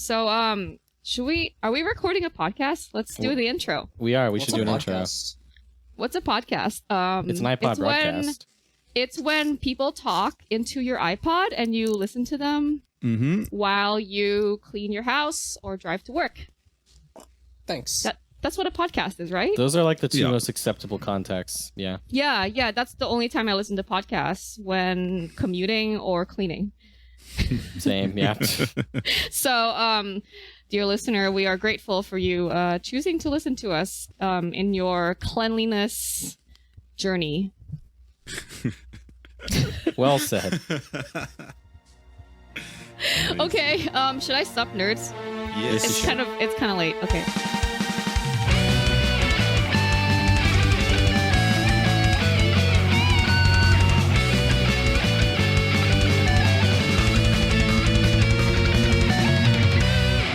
So, are we recording a podcast? Let's do the intro. We are. We What's should do an podcast? intro. What's a podcast? It's an iPod broadcast. It's when people talk into your iPod and you listen to them while you clean your house or drive to work. Thanks. That's what a podcast is, right? Those are like the two most acceptable contexts. Yeah. Yeah. That's the only time I listen to podcasts, when commuting or cleaning. Same. Yeah. So, dear listener, we are grateful for you choosing to listen to us in your cleanliness journey. Well said. Okay, should I stop, nerds? Yes. It's kind of late. Okay.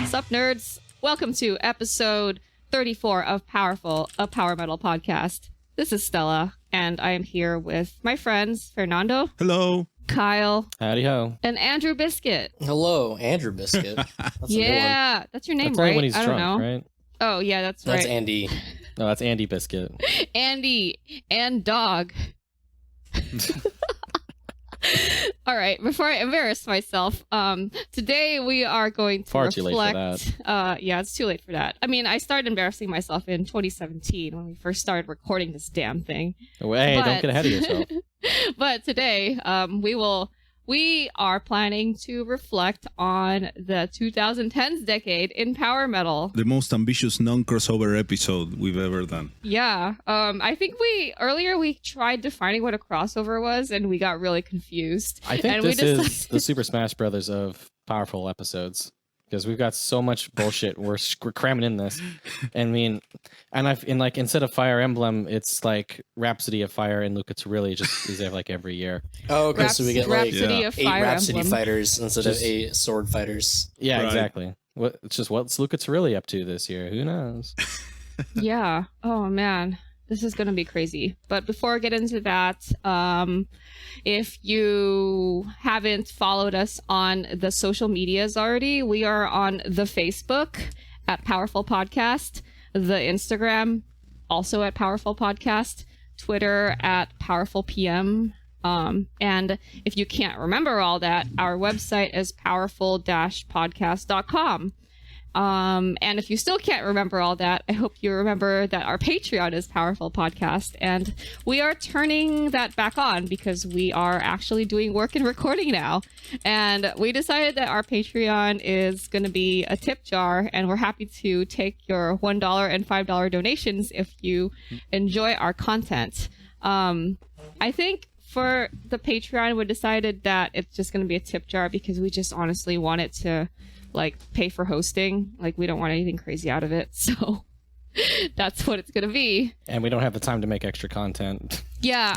Sup, nerds? Welcome to episode 34 of Powerful, a Power Metal podcast. This is Stella, and I am here with my friends Fernando, Hello. Kyle, Howdy ho. and Andrew Biscuit. Hello, Andrew Biscuit. That's Yeah, that's your name, That's right? only when he's I don't drunk, know. right? Oh, yeah, that's That's right. Andy. No, that's Andy Biscuit. Andy and dog. All right, before I embarrass myself, today we are going to Far too reflect. late for that. Yeah, it's too late for that. I mean, I started embarrassing myself in 2017 when we first started recording this damn thing. Hey, don't get ahead of yourself. But today, we are planning to reflect on the 2010s decade in power metal. The most ambitious non-crossover episode we've ever done. Yeah. I think earlier we tried defining what a crossover was and we got really confused. I think And this we is the Super Smash Brothers of powerful episodes. Because we've got so much bullshit we're cramming in this. I mean, instead of Fire Emblem, it's like Rhapsody of Fire and Luca Turilli just is there like every year. Oh, okay, so we get like Rhapsody of 8 Fire Rhapsody Emblem. fighters instead of 8 sword fighters. Yeah, Right. exactly. What's Luca Turilli up to this year? Who knows? Yeah. Oh man, this is gonna be crazy. But before I get into that, if you haven't followed us on the social medias already, we are on the Facebook at Powerful Podcast, the Instagram also at Powerful Podcast, Twitter at Powerful PM. And if you can't remember all that, our website is powerful-podcast.com. And if you still can't remember all that, I hope you remember that our Patreon is Powerful Podcast, and we are turning that back on because we are actually doing work and recording now. And we decided that our Patreon is going to be a tip jar, and we're happy to take your $1 and $5 donations if you enjoy our content. I think for the Patreon, we decided that it's just going to be a tip jar because we just honestly want it to pay for hosting. Like, we don't want anything crazy out of it, so that's what it's gonna be. And we don't have the time to make extra content. Yeah.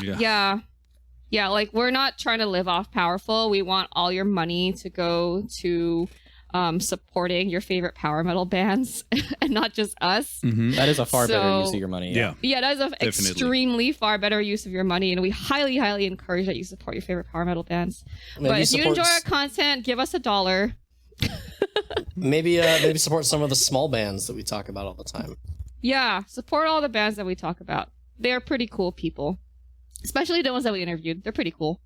Like, we're not trying to live off Powerful. We want all your money to go to supporting your favorite power metal bands and not just us. That is a far better use of your money. Yeah. That is an extremely far better use of your money, and we highly, highly encourage that you support your favorite power metal bands. But if you enjoy our content, give us $1. Maybe support some of the small bands that we talk about all the time. Yeah, support all the bands that we talk about. They're pretty cool people. Especially the ones that we interviewed. They're pretty cool.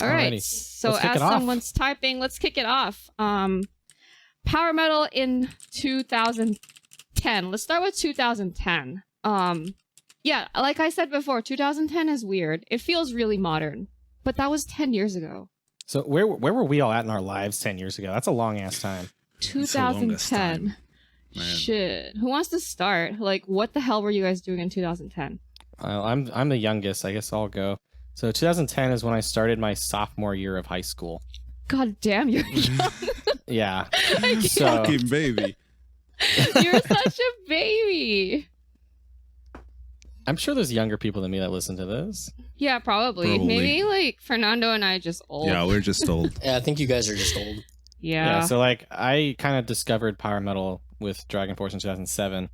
All right. Alrighty. So Let's kick as it off. someone's typing, let's kick it off. Power metal in 2010. Let's start with 2010. Yeah, like I said before, 2010 is weird. It feels really modern. But that was 10 years ago. So where were we all at in our lives 10 years ago? That's a long ass time. 2010. Man. Shit. Who wants to start? Like, what the hell were you guys doing in 2010? I'm the youngest. I guess I'll go. So 2010 is when I started my sophomore year of high school. God damn, you're young. Yeah. So Fucking baby. you're such a baby. I'm sure there's younger people than me that listen to this. Yeah, probably. Maybe like Fernando and I just old. Yeah, we're just old. Yeah, I think you guys are just old. Yeah. So like I kind of discovered power metal with Dragon Force in 2007,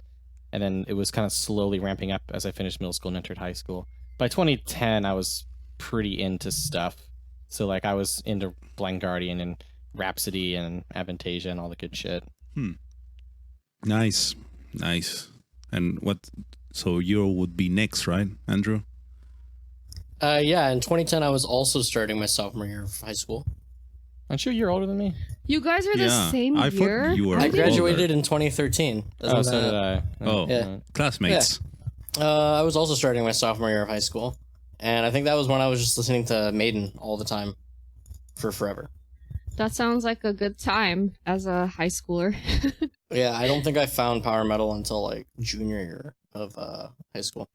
and then it was kind of slowly ramping up as I finished middle school and entered high school. By 2010, I was pretty into stuff. So like I was into Blind Guardian and Rhapsody and Avantasia and all the good shit. Nice. And so you would be next, right, Andrew? Yeah, in 2010, I was also starting my sophomore year of high school. Aren't you a year older than me? You guys are the same I year? thought you were I graduated older. in 2013. Oh, so did I. Oh, Yeah. classmates. I was also starting my sophomore year of high school, and I think that was when I was just listening to Maiden all the time for forever. That sounds like a good time as a high schooler. Yeah, I don't think I found power metal until like junior year of high school.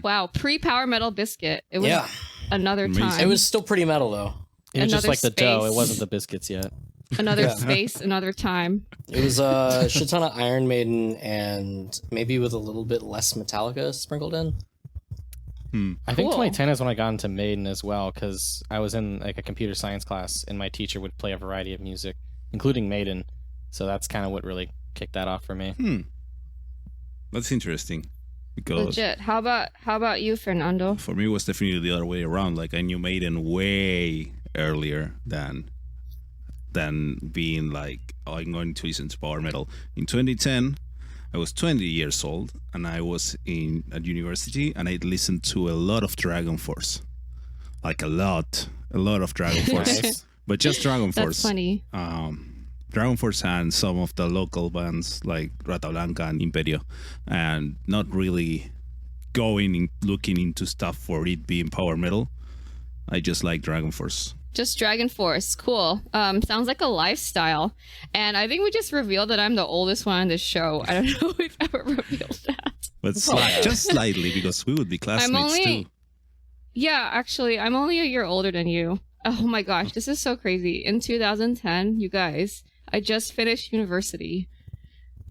Wow, pre-Power Metal Biscuit. It was Yeah, another Amazing. time. it was still pretty metal though. It was just Another like the dough. It space. wasn't the biscuits yet. Another Yeah. space, another time. It was a shit ton of Iron Maiden and maybe with a little bit less Metallica sprinkled in. I think Cool. 2010 is when I got into Maiden as well, because I was in like a computer science class, and my teacher would play a variety of music, including Maiden. So that's kind of what really kicked that off for me. That's interesting because Legit. How about you, Fernando? for me it was definitely the other way around. Like I knew Maiden way earlier than being like, oh, I'm going to listen to power metal. In 2010, I was 20 years old and I was at university and I listened to a lot of Dragon Force, like a lot of Dragon Force, Nice. but just Dragon Force. That's funny. Dragon Force and some of the local bands like Rata Blanca and Imperio, and not really looking into stuff for it being power metal. I just like Dragon Force. Just Dragon Force. Cool. Sounds like a lifestyle. And I think we just revealed that I'm the oldest one on this show. I don't know if we've ever revealed that. But just slightly, because we would be classmates too. Yeah, actually, I'm only a year older than you. Oh my gosh, this is so crazy. In 2010, you guys, I just finished university.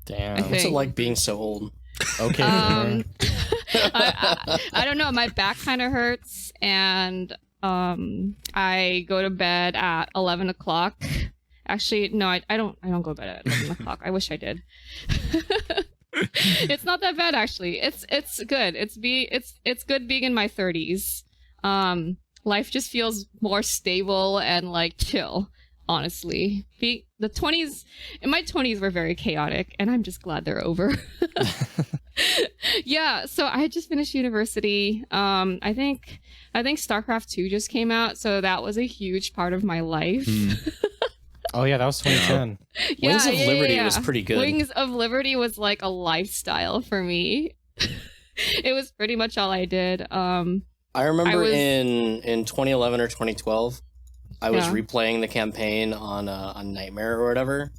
Damn. I What's it think. like being so old? Okay. I don't know. My back kind of hurts, and I go to bed at 11 o'clock. Actually, no, I don't go to bed at 11 o'clock. I wish I did. It's not that bad, actually. It's good. It's good being in my 30s. Life just feels more stable and like chill. Honestly, in my 20s were very chaotic, and I'm just glad they're over. Yeah, so I just finished university. I think StarCraft 2 just came out, so that was a huge part of my life. Oh yeah, that was 2010. Yeah, Wings of yeah, Liberty yeah. was pretty good. Wings of Liberty was like a lifestyle for me. It was pretty much all I did. I remember in 2011 or 2012, I was Yeah. replaying the campaign on Nightmare or whatever,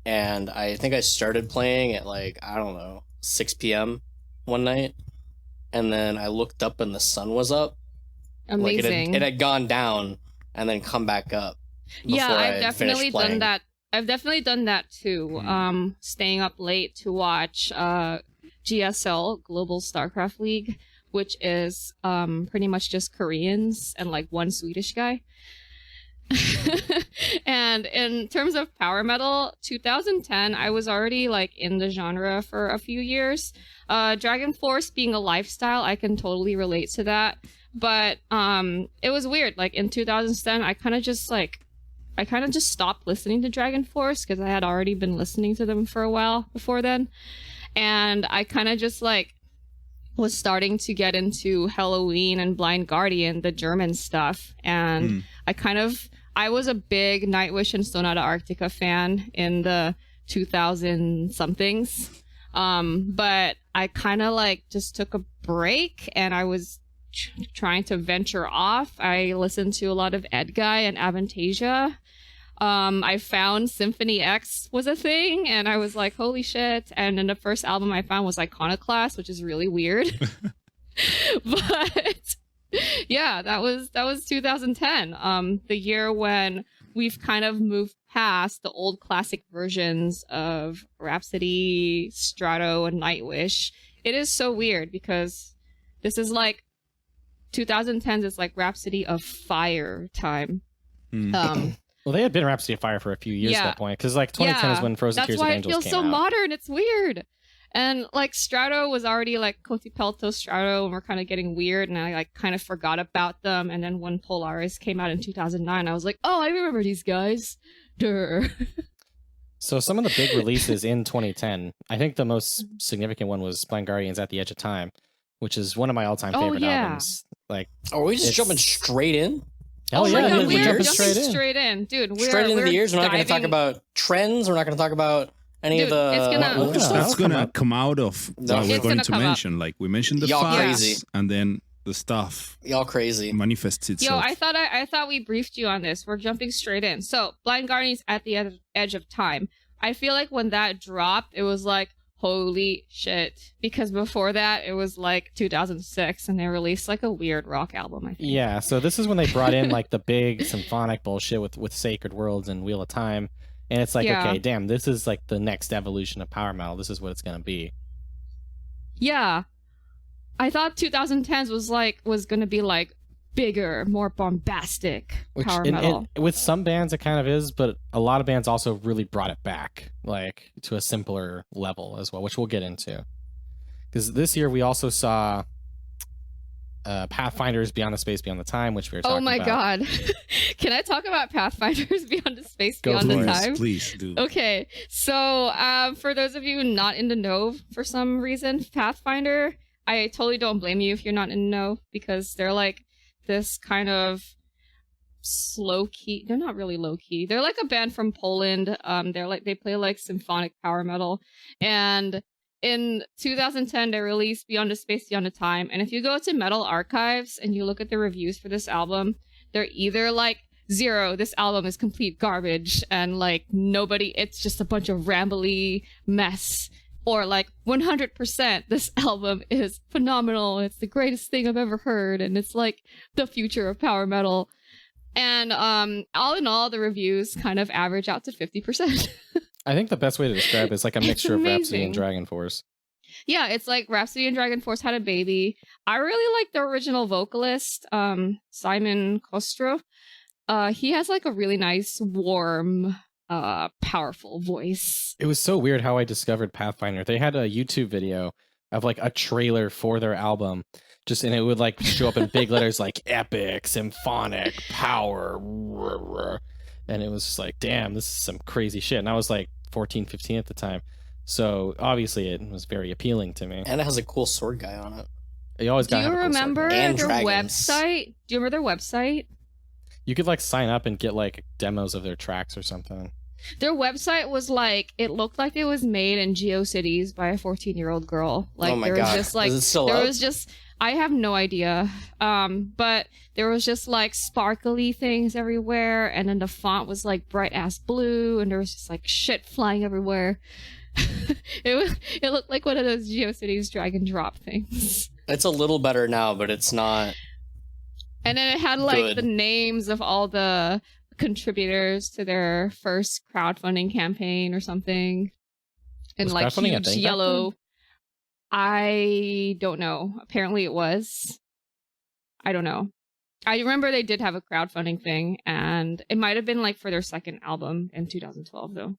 and I think I started playing at like, I don't know, 6 p.m. one night, and then I looked up and the sun was up. Amazing. Like it had gone down and then come back up. Yeah, before I I've had definitely finished done playing. that. I've definitely done that too. Staying up late to watch GSL, Global StarCraft League, which is pretty much just Koreans and like one Swedish guy. And in terms of power metal, 2010, I was already like in the genre for a few years. Dragon Force being a lifestyle, I can totally relate to that. But it was weird. Like in 2010, I kind of just stopped listening to Dragon Force because I had already been listening to them for a while before then. And I kind of just like was starting to get into Halloween and Blind Guardian, the German stuff. And I was a big Nightwish and Sonata Arctica fan in the 2000 somethings. But I kind of like just took a break and I was trying to venture off. I listened to a lot of Edguy and Avantasia. I found Symphony X was a thing, and I was like, holy shit. And then the first album I found was Iconoclast, which is really weird. But yeah, that was 2010. The year when we've kind of moved past the old classic versions of Rhapsody, Strato, and Nightwish. It is so weird because this is like 2010s is like Rhapsody of Fire time. Well, they had been Rhapsody of Fire for a few years at that point, because like 2010 is when Frozen that's Tears of why Angels it feels came so out. modern. It's weird. And like Strato was already like Cotipelto Strato, and we're kind of getting weird, and I like kind of forgot about them. And then when Polaris came out in 2009, I was like, oh, I remember these guys. Durr. So some of the big releases in 2010, I think the most significant one was Blind Guardians at the Edge of Time, which is one of my all-time favorite albums. Like, Are we just it's- jumping straight in? hell Oh yeah, my God, dude, we we're are jumping jumping straight in. dude. Straight into the years. We're not going to talk diving- about trends. We're not going to talk about any Dude, of the it's gonna- older Yeah. stuff. That's That'll gonna come come out of No. what we're It's going gonna to come up. mention. Like we mentioned the Y'all facts, crazy. and then the stuff Y'all crazy. manifests Yo, itself. I thought we briefed you on this. We're jumping straight in. So, Blind Guardians at the Edge of Time. I feel like when that dropped, it was like, holy shit. Because before that, it was like 2006, and they released like a weird rock album, I think. Yeah, so this is when they brought in like the big symphonic bullshit with Sacred Worlds and Wheel of Time. And it's like, Yeah. okay, damn, this is like the next evolution of power metal. This is what it's going to be. Yeah. I thought 2010s was going to be like bigger, more bombastic Which, power and metal. with some bands, it kind of is, but a lot of bands also really brought it back, like to a simpler level as well, which we'll get into. Because this year we also saw Pathfinder's Beyond the Space, Beyond the Time, which we were talking Oh my about. god. Can I talk about Pathfinders Beyond the Space, Go Beyond for the it. Time? Please do. Okay, so for those of you not in the know for some reason, Pathfinder, I totally don't blame you if you're not in the know, because they're like this kind of slow key. They're not really low key. They're like a band from Poland. They play like symphonic power metal, and in 2010 they released Beyond the Space, Beyond the Time. And if you go to Metal Archives and you look at the reviews for this album, they're either like 0, this album is complete garbage, and like nobody, it's just a bunch of rambly mess, or like 100%, this album is phenomenal, it's the greatest thing I've ever heard, and it's like the future of power metal. And all in all, the reviews kind of average out to 50%. I think the best way to describe it is like a It's mixture of Rhapsody amazing. and Dragon Force. Yeah, it's like Rhapsody and Dragon Force had a baby. I really like the original vocalist, Simon Kostro. He has like a really nice, warm, powerful voice. It was so weird how I discovered Pathfinder. They had a YouTube video of like a trailer for their album, and it would like show up in big letters like epic, symphonic, power, and it was just like, damn, this is some crazy shit. And I was like 14, 15 at the time, so obviously it was very appealing to me. And it has a cool sword guy on it. You always Do gotta you have a cool sword remember guy. And their dragons. website? Do you remember their website? You could like sign up and get like demos of their tracks or something. Their website was like, it looked like it was made in GeoCities by a 14-year-old girl. Like Oh my there was God. just like Is it still there up? was just, I have no idea. But there was just like sparkly things everywhere, and then the font was like bright ass blue, and there was just like shit flying everywhere. It looked like one of those GeoCities drag and drop things. It's a little better now, but it's not. And then it had like Good. the names of all the contributors to their first crowdfunding campaign or something. And Was like crowdfunding a huge thing back yellow. I don't know. Apparently it was. I don't know. I remember they did have a crowdfunding thing, and it might have been like for their second album in 2012 though.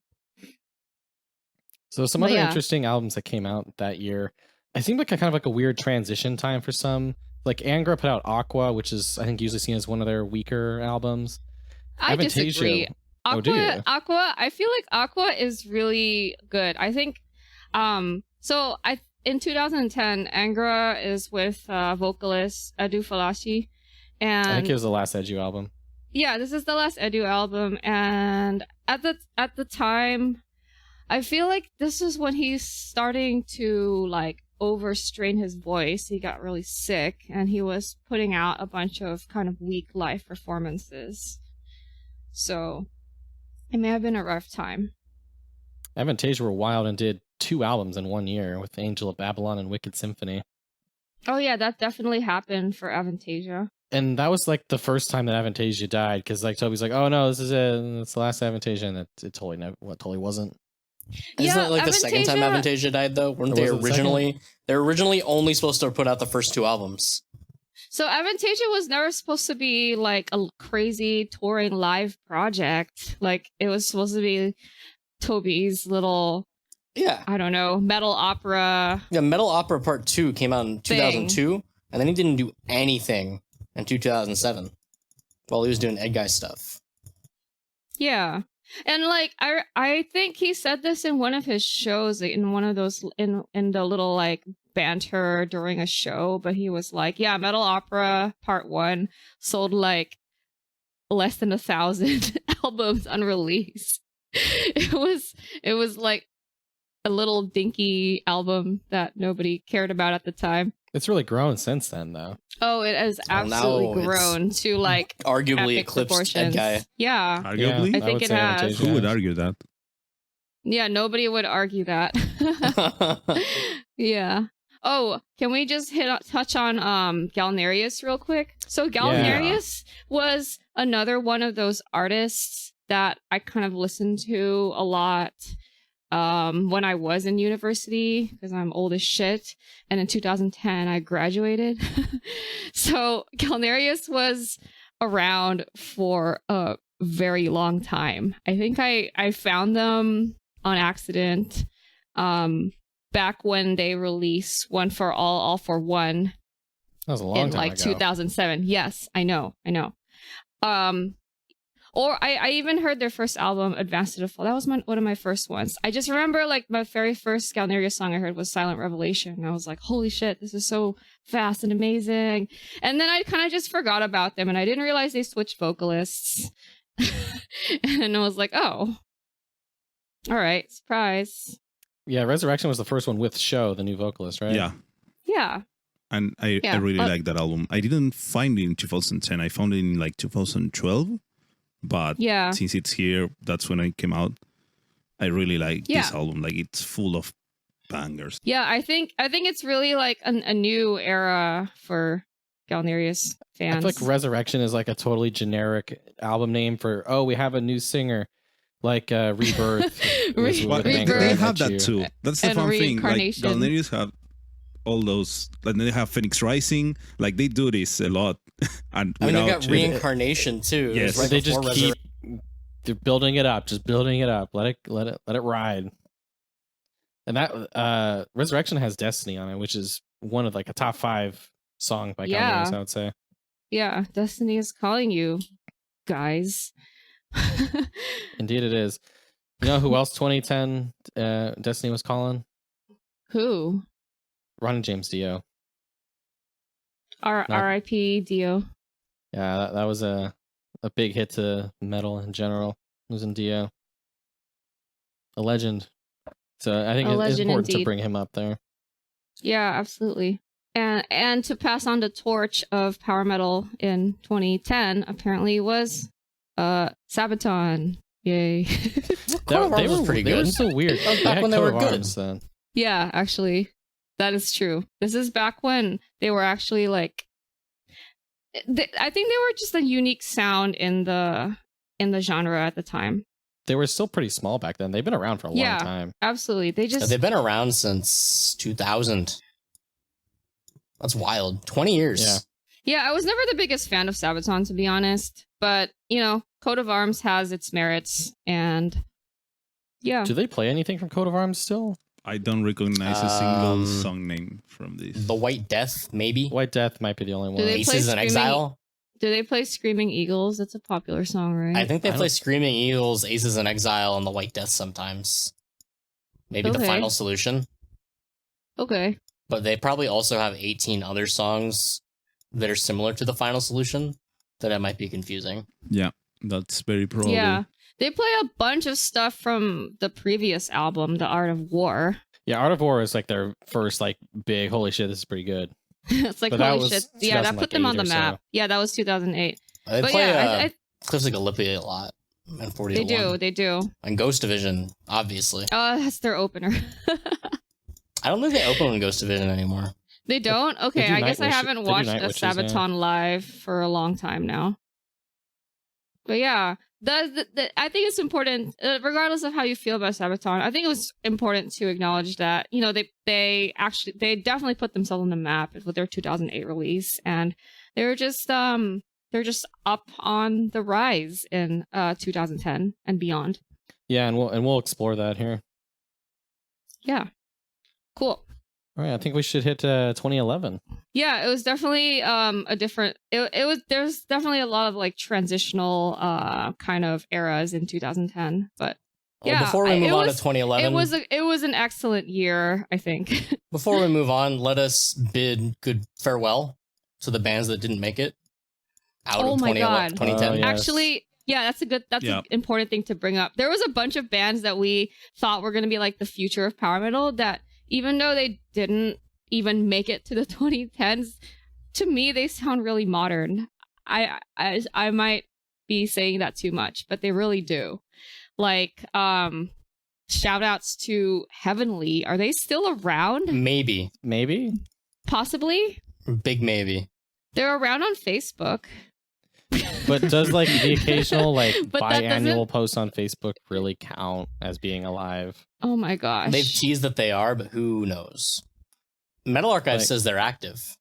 So some But other yeah. interesting albums that came out that year. I think like kind of like a weird transition time for some. Like Angra put out Aqua, which is I think usually seen as one of their weaker albums. I Avantasia- disagree. Oh, do you? Aqua, I feel like Aqua is really good. I think in 2010, Angra is with vocalist Edu Falashi, and I think it was the last Edu album. yeah, this is the last Edu album, and at the time, I feel like this is when he's starting to like overstrain his voice. He got really sick, and he was putting out a bunch of kind of weak live performances. So it may have been a rough time. Avantasia were wild and did 2 albums in 1 year with Angel of Babylon and Wicked Symphony. Oh yeah, that definitely happened for Avantasia. And that was like the first time that Avantasia died, because like Toby's like, oh no, this is it. It's the last Avantasia, and it totally wasn't. Isn't Yeah, it like the second time Avantasia- Avantasia died though? Weren't Or they was it the second? They were originally only supposed to put out the first 2 albums. So Avantasia was never supposed to be like a crazy touring live project. Like it was supposed to be Toby's little, Yeah. I don't know, metal opera. Yeah, Metal Opera Part 2 came out in 2002, and then he didn't do anything in 2007 while he was doing Ed Guy stuff. Yeah. And like I think he said this in one of his shows, in one of those in the little like banter during a show, but he was like, yeah, Metal Opera Part 1 sold like less than 1,000 albums unreleased. It was like a little dinky album that nobody cared about at the time. It's really grown since then, though. Oh, it has Well, now absolutely it's grown to like Arguably epic eclipsed proportions. Ed Guy. Yeah. Arguably, I think would it say has. Avantasia who would has. argue that? Yeah, nobody would argue that. Yeah. Oh, can we just touch on Galneryus real quick? So Galneryus was another one of those artists that I kind of listened to a lot when I was in university, because I'm old as shit. And in 2010, I graduated. So Galneryus was around for a very long time. I think I found them on accident back when they released One for All for One. That was a long in time like ago. 2007. Yes, I know. Or I even heard their first album, Advanced to the Fall. That was one of my first ones. I just remember like my very first Galneryus song I heard was Silent Revelation. And I was like, holy shit, this is so fast and amazing. And then I kind of just forgot about them, and I didn't realize they switched vocalists. And I was like, oh, all right, surprise. Yeah, Resurrection was the first one with Show, the new vocalist, right? Yeah. Yeah. And I really like that album. I didn't find it in 2010. I found it in like 2012. But Yeah. since it's here, that's when it came out. I really like Yeah. this album. Like, it's full of bangers. Yeah, I think it's really like a new era for Galneryus I fans. feel like Resurrection is like a totally generic album name for, oh, we have a new singer. Like Rebirth. was with But Angra they and have that you. too. That's the And fun thing. Like, Reincarnation. Galneryus have all those. Like, they have Phoenix Rising. Like, they do this a lot. And I mean, they without got Reincarnation too. It Yes. was right They just before keep they're building it up, just building it up. Let it ride. And that Resurrection has Destiny on it, which is one of like a top 5 song by Yeah. Galneryus, I would say. Yeah, Destiny is calling you, guys. Indeed it is. You know who else 2010 Destiny was calling? Who? Ronnie James Dio. R.I.P. Dio. Yeah, that was a big hit to metal in general. Losing Dio. A legend. So I think A it's legend important indeed. to bring him up there. Yeah, absolutely. And to pass on the torch of power metal in 2010 apparently was Sabaton. Yay. Coat of Arms was pretty They were good. so weird. That was back when they Coat were of good. Arms then. Yeah, actually, that is true. This is back when they were actually like, I think they were just a unique sound in the genre at the time. They were still pretty small back then. They've been around for a Yeah. long time. Absolutely, They've been around since 2000. That's wild. 20 years. Yeah. Yeah, I was never the biggest fan of Sabaton, to be honest. But, you know, Coat of Arms has its merits. And, yeah. Do they play anything from Coat of Arms still? I don't recognize a single Um, song name from this. The White Death, maybe. White Death might be the only one. Do they play Aces in Screaming- Exile. Do they play Screaming Eagles? That's a popular song, right? I think they I play don't- Screaming Eagles, Aces in Exile, and The White Death sometimes. Maybe The Okay. Final Solution. Okay. But they probably also have 18 other songs that are similar to The Final Solution that it might be confusing. Yeah, that's very probable. Yeah. They play a bunch of stuff from the previous album, The Art of War. Yeah, Art of War is like their first like big, holy shit, this is pretty good. It's like, But that holy was shit. Yeah, that put them on the 2008 or map. so. Yeah, that was 2008. They But play yeah, Cliffs of Gallipoli a lot. And 40 they to 1. do. They do. And Ghost Division, obviously. Oh, that's their opener. I don't think they open on Ghost Division anymore. They don't? Okay, do I guess I Nightwish- haven't they do watched a Nightwishes, yeah. Sabaton live for a long time now. But yeah, I think it's important, regardless of how you feel about Sabaton, I think it was important to acknowledge that, you know, they definitely put themselves on the map with their 2008 release, and they're just up on the rise in 2010 and beyond. Yeah, and we'll explore that here. Yeah. Cool. All right, I think we should hit 2011. Yeah, it was definitely a different. There's definitely a lot of like transitional kind of eras in 2010, but. Well, Yeah, before we move on to 2011, it was an excellent year, I think. before we move on, let us bid good farewell to the bands that didn't make it out of 2010. Yes. Actually, yeah, that's an important thing to bring up. There was a bunch of bands that we thought were going to be like the future of power metal that even though they didn't even make it to the 2010s, to me they sound really modern. I might be saying that too much, but they really do. Like, shout outs to Heavenly. Are they still around? Maybe. Possibly? Big maybe. They're around on Facebook. But does like the occasional like But that biannual post on Facebook really count as being alive? Oh my gosh. They've teased that they are, but who knows? Metal Archive says they're active.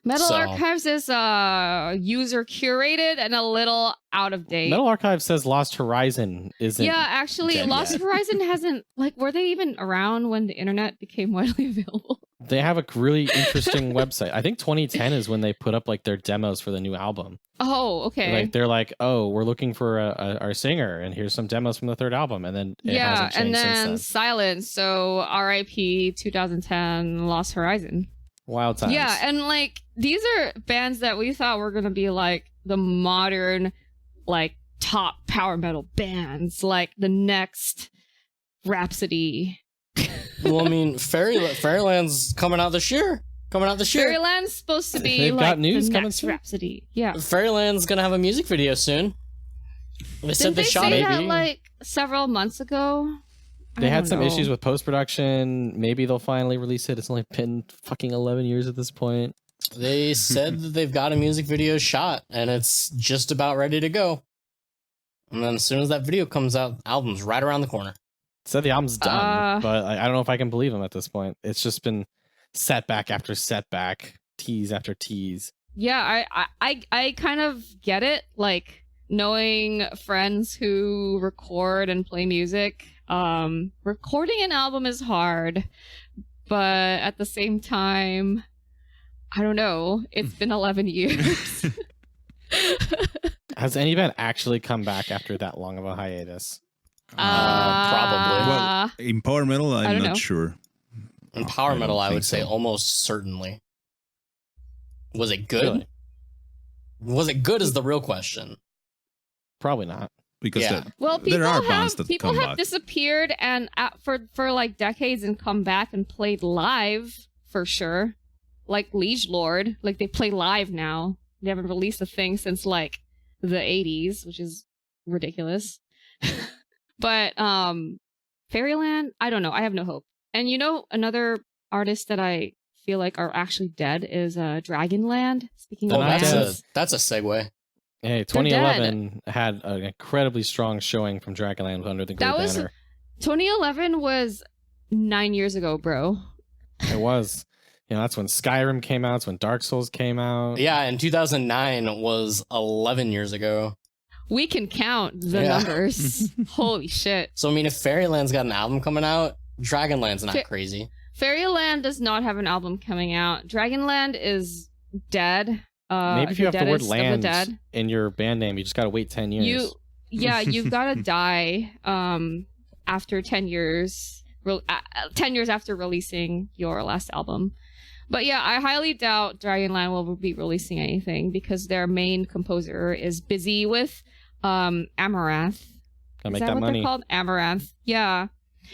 Metal Archives is user curated and a little out of date. Metal Archive says Lost Horizon isn't. Yeah, actually, Lost Horizon hasn't, like, were they even around when the internet became widely available? They have a really interesting website. I think 2010 is when they put up like their demos for the new album. Oh, okay. Like they're like, oh, we're looking for our singer, and here's some demos from the third album, and then it hasn't changed and then since then. Silence. So R.I.P. 2010 Lost Horizon. Wild times. Yeah, and like these are bands that we thought were gonna be like the modern, like top power metal bands, like the next Rhapsody. Well, I mean, Fairyland's coming out this year. Fairyland's supposed to be They've like got news the coming next soon? Rhapsody. Yeah. Fairyland's gonna have a music video soon. They said Didn't they shot say it. that like several months ago? They I had don't some know. issues with post-production. Maybe they'll finally release it. It's only been fucking 11 years at this point. They said that they've got a music video shot and it's just about ready to go. And then as soon as that video comes out, the album's right around the corner. Said the album's done, but I don't know if I can believe them at this point. It's just been setback after setback, tease after tease. Yeah, I kind of get it. Like knowing friends who record and play music. Recording an album is hard, but at the same time, I don't know. It's been 11 years. Has any band actually come back after that long of a hiatus? Probably. Well, in power metal, I'm not sure. In power I metal, don't I think would say so. almost certainly. Was it good? Really? Was it good is the real question. Probably not. Because Yeah. Well, there are bands that people come have back. disappeared and for like decades and come back and played live for sure. Like Liege Lord, like they play live now. They haven't released a thing since like the 80s, which is ridiculous. But Fairyland, I don't know. I have no hope. And you know, another artist that I feel like are actually dead is Dragonland. Speaking of bands, That's a segue. Hey, 2011 had an incredibly strong showing from Dragonland under the Great Banner. 2011 was 9 years ago, bro. It was. You know, that's when Skyrim came out. It's when Dark Souls came out. Yeah, and 2009 was 11 years ago. We can count the numbers. Holy shit. So, I mean, if Fairyland's got an album coming out, Dragonland's not crazy. Fairyland does not have an album coming out. Dragonland is dead. Maybe if you have the word deadest of land the dead. in your band name, you just gotta wait 10 years. You've got to die after 10 years. 10 years after releasing your last album. But yeah, I highly doubt Dragonland will be releasing anything because their main composer is busy with Amaranth. Gotta make Is that what money. they're called? Amaranth. Yeah.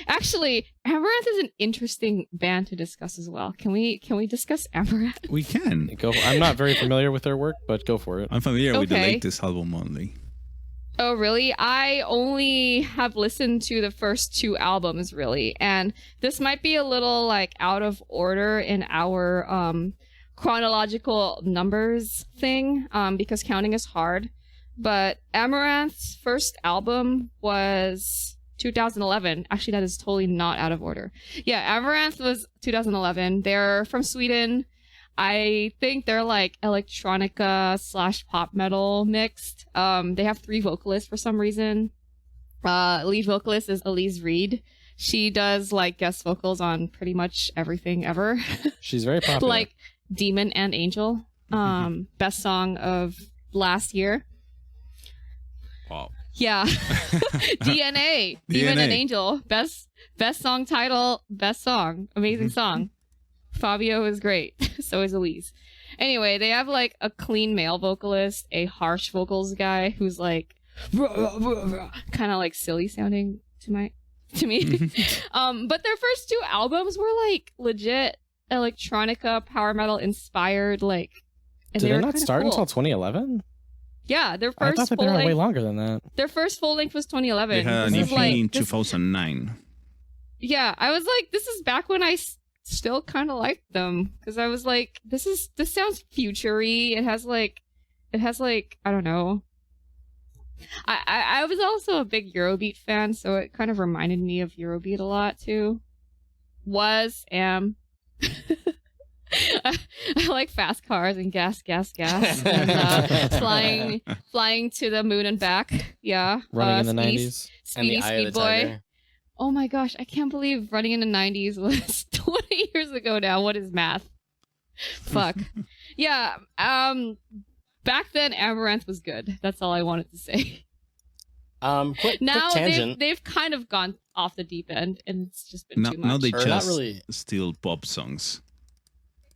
Actually, Amaranth is an interesting band to discuss as well. Can we discuss Amaranth? We can. I'm not very familiar with their work, but go for it. I'm familiar with the Okay. latest album only. Oh, really? I only have listened to the first two albums, really. And this might be a little, like, out of order in our chronological numbers thing, because counting is hard. But Amaranth's first album was 2011. Actually, that is totally not out of order. Yeah, Amaranth was 2011. They're from Sweden. I think they're like electronica / pop metal mixed. They have 3 vocalists for some reason. Lead vocalist is Elise Reed. She does like guest vocals on pretty much everything ever. She's very popular. Like Demon and Angel. Best song of last year. Wow. Yeah. DNA. Demon and Angel. Best song title, best song. Amazing song. Fabio is great. So is Elise. Anyway, they have like a clean male vocalist, a harsh vocals guy who's like kind of like silly sounding to me. But their first two albums were like legit electronica, power metal inspired, like. And Did they they not start cool. until 2011? Yeah, their I first thought they've full been around way length. longer than that. Their first full length was 2011. They had an This EP is like in this- 2009. Yeah, I was like, this is back when I still kind of liked them because I was like, this sounds futury. It has like, I don't know. I was also a big Eurobeat fan, so it kind of reminded me of Eurobeat a lot too. Am. I like fast cars and gas, and flying to the moon and back. Yeah, Running in the Speedy- 90s. And the Speedy Eye of Speed the Boy. Tiger. Oh my gosh, I can't believe Running in the 90s was 20 years ago now. What is math? Fuck. Yeah, back then Amaranth was good. That's all I wanted to say. Quick Now tangent. they've kind of gone off the deep end and it's just been too much. Now they Or not just really. steal pop songs.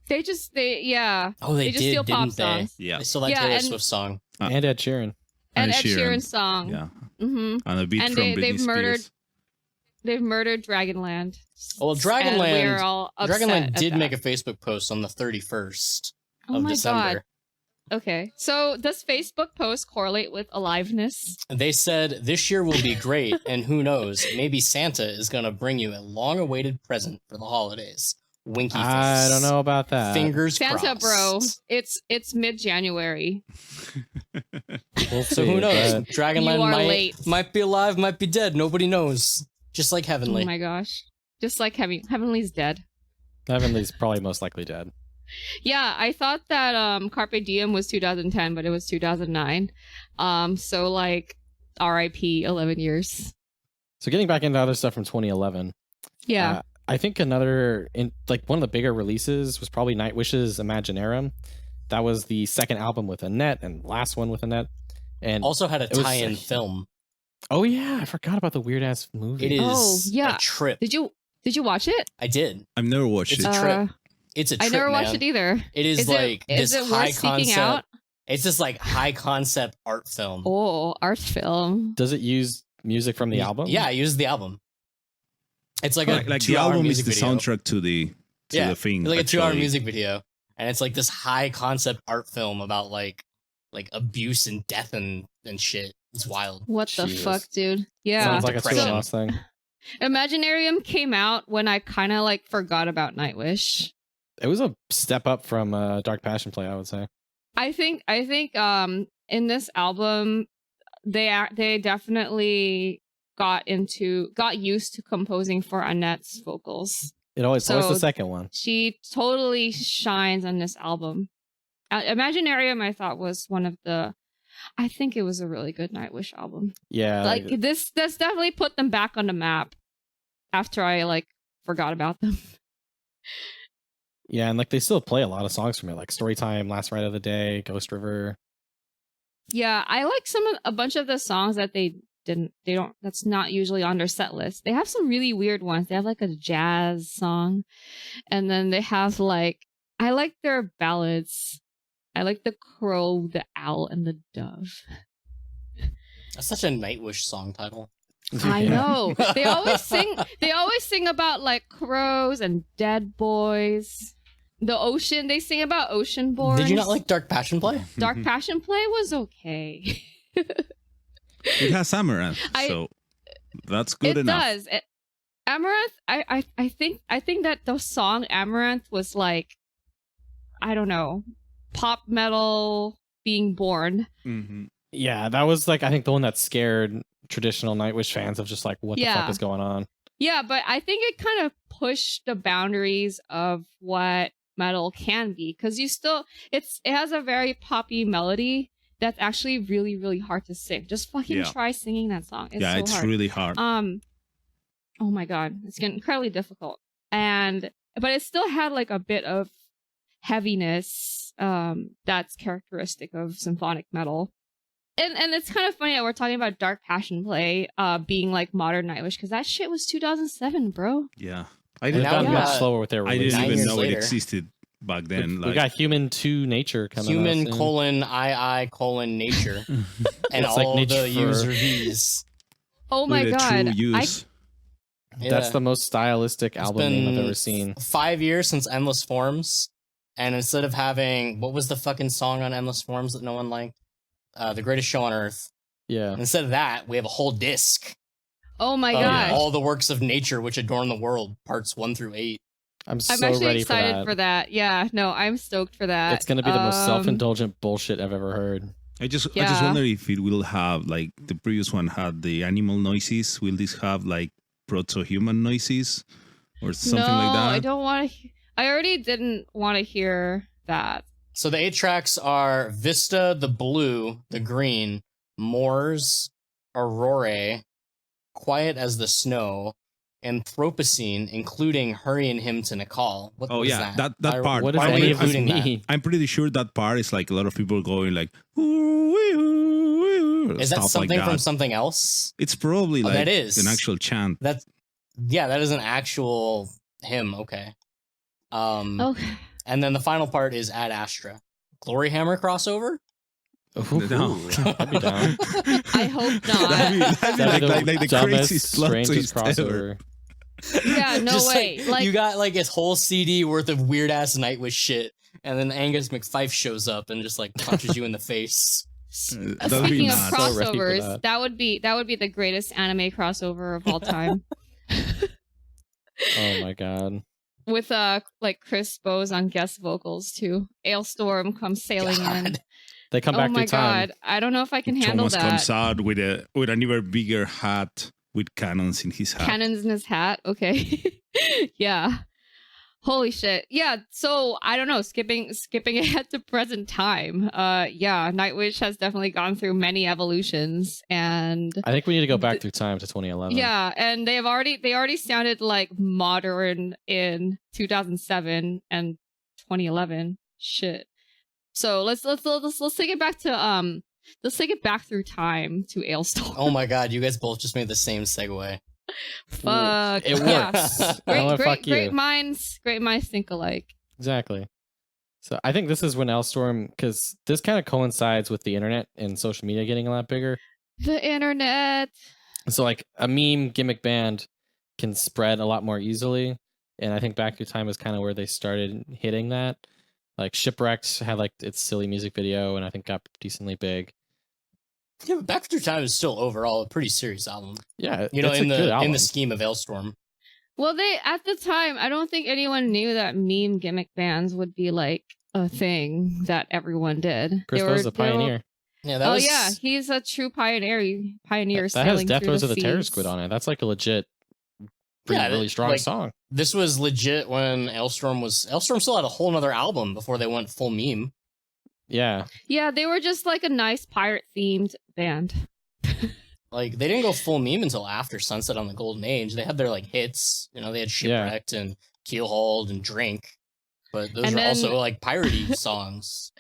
They yeah. Oh, they just did, steal pop didn't they? songs. Yeah. They stole that Yeah, Taylor and- Swift song. And Ed Sheeran. And Ed Sheeran. Sheeran's song. Yeah. Mm-hmm. And a beat And from they've Britney murdered- Spears. They've murdered Dragonland. Well, And Dragonland. we're all upset Dragonland at did that. make a Facebook post on the 31st Oh of my December. god. Okay. So does Facebook post correlate with aliveness? They said this year will be great, and who knows, maybe Santa is gonna bring you a long-awaited present for the holidays. Winky face. I don't know about that. Fingers Santa, crossed. bro. It's mid-January. We'll So see, who knows? but- Dragonland You are late. might be alive, might be dead. Nobody knows. Just like Heavenly. Oh my gosh. Just like Heavenly's dead. Heavenly's probably most likely dead. Yeah, I thought that Carpe Diem was 2010, but it was 2009. So like RIP 11 years. So getting back into other stuff from 2011. Yeah. I think one of the bigger releases was probably Nightwish's Imaginaerum. That was the second album with Annette and last one with Annette. And Also had a It was- tie-in film. oh yeah, I forgot about the weird ass movie. It is Oh, yeah. a trip. Did you watch it? I did. I've never watched It's it. a trip. It's a I trip, never watched man. it either. It is like is this it high worth seeking concept. out? It's this like high concept art film. Oh, art film. Does it use music from the album? Yeah, I used the album. It's like Like a the 2-hour album is music the video. soundtrack to the thing. It's like a 2-hour actually. music video, and it's like this high concept art film about like abuse and death and shit. It's wild. What the Jesus. fuck, dude? Yeah. Sounds like Depression. a loss thing. Imaginarium came out when I kind of like forgot about Nightwish. It was a step up from Dark Passion Play, I would say. I think in this album they definitely got used to composing for Annette's vocals. It's always So- the second one. She totally shines on this album. Imaginarium I thought was I think it was a really good Nightwish album. Yeah. Like this definitely put them back on the map after I like forgot about them. Yeah, and like they still play a lot of songs from it, like Storytime, Last Ride of the Day, Ghost River. Yeah, I like a bunch of the songs that that's not usually on their set list. They have some really weird ones. They have like a jazz song, and then they have like, I like their ballads. I like the crow, the owl, and the dove. That's such a Nightwish song title. I Yeah. know. They always sing about like crows and dead boys. The ocean, they sing about ocean boys. Did you not like Dark Passion Play? Dark Passion Play was okay. It has Amaranth, so that's good it enough. does. Amaranth, I think that the song Amaranth was like, I don't know, pop metal being born. Mm-hmm. Yeah, that was like I think the one that scared traditional Nightwish fans of just like what the Yeah. fuck is going on. Yeah, but I think it kind of pushed the boundaries of what metal can be, because it has a very poppy melody that's actually really, really hard to sing. Just fucking Yeah. try singing that song. It's so It's hard. really hard. oh my god, it's getting incredibly difficult. But it still had like a bit of heaviness that's characteristic of symphonic metal. And it's kind of funny that we're talking about Dark Passion Play being like modern Nightwish, because that shit was 2007, bro. Yeah. They've didn't gotten got- much slower with their I release. didn't 9 even years know it later. existed back then. We got Human 2 Nature coming out Human soon. :II : nature, and It's like all nature the for- user V's. Oh my with a god. true use. That's Yeah. the most stylistic It's album name I've been ever seen. 5 years since Endless Forms, and instead of having what was the fucking song on Endless Forms that no one liked, The Greatest Show on Earth. Yeah. Instead of that, we have a whole disc Oh my of gosh. all the works of nature which adorn the world, parts 1 through 8. I'm so I'm actually ready excited for for that. Yeah, no, I'm stoked for that. It's going to be the most self-indulgent bullshit I've ever heard. I just Yeah. wonder if it will have, like the previous one had the animal noises. Will this have like proto-human noises or something no, like that? I don't want to. I already didn't want to hear that. So the 8 tracks are Vista, the Blue, the Green, Moors, Aurora, Quiet as the Snow, Anthropocene, including Hurrying Him to Nikal. What Oh, was yeah, that? that part. What does why are we any of this including that? mean? I'm pretty sure that part is like a lot of people going like, Is that stuff something like from that. something else? It's probably Oh, like that is. an actual chant. That is an actual hymn. Okay. Okay. And then the final part is Ad Astra. Glory Hammer crossover? Ooh, No. I'd be down. I hope That'd not. be That'd be like the dumbest, craziest plot strangest twist crossover. ever. Yeah, no Just way. Like, you got like his whole CD worth of weird ass Nightwish shit, and then Angus McFife shows up and just like punches you in the face. That'd be speaking of nuts. So ready for crossovers, that. that would be the greatest anime crossover of all time. Oh my god. With like Chris Bowes on guest vocals too. Ailstorm comes sailing in. God. They come Oh back my through time. god, I don't know if I can handle Thomas that. comes out with an even bigger hat with cannons in his hat. Cannons in his hat. Okay. Yeah. Holy shit. Yeah. So I don't know. Skipping ahead to present time. Yeah. Nightwish has definitely gone through many evolutions, and I think we need to go back through time to 2011. yeah, and they already sounded like modern in 2007 and 2011. Shit. So let's take it back to let's take it back through time to Ailstorm. Oh my god, you guys both just made the same segue. Fuck. It Yeah. works. Oh, fuck you. Great minds think alike. Exactly. So I think this is when Ailstorm, because this kind of coincides with the internet and social media getting a lot bigger. The internet. So like a meme gimmick band can spread a lot more easily. And I think Back Through Time is kind of where they started hitting that. Like Shipwrecked had like its silly music video and I think got decently big. Yeah, but Back Through Time is still overall a pretty serious album. Yeah, You know, it's in a good the album. scheme of Ailstorm. Well, they at the time, I don't think anyone knew that meme gimmick bands would be like a thing that everyone did. Chris They Bowes is were- a pioneer. Yeah, that Oh was yeah, he's a true pioneer. Pioneer That has sailing Death through Rows of the Terror seas. Squid on it. That's like a legit, pretty, Yeah, really strong like- song. This was legit when Ailstorm still had a whole nother album before they went full meme. Yeah. Yeah, they were just like a nice pirate themed band. Like they didn't go full meme until after Sunset on the Golden Age. They had their like hits, you know, they had Shipwrecked and Keelhauled and Drink. But those And are then- also like piratey songs.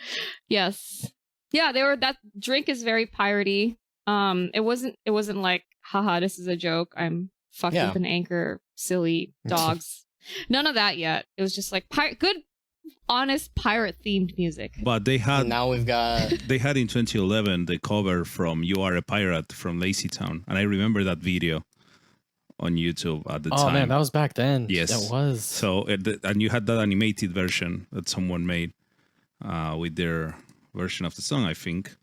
Yes. Yeah, they were that Drink is very piratey. It wasn't like, haha, this is a joke. I'm fucked Yeah. with an anchor, silly dogs. None of that yet. It was just like good, honest pirate themed music. But they And had now we've got they had in 2011 the cover from "You Are a Pirate" from Lazy Town, and I remember that video on YouTube at the Oh time. man, that was back then. Yes. It was. So and you had that animated version that someone made with their version of the song. I think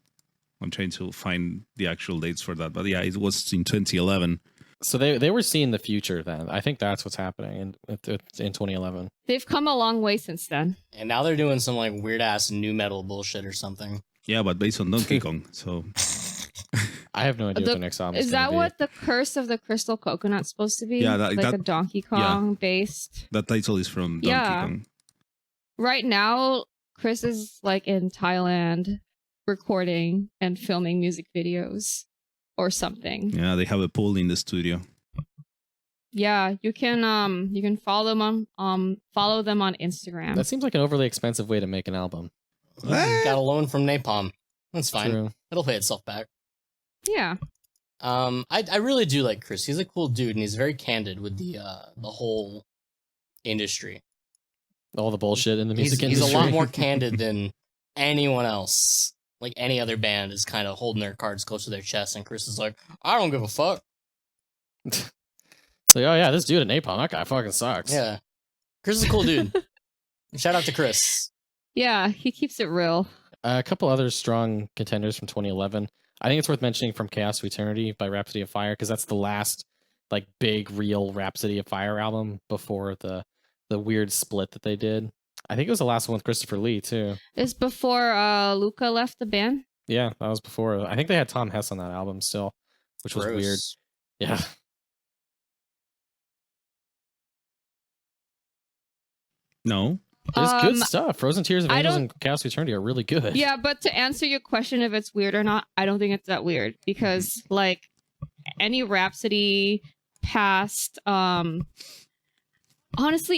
I'm trying to find the actual dates for that, but yeah, it was in 2011. So they were seeing the future then. I think that's what's happening in 2011. They've come a long way since then. and now they're doing some like weird ass new metal bullshit or something. Yeah, but based on Donkey Kong. So I have no idea what The- their next album is. Is that what the Curse of the Crystal Coconut's supposed to be? Yeah, like that- a Donkey Kong based. that title is from Donkey Yeah. Kong. Right now, Chris is like in Thailand recording and filming music videos or something. Yeah, they have a pool in the studio. Yeah, you can follow them on Instagram. That seems like an overly expensive way to make an album. Got a loan from Napalm. That's fine. True. It'll pay itself back. Yeah. I really do like Chris. He's a cool dude, and he's very candid with the whole industry. All the bullshit in the music He's industry. a lot more candid than anyone else. Like any other band is kind of holding their cards close to their chest, and Chris is like, I don't give a fuck. It's like, oh yeah, this dude at Napalm, that guy fucking sucks. Yeah. Chris is a cool dude. Shout out to Chris. Yeah, he keeps it real. A couple other strong contenders from 2011. I think it's worth mentioning From Chaos to Eternity by Rhapsody of Fire, because that's the last like big real Rhapsody of Fire album before the weird split that they did. I think it was the last one with Christopher Lee too. It's before Luca left the band. Yeah, that was before. I think they had Tom Hess on that album still, which was weird. Yeah. No. It's good stuff. Frozen Tears of I Angels don't- and Chaos to Eternity are really good. Yeah, but to answer your question if it's weird or not, I don't think it's that weird because like any Rhapsody past honestly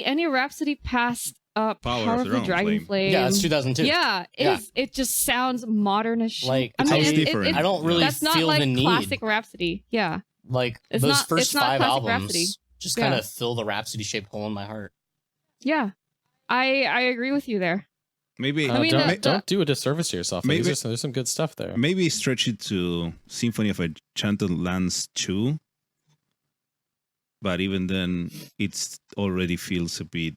any Rhapsody past Power Power of of the the Dragon Flame. Flame. Yeah, it's 2002. Yeah, it just sounds modern as shit. Like, I It mean, sounds different. I don't really that's not feel like the need. classic Rhapsody. Yeah. Like It's those not- first it's not 5 classic albums Rhapsody. just Yeah. kind of fill the Rhapsody-shaped hole in my heart. Yeah. I agree with you there. Maybe I mean, don't do a disservice to yourself. Maybe- There's some good stuff there. maybe stretch it to Symphony of Enchanted Lands 2. But even then, it already feels a bit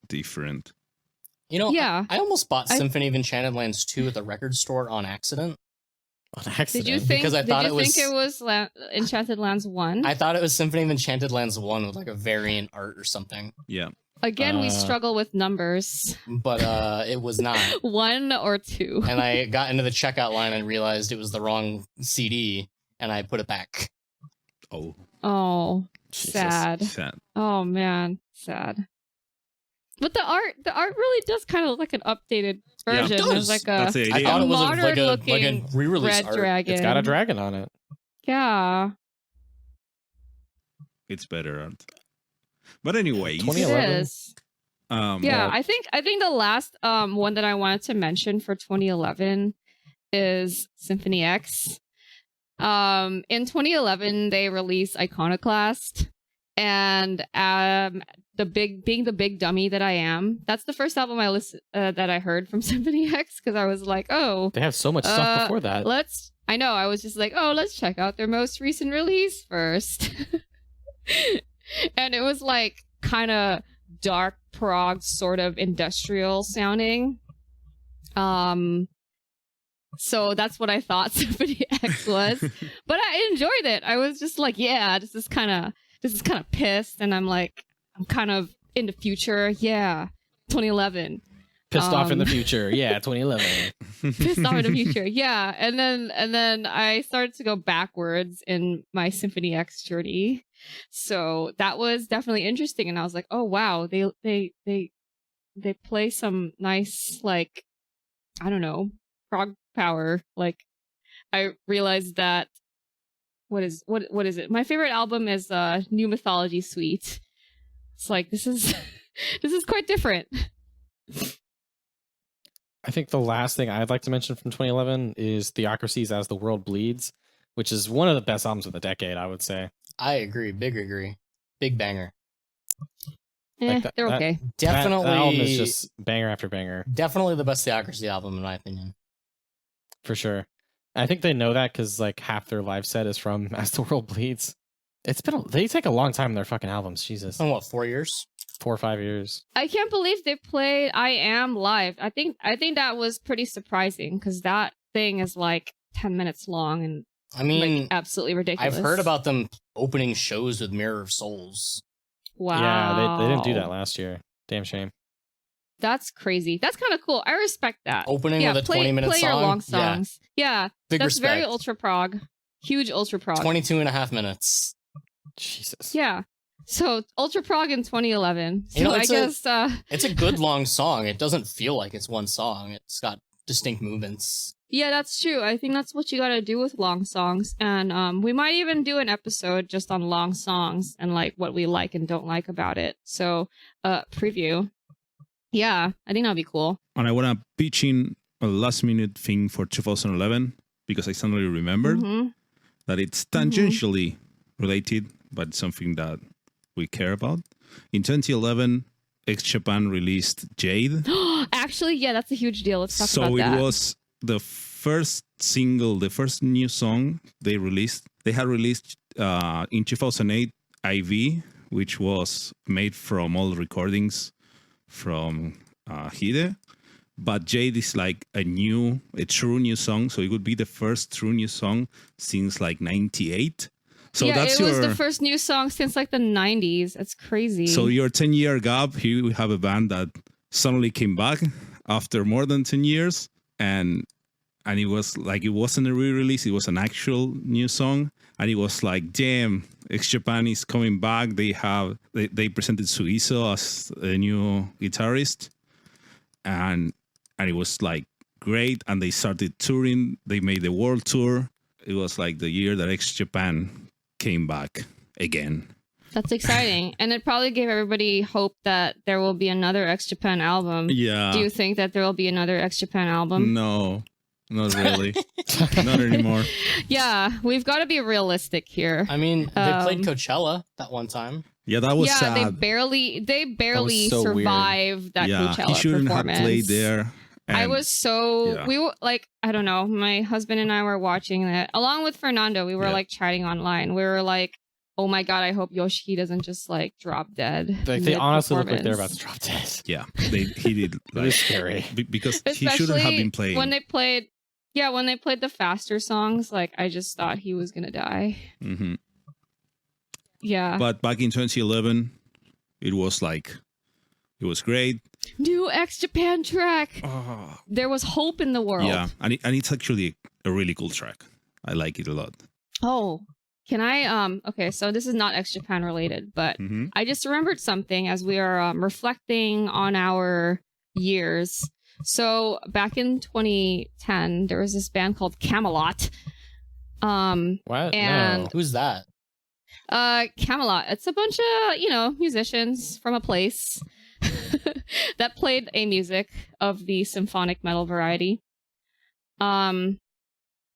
different. You know, Yeah. I almost bought Symphony of Enchanted Lands 2 at the record store on accident. On accident. Did you think Because I thought it was- think it was Enchanted Lands 1? I thought it was Symphony of Enchanted Lands 1 with like a variant art or something. Yeah. Again, we Uh, struggle with numbers. But it was not. 1 or 2. And I got into the checkout line and realized it was the wrong CD, and I put it back. Oh, Oh, Jesus. sad. sad. Oh man, sad. But the art really does kind of look like an updated Yeah, it version. does. There's like That's the a I idea. thought it was like modern a looking re-release red art. dragon. It's got a dragon on it. Yeah, It's better art. But anyway, 2011. it is. Yeah, Yeah. I think the last one that I wanted to mention for 2011 is Symphony X. In 2011 they released Iconoclast, and being the big dummy that I am, that's the first album I listened that I heard from Symphony X because I was like, oh, They have so much stuff before that. I was just like, oh, let's check out their most recent release first. And it was like kind of dark prog, sort of industrial sounding. So that's what I thought Symphony X was. But I enjoyed it. I was just like, yeah, this is kind of pissed, and I'm like, I'm kind of in the future. Yeah, 2011. Pissed off in the future. Yeah, 2011. Pissed off in the future. Yeah, and then I started to go backwards in my Symphony X journey. So that was definitely interesting, and I was like, oh wow, they play some nice, like, I don't know, prog power. Like, I realized that what is it? My favorite album is New Mythology Suite. It's like this is quite different. I think the last thing I'd like to mention from 2011 is Theocracy's As the World Bleeds, which is one of the best albums of the decade, I would say. I agree. Big banger. Like They're that- okay. Definitely. That album is just banger after banger, Definitely the best Theocracy album, in my opinion. for sure. I think they know that because like half their live set is from As the World Bleeds. They take a long time in their fucking albums. Jesus, In what, 4 years? 4 or 5 years. I can't believe they played I Am live. I think that was pretty surprising because that thing is like 10 minutes long and I mean, like absolutely ridiculous. I've heard about them opening shows with Mirror of Souls. Wow. Yeah, they didn't do that last year. Damn shame. That's crazy. That's kind of cool. I respect that. Opening with a 20-minute play song? your long Yeah. songs. Yeah, Big that's respect. very ultra prog. Huge ultra prog. 22 and a half minutes. Jesus. Yeah. So ultra prog in 2011. So You know, I it's guess It's a good long song. It doesn't feel like it's one song. It's got distinct movements. Yeah, that's true. I think that's what you gotta do with long songs. And we might even do an episode just on long songs and like what we like and don't like about it. So preview. Yeah, I think that'd be cool. And I want to pitch in a last minute thing for 2011 because I suddenly remembered that it's tangentially related, but it's something that we care about. In 2011, X Japan released Jade. Actually, yeah, that's a huge deal. Let's talk about So that. it was the first single, the first new song they released. They had released in 2008 IV, which was made from all recordings from Hide. But Jade is like a true new song. So it would be the first true new song since like 98. So yeah, that's it was the first new song since like the 90s. It's crazy. So your 10-year gap, here we have a band that suddenly came back after more than 10 years. And it was like, it wasn't a re-release, it was an actual new song. And it was like, damn, X Japan is coming back. They presented Sugizo as a new guitarist. And it was like great. And they started touring. They made the world tour. It was like the year that X Japan came back again. That's exciting. And it probably gave everybody hope that there will be another X Japan album. Yeah. Do you think that there will be another X Japan album? No, not really. Not anymore. Yeah, we've got to be realistic here. I mean, they played Coachella that one time. Yeah, that was sad. They barely so survived that Coachella he shouldn't performance. have played there. I was so we were like, I don't know, my husband and I were watching that along with Fernando. We were like chatting online. We were like, oh my god, I hope Yoshiki doesn't just like drop dead. Like they honestly look like they're about to drop dead. Yeah, he did. It was scary because especially he shouldn't have been playing when they played. Yeah, when they played the faster songs, like I just thought he was gonna die. Mm-hmm. Yeah, but back in 2011, it was great. New X Japan track. Oh. There was hope in the world. Yeah, and it's actually a really cool track. I like it a lot. Oh, can I? Okay, so this is not X Japan related, but I just remembered something as we are reflecting on our years. So back in 2010, there was this band called Camelot. What? And No. Who's that? Camelot. It's a bunch of musicians from a place that played a music of the symphonic metal variety. And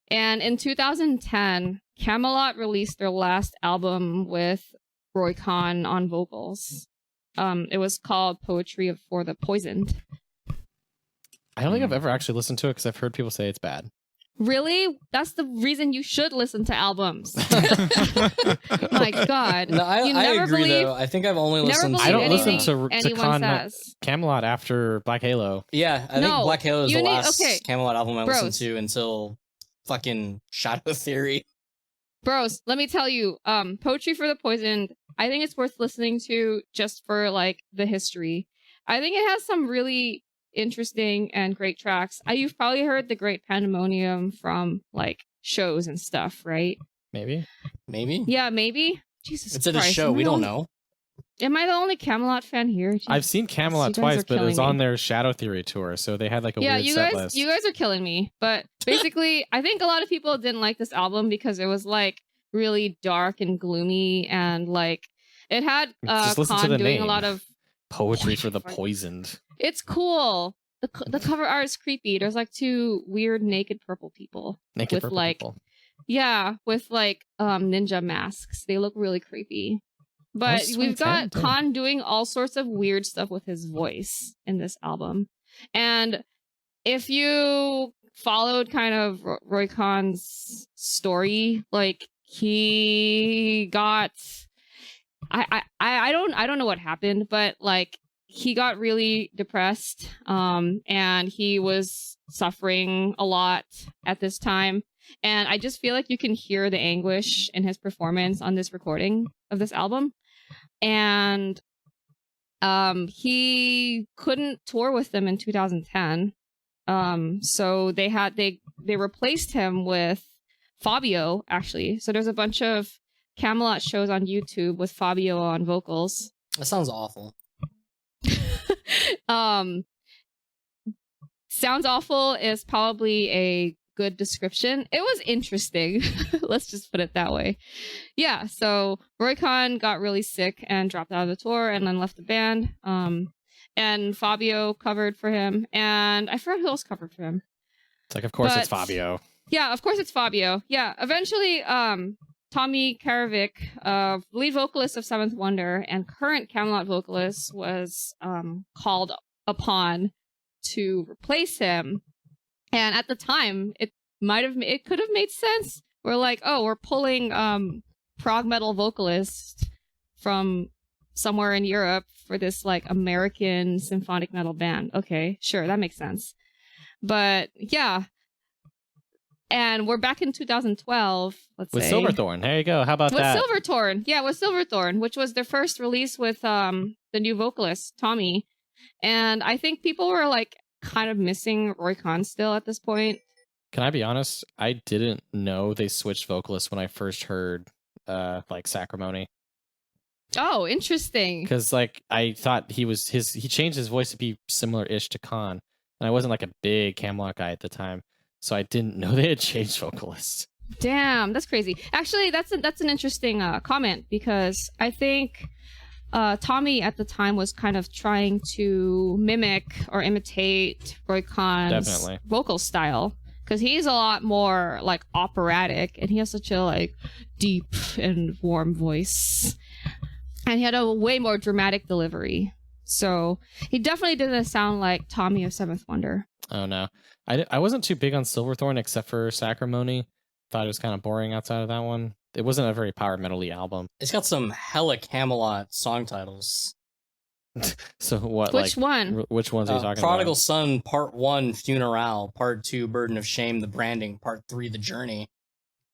in 2010, Camelot released their last album with Roy Khan on vocals. It was called Poetry for the Poisoned. I don't think I've ever actually listened to it because I've heard people say it's bad. Really? That's the reason you should listen to albums. My God. No, I agree though. I think I've only listened. I don't listen anything to anyone says. Camelot after Black Halo. Yeah, I think Black Halo is the last okay. Camelot album I Bros. listened to until fucking Shadow Theory. Bros, let me tell you, Poetry for the Poisoned, I think it's worth listening to just for like the history. I think it has some really interesting and great tracks. You've probably heard the Great Pandemonium from like shows and stuff, right? Maybe. Yeah, maybe. Jesus It's at Christ. a show. We don't know. Am I the only Camelot fan here? Jesus. I've seen Camelot You guys twice, are but it was killing on me. their Shadow Theory tour, so they had like a Yeah, weird you set guys, list. you guys are killing me. But basically, I think a lot of people didn't like this album because it was like really dark and gloomy, and like it had Just listen to Khan the doing name. a lot of. Poetry for the Poisoned. It's cool. The cover art is creepy. There's like two weird naked purple people Naked with purple like people. with like ninja masks. They look really creepy. But Oh, we've got 2010, Khan doing all sorts of weird stuff with his voice in this album. And if you followed kind of Roy Khan's story, like he got I don't know what happened, but like he got really depressed and he was suffering a lot at this time, and I just feel like you can hear the anguish in his performance on this recording of this album. And he couldn't tour with them in 2010, so they replaced him with Fabio, actually. So there's a bunch of Camelot shows on YouTube with Fabio on vocals. That sounds awful. sounds awful is probably a good description. It was interesting. Let's just put it that way. Yeah, so Roy-Con got really sick and dropped out of the tour and then left the band. And Fabio covered for him. And I forgot who else covered for him. It's like, of course it's Fabio. Yeah, of course it's Fabio. Yeah, eventually Tommy Karavik, lead vocalist of Seventh Wonder and current Camelot vocalist, was called upon to replace him. And at the time, it could have made sense. We're like, oh, we're pulling prog metal vocalist from somewhere in Europe for this like American symphonic metal band. Okay, sure, that makes sense. But yeah. And we're back in 2012, let's with say. Silverthorn. There you go. How about that? With Silverthorn. Yeah, with Silverthorn, which was their first release with the new vocalist, Tommy. And I think people were like kind of missing Roy-Con still at this point. Can I be honest? I didn't know they switched vocalists when I first heard like Sacrimony. Oh, interesting. Because like I thought he changed his voice to be similar-ish to Khan. And I wasn't like a big Camelot guy at the time. So I didn't know they had changed vocalists. Damn, that's crazy. Actually, that's an interesting comment, because I think Tommy at the time was kind of trying to mimic or imitate Roy Khan's vocal style, because he's a lot more like operatic and he has such a like deep and warm voice, and he had a way more dramatic delivery. So he definitely didn't sound like Tommy of Seventh Wonder. Oh no, I wasn't too big on Silverthorn except for Sacrimony. Thought it was kind of boring outside of that one. It wasn't a very power metal-y album. It's got some hella Camelot song titles. So what? Which one? Which ones are you talking Prodigal about? Son, Part 1, Funeral. Part 2, Burden of Shame, The Branding. Part 3, The Journey.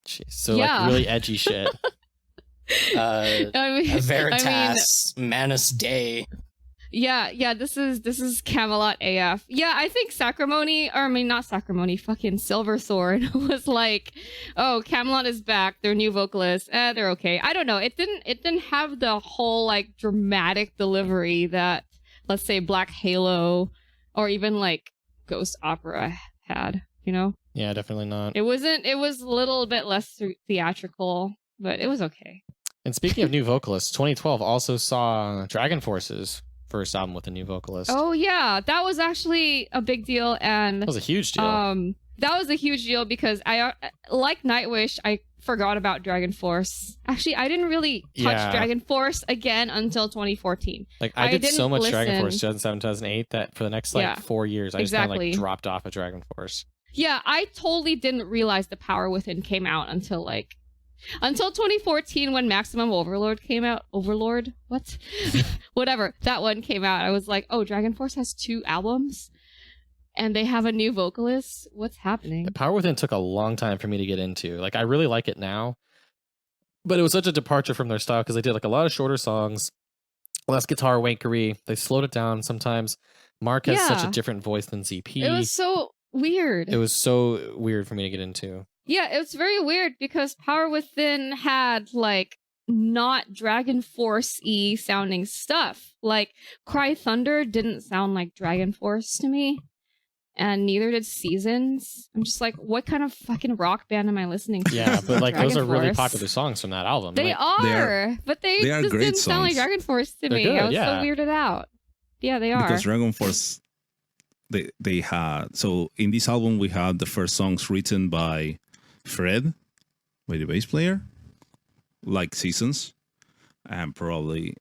Jeez, so like really edgy shit. Veritas, Manus Dei. Yeah, this is Camelot AF. Yeah, I think not Sacrimony, fucking Silverthorn was like, oh, Camelot is back, their new vocalist, they're okay. I don't know, it didn't have the whole like dramatic delivery that, let's say, Black Halo or even like Ghost Opera had, you know? Yeah, definitely not. It was a little bit less theatrical, but it was okay. And speaking of new vocalists, 2012 also saw Dragon Force's first album with a new vocalist. Oh yeah, that was actually a big deal, and that was a huge deal. That was a huge deal because I like Nightwish. I forgot about Dragon Force. Actually, I didn't really touch Dragon Force again until 2014. Like I did so much Dragon Force 2007, 2008 that for the next 4 years I just kind of like dropped off of Dragon Force. Yeah, I totally didn't realize The Power Within came out until 2014 when Maximum Overlord came out. Overlord? What? Whatever. That one came out. I was like, oh, Dragon Force has 2 albums? And they have a new vocalist? What's happening? The Power Within took a long time for me to get into. Like, I really like it now. But it was such a departure from their style because they did like a lot of shorter songs, less guitar wankery. They slowed it down sometimes. Mark has such a different voice than ZP. It was so weird. It was so weird for me to get into. Yeah, it was very weird because Power Within had like not Dragon Force-y sounding stuff. Like Cry Thunder didn't sound like Dragon Force to me, and neither did Seasons. I'm just like, what kind of fucking rock band am I listening to? Yeah, but like those are really Force. popular songs from that album. They like, are, but they are just great didn't sound like songs. Dragon Force to me. Good, I was so weirded out. Yeah, they are. Because Dragon Force, they had, so in this album we had the first songs written by Fred, by the bass player, like Seasons, and probably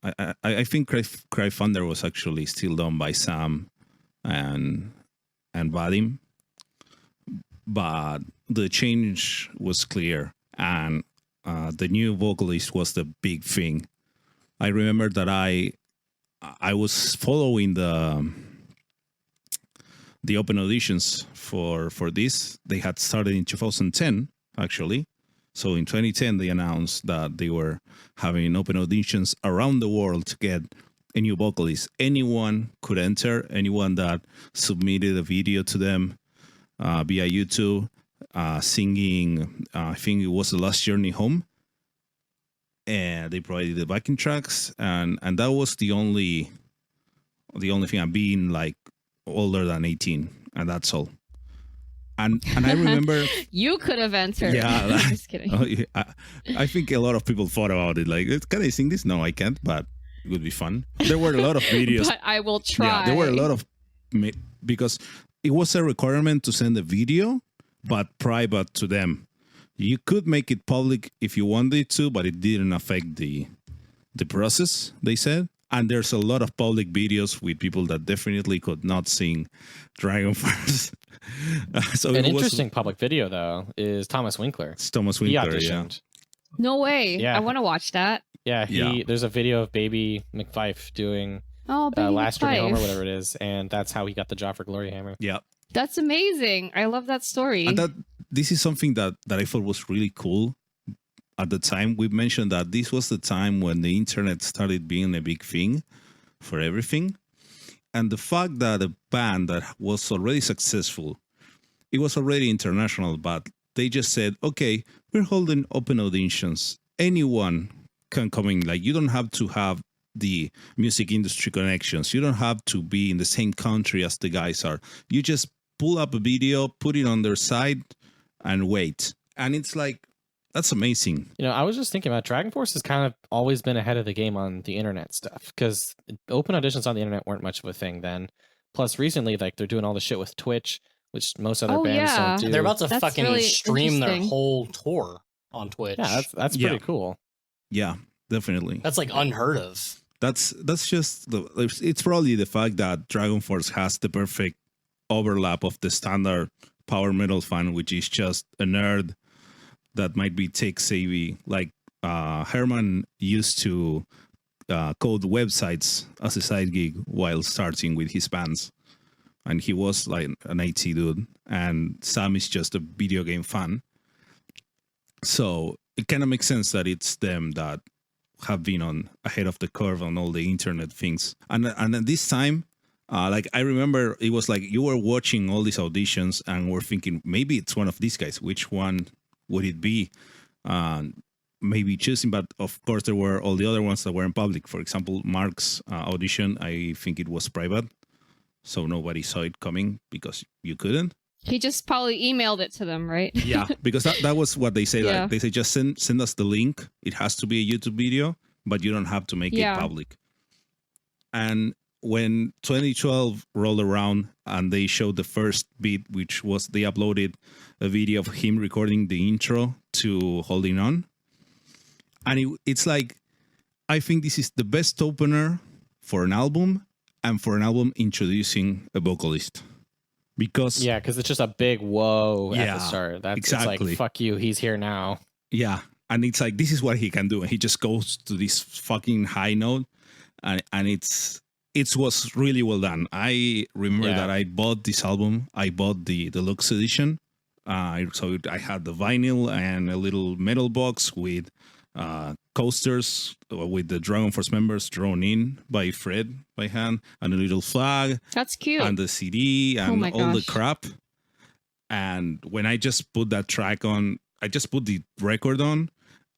I think Cry Thunder was actually still done by Sam and Vadim, but the change was clear, and the new vocalist was the big thing. I remember that I was following the open auditions for this. They had started in 2010, actually. So in 2010, they announced that they were having open auditions around the world to get a new vocalist. Anyone could enter, anyone that submitted a video to them via YouTube, singing, I think it was The Last Journey Home. And they provided the backing tracks, and that was the only thing. I'm being like older than 18, and that's all. And I remember you could have entered. Yeah, Just kidding. I think a lot of people thought about it. Like, can I sing this? No, I can't. But it would be fun. There were a lot of videos. But I will try. Yeah, there were a lot of because it was a requirement to send a video, but private to them. You could make it public if you wanted to, but it didn't affect the process, they said. And there's a lot of public videos with people that definitely could not sing Dragon Force. So An interesting public video, though, is Thomas Winkler. It's Thomas He Winkler, auditioned. No way. Yeah. I want to watch that. Yeah, there's a video of Baby McFife doing Last Journey Home or whatever it is, and that's how he got the job for Glory Hammer. Yeah. That's amazing. I love that story. And this is something that I thought was really cool. At the time, we mentioned that this was the time when the internet started being a big thing for everything. And the fact that a band that was already successful, it was already international, but they just said, okay, we're holding open auditions. Anyone can come in. Like, you don't have to have the music industry connections. You don't have to be in the same country as the guys are. You just pull up a video, put it on their site, and wait. And it's like, that's amazing. You know, I was just thinking about Dragon Force has kind of always been ahead of the game on the internet stuff, because open auditions on the internet weren't much of a thing then. Plus, recently, like, they're doing all the shit with Twitch, which most other bands don't do. They're about to That's fucking really stream their interesting. whole tour on Twitch. Yeah, that's pretty cool. Yeah, definitely. That's like unheard of. That's just it's probably the fact that Dragon Force has the perfect overlap of the standard power metal fan, which is just a nerd that might be tech savvy. Like Herman used to code websites as a side gig while starting with his bands, and he was like an IT dude. And Sam is just a video game fan, so it kind of makes sense that it's them that have been on ahead of the curve on all the internet things. And at this time, like, I remember it was like you were watching all these auditions and were thinking, maybe it's one of these guys. Which one would it be? Maybe choosing, but of course there were all the other ones that were in public. For example, Mark's audition, I think it was private, so nobody saw it coming because you couldn't. He just probably emailed it to them, right? Yeah, because that was what they say. Yeah. Like, they say, just send us the link. It has to be a YouTube video, but you don't have to make it public. And when 2012 rolled around and they showed the first bit, which was they uploaded a video of him recording the intro to Holding On. And it's like, I think this is the best opener for an album and for an album introducing a vocalist. Because it's just a big whoa at the Yeah, start. That's exactly. It's like, fuck you, he's here now. Yeah, and it's like, this is what he can do. And he just goes to this fucking high note, and it was really well done. I remember that I bought this album. I bought the deluxe edition. So I had the vinyl and a little metal box with coasters with the Dragon Force members drawn in by Fred by hand, and a little flag. That's cute. And the CD and all the gosh. crap. And when I just put that track on, I just put the record on,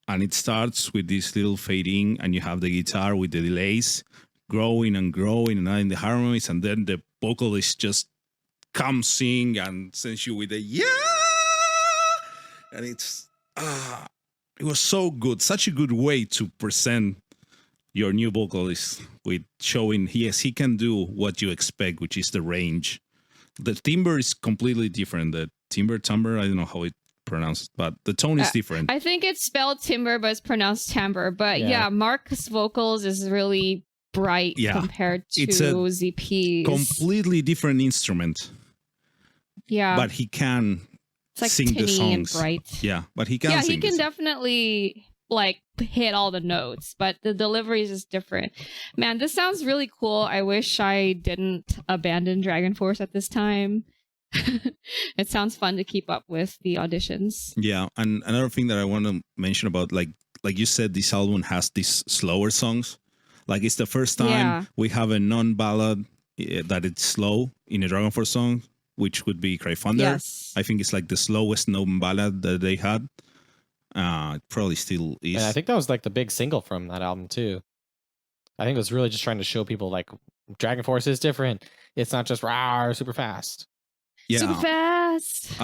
and it starts with this little fading, and you have the guitar with the delays growing and growing, and adding the harmonies, and then the vocalist just comes in and sends you with a yeah, and it's it was so good, such a good way to present your new vocalist, with showing yes, he can do what you expect, which is the range. The timbre is completely different. The timbre, I don't know how it pronounced, but the tone is different. I think it's spelled timbre, but it's pronounced timbre. But yeah, Mark's vocals is really bright compared to It's a ZP's. completely different instrument. Yeah, But he can it's like sing the tinny songs. and bright. Yeah, but he can Yeah, sing he can the songs. definitely like hit all the notes, but the delivery is just different. Man, this sounds really cool. I wish I didn't abandon Dragon Force at this time. It sounds fun to keep up with the auditions. Yeah, and another thing that I want to mention about, like you said, this album has these slower songs. Like, it's the first time we have a non-ballad that it's slow in a Dragon Force song, which would be Cry Thunder. Yes. I think it's like the slowest non-ballad that they had. It probably still is. And I think that was like the big single from that album too. I think it was really just trying to show people like Dragon Force is different. It's not just rah super fast. Super fast.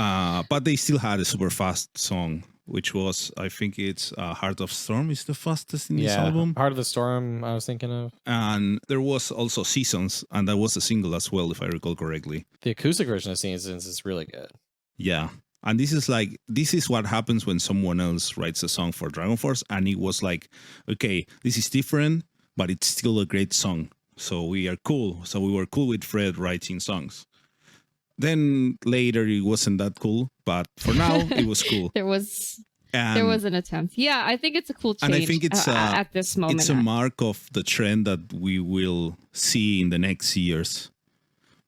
But they still had a super fast song, which was, I think it's Heart of Storm is the fastest in this album. Heart of the Storm, I was thinking of. And there was also Seasons, and that was a single as well, if I recall correctly. The acoustic version of Seasons is really good. Yeah. And this is what happens when someone else writes a song for Dragon Force, and it was like, okay, this is different, but it's still a great song. So we are cool. So we were cool with Fred writing songs. Then later it wasn't that cool, but for now it was cool. There was an attempt. Yeah, I think it's a cool change. And I think it's at this moment. It's a mark of the trend that we will see in the next years.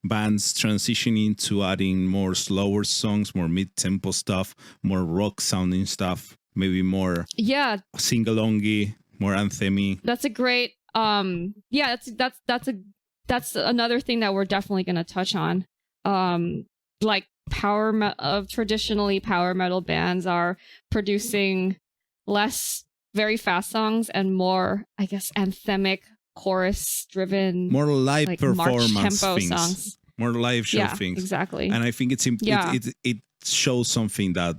Bands transitioning to adding more slower songs, more mid-tempo stuff, more rock-sounding stuff, maybe more sing-alongy, more anthemy. That's a great. That's another thing that we're definitely going to touch on. Like traditionally power metal bands are producing less very fast songs and more, I guess, anthemic, chorus driven, more live like performance march tempo things, songs, more live show things. Exactly. And I think it shows something that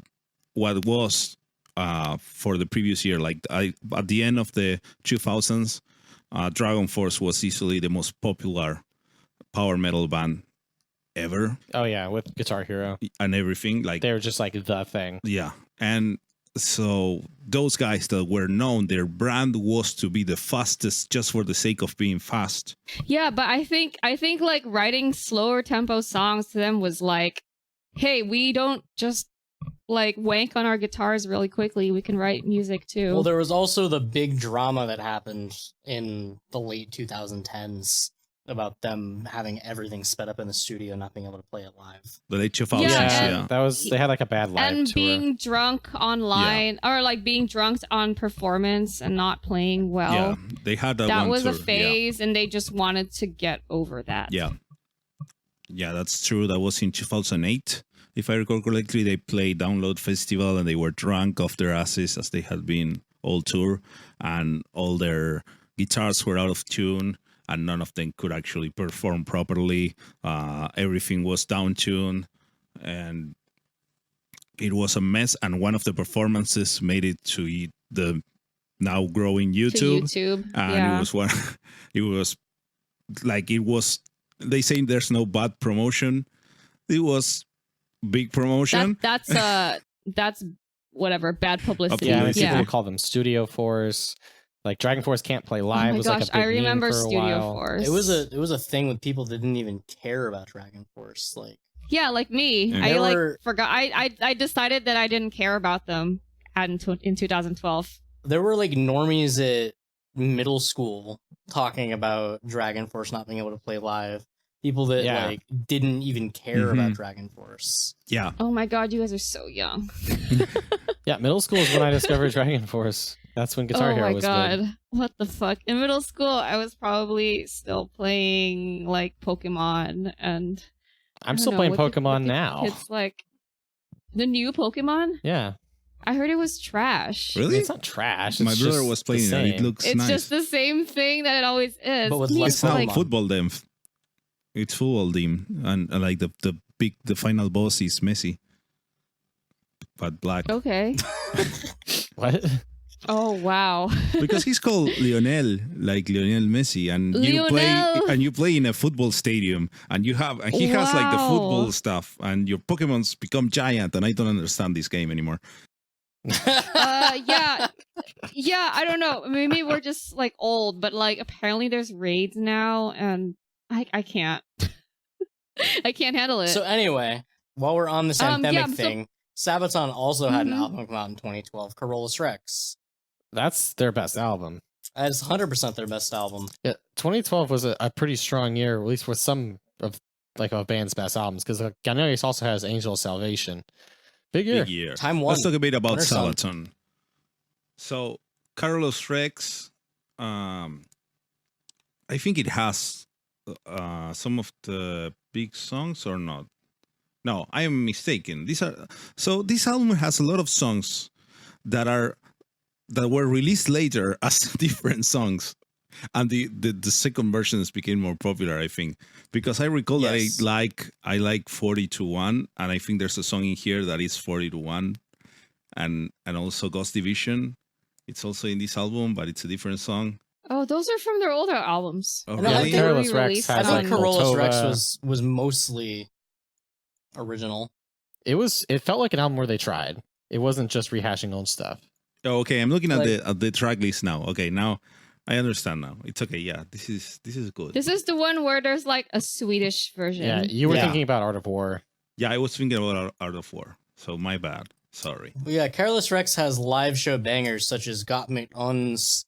what was for the previous year, like at the end of the 2000s, Dragon Force was easily the most popular power metal band ever. Oh yeah, with Guitar Hero and everything. Like they were just like the thing. Yeah, and so those guys that were known, their brand was to be the fastest just for the sake of being fast. Yeah, but I think like writing slower tempo songs to them was like, hey, we don't just like wank on our guitars really quickly. We can write music too. Well, there was also the big drama that happened in the late 2010s about them having everything sped up in the studio, not being able to play it live. The late 2000s, that was, they had like a bad live and tour. Being drunk online or like being drunk on performance and not playing well. Yeah, they had that one was tour, a phase, and they just wanted to get over that. Yeah, that's true. That was in 2008. If I recall correctly, they played Download Festival and they were drunk off their asses as they had been all tour, and all their guitars were out of tune. And none of them could actually perform properly. Everything was down tuned, and it was a mess. And one of the performances made it to the now growing YouTube. And it was one. It was like it was. They say there's no bad promotion. It was big promotion. That's whatever, bad publicity. Yeah, I mean, people call them Studio Force. Like Dragon Force can't play live. Oh my was gosh, like a big I remember meme for a Studio while. Force. It was a thing with people that didn't even care about Dragon Force. Like like me. And I forgot. I decided that I didn't care about them in 2012. There were like normies at middle school talking about Dragon Force not being able to play live. People that like didn't even care about Dragon Force. Yeah. Oh my god, you guys are so young. Yeah, middle school is when I discovered Dragon Force. That's when Guitar Hero was big. What the fuck? In middle school, I was probably still playing like Pokemon, and I'm still playing Pokemon now. It's like the new Pokemon. Yeah. I heard it was trash. Really? It's not trash. My brother was playing it. It looks it's nice. just the same thing that it always is. But with it's now football them. It's football team, and like the final boss is Messi, but black. Okay. What? Oh wow. Because he's called Lionel, like Lionel Messi, and you play in a football stadium, and he has like the football stuff, and your Pokemons become giant, and I don't understand this game anymore. Yeah, I don't know. Maybe we're just like old, but like apparently there's raids now, and I can't. I can't handle it. So anyway, while we're on this anthemic thing, Sabaton also had an album come out in 2012, Carolus Rex. That's their best album. That's 100% their best album. Yeah, 2012 was a pretty strong year, at least with some of a band's best albums, because Galneryus also has Angel of Salvation. Big year. Time one. Let's talk a bit about Sabaton. So, Carolus Rex, I think it has some of the big songs or not. No, I am mistaken. This album has a lot of songs that were released later as different songs. And the second versions became more popular, I think, because I recall Yes. that I like 40-1, and I think there's a song in here that is 40-1, and also Ghost Division. It's also in this album, but it's a different song. Oh, those are from their older albums. Oh, And I really? think Careless Rex re-released has I on- think like Carolus Rex Moldova. was mostly original. It felt like an album where they tried. It wasn't just rehashing old stuff. Oh, okay. I'm looking at Like- the track list now. Okay, now I understand. Now it's okay. Yeah, this is good. This is the one where there's like a Swedish version. Yeah, you were Yeah. thinking about Art of War. Yeah, I was thinking about Art of War. So my bad. Sorry. But yeah, Careless Rex has live show bangers such as Got Me Ons,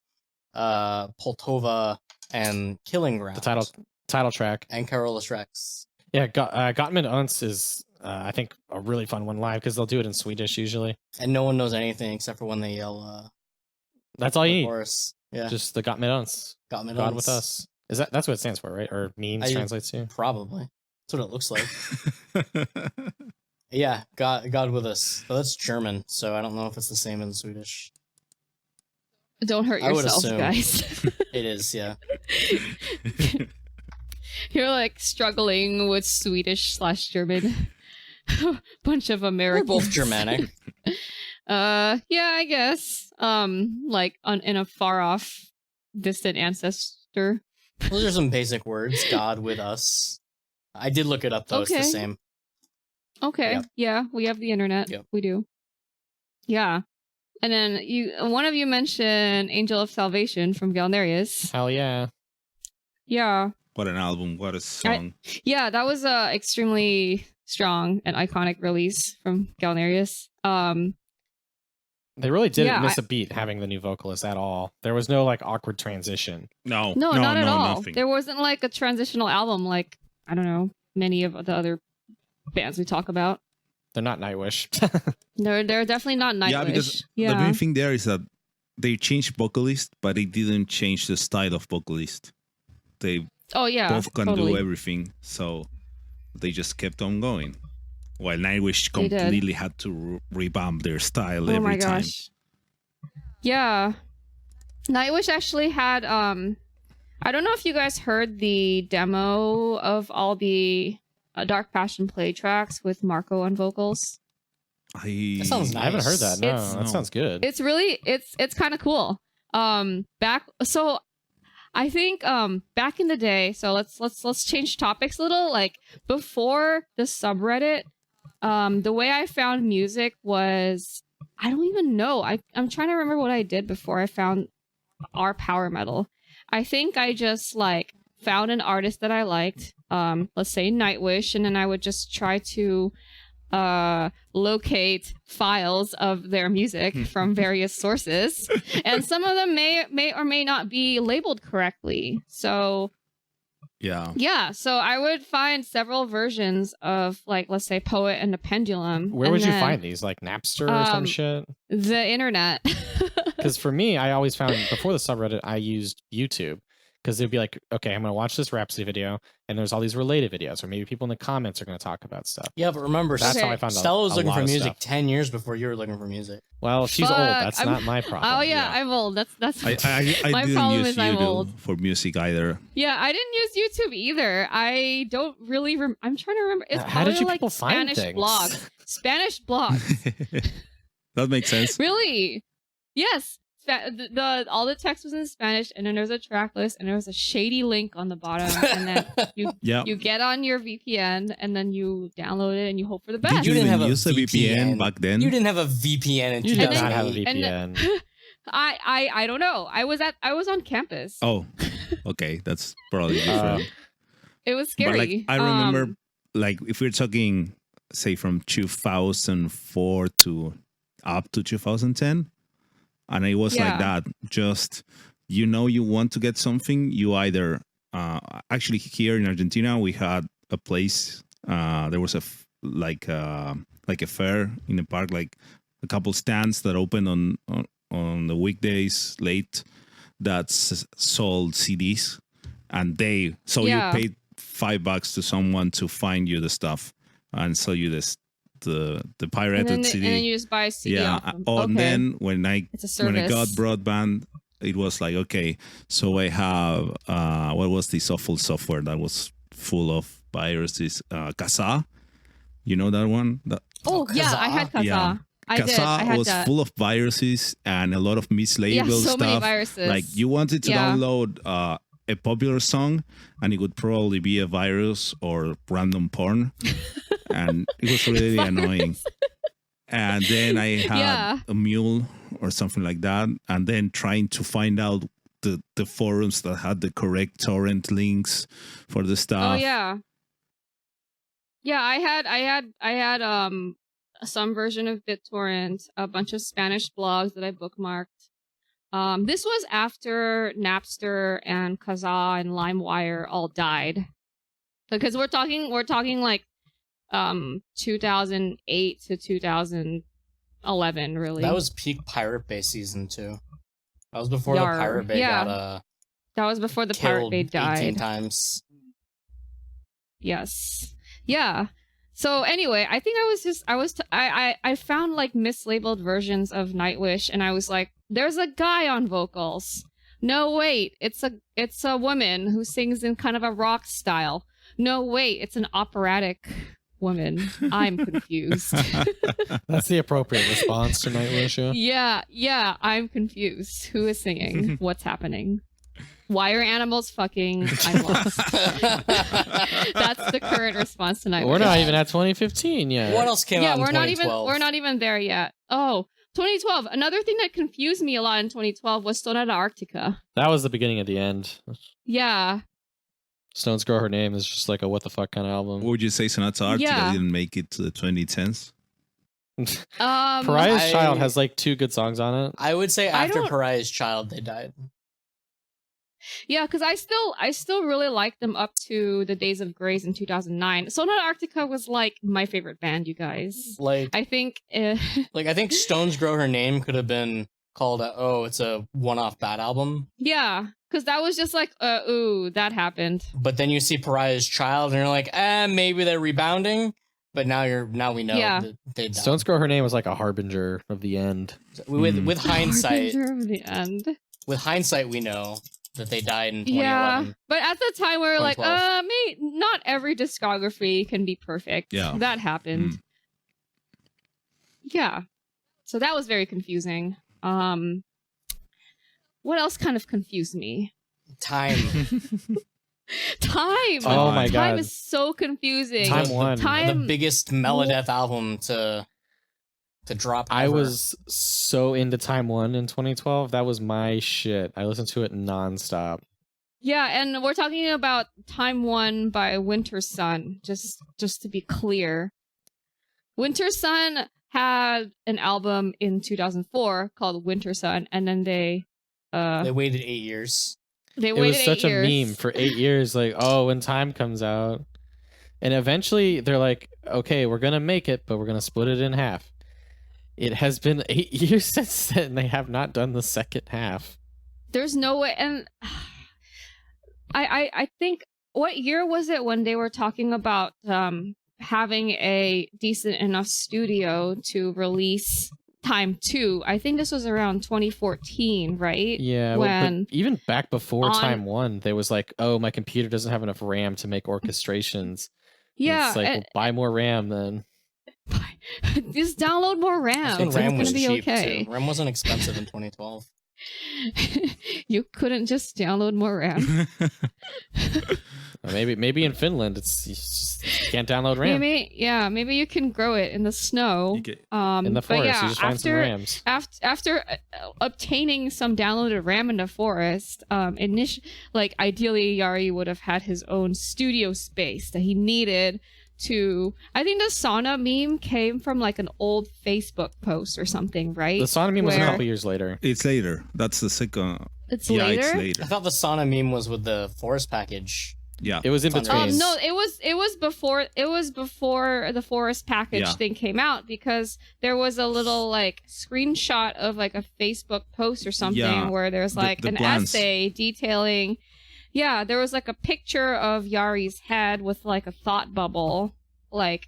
Poltova, and Killing Ground. The title track. And Carolus Rex. Yeah, Gottmund Uns is I think a really fun one live because they'll do it in Swedish usually. And no one knows anything except for when they yell That's all you the need. chorus. Yeah. Just the Gottmund Uns. Got Me God Ons. with us. Is that's what it stands for, right? Or means I- translates to? Probably. That's what it looks like. Yeah, God with us. But that's German, so I don't know if it's the same in Swedish. Don't hurt I would yourself, assume. guys. It is, yeah. You're like struggling with Swedish/German. Bunch of We're Americans. both Germanic. Yeah, I guess. Like in a far off, distant ancestor. Those are some basic words. God with us. I did look it up though. It's Okay. the same. Okay. Yep. Yeah, we have the internet. Yep. We do. Yeah. And then one of you mentioned Angel of Salvation from Galneryus. Hell yeah. Yeah. What an album! What a song! Yeah, that was a extremely strong and iconic release from Galneryus. They really didn't Yeah, miss a beat having the new vocalist at all. There was no like awkward transition. No, No, not at all. Nothing. There wasn't like a transitional album like, I don't know, many of the other bands we talk about. They're not Nightwish. They're definitely not Nightwish. Yeah, because Yeah. the main thing there is that they changed vocalist, but they didn't change the style of vocalist. They Oh yeah. both can totally. do everything, so they just kept on going. While Nightwish They did. completely had to revamp their style Oh every my time. gosh. Yeah. Nightwish actually had I don't know if you guys heard the demo of all the Dark Passion play tracks with Marco on vocals. That sounds I haven't heard that. No, It's- that sounds good. It's really it's kind of cool. I think back in the day, so let's change topics a little. Like before the subreddit, the way I found music was I don't even know. I'm trying to remember what I did before I found our power metal. I think I just like found an artist that I liked, let's say Nightwish, and then I would just try to locate files of their music from various sources, and some of them may or may not be labeled correctly. So Yeah. so I would find several versions of like, let's say, Poet and the Pendulum. Where and would you then find these? Like Napster or some um, shit? the internet? Because for me, I always found before the subreddit, I used YouTube because it'd be like, okay, I'm going to watch this Rhapsody video, and there's all these related videos, or maybe people in the comments are going to talk about stuff. Yeah, but remember, That's how Okay. I found out. Stella was looking for music Stuff. 10 years before you were looking for music. Well, she's old. Fuck, That's I'm- not my problem. Oh yeah, Yeah. I'm old. That's I My didn't problem use is I'm YouTube old. for music either. Yeah, I didn't use YouTube either. I don't really. I'm trying to remember. It's How did probably you like people find Spanish things? blogs. Spanish blogs. That makes sense. Really? Yes. The all the text was in Spanish, and then there was a track list, and there was a shady link on the bottom, and then Yeah. you get on your VPN, and then you download it, and you hope for the best. Did You you didn't even have a use a VPN VPN. back then? You didn't have a VPN in You did And not then- have a 2008. VPN. I don't know. I was on campus. Oh, okay. That's probably different. It was scary. But like, I remember, Um, like, if we're talking, say, from 2004 to up to 2010, and it was Yeah. like that. Just, you want to get something, you either, actually here in Argentina, we had a place, there was like a fair in the park, like a couple stands that opened on the weekdays late that sold CDs, and Yeah. you paid $5 to someone to find you the stuff and sell you the and pirated then, CD. and then you just buy a CD Yeah. off them. And Okay. then when I It's a when I got service. broadband, it was like, okay, so I have what was this awful software that was full of viruses? Casa, you know that one? Oh yeah, Kazaa. I had Kazaa. Yeah. I did. I Casa had was that. full of viruses and a lot of mislabeled Yeah, so stuff. many viruses. Like you wanted to Yeah. download a popular song, and it would probably be a virus or random porn, and it was really annoying. And then I had Yeah. a mule or something like that, and then trying to find out the forums that had the correct torrent links for the stuff. Oh yeah. Yeah, I had some version of BitTorrent, a bunch of Spanish blogs that I bookmarked. This was after Napster and Kazaa and LimeWire all died. Because we're talking like 2008 to 2011 really. That was peak Pirate Bay season 2. That was before Yar. the Pirate Bay Yeah. got That was before the Pirate killed Bay 18 died. times. Yes. Yeah. So anyway, I think I found like mislabeled versions of Nightwish, and I was like, there's a guy on vocals. No, wait, it's a woman who sings in kind of a rock style. No, wait, it's an operatic woman. I'm confused. That's the appropriate response to Nightwish. Yeah, I'm confused. Who is singing? What's happening? Why are animals fucking? I'm lost. That's the current response to Nightwish. We're not even at 2015 yet. What else came out in we're not 2012? even there yet. Oh, 2012. Another thing that confused me a lot in 2012 was Sonata Arctica. That was the beginning of the end. Yeah. Stones Grow Her Name is just like a what the fuck kind of album. What would you say Sonata Arctica Yeah. didn't make it to the 2010s? Pariah's I- Child has like 2 good songs on it. I would say I after don't- Pariah's Child, they died. Yeah, because I still really liked them up to the Days of Grace in 2009. Sonata Arctica was like my favorite band, you guys. Like, I think. I think Stones Grow Her Name could have been called it's a one-off bad album. Yeah, because that was just like, ooh, that happened. But then you see Pariah's Child, and you're like, maybe they're rebounding. But now we know Yeah. that they died. Stones Grow Her Name was like a harbinger of the end. With hindsight, Harbinger of the end. we know that they died in 2011. Yeah, but at the time we were like, 2012. not every discography can be perfect. Yeah. That happened. Yeah. So that was very confusing. What else kind of confused me? Time. Time. Oh my Time God. is so confusing. Time one. Time. The biggest Melodeath album to drop I ever. was so into Time 1 in 2012. That was my shit. I listened to it nonstop. Yeah, and we're talking about Time One by Winter Sun. Just to be clear, Winter Sun had an album in 2004 called Winter Sun, and then they waited 8 years. waited It was 8 such years. a meme for 8 years. Like, oh, when Time comes out. And eventually they're like, okay, we're going to make it, but we're going to split it in half. It has been 8 years since then. They have not done the second half. There's no way, and I think, what year was it when they were talking about having a decent enough studio to release Time 2? I think this was around 2014, right? Yeah, well, When but even back before on- Time 1, they was like, oh, my computer doesn't have enough RAM to make orchestrations. And yeah, it's like, well, buy more RAM then. just download more RAM. I think It's RAM gonna was be cheap okay. too. RAM wasn't expensive in 2012. You couldn't just download more RAM. Or maybe in Finland, you can't download RAM. Maybe you can grow it in the snow. You get- In the but forest, yeah, you just find some RAMs. After obtaining some downloaded RAM in the forest, ideally Yari would have had his own studio space that he needed to. I think the sauna meme came from like an old Facebook post or something, right? The Sauna meme was a Where- couple years later. It's later. That's the second. It's yeah, later. it's I later. thought the Sauna meme was with the forest package. Yeah. It was in It's between. on No, it was before the forest package Yeah. thing came out, because there was a little like screenshot of like a Facebook post or something Yeah, where there's like the an plans. essay detailing. Yeah, there was like a picture of Yari's head with like a thought bubble, like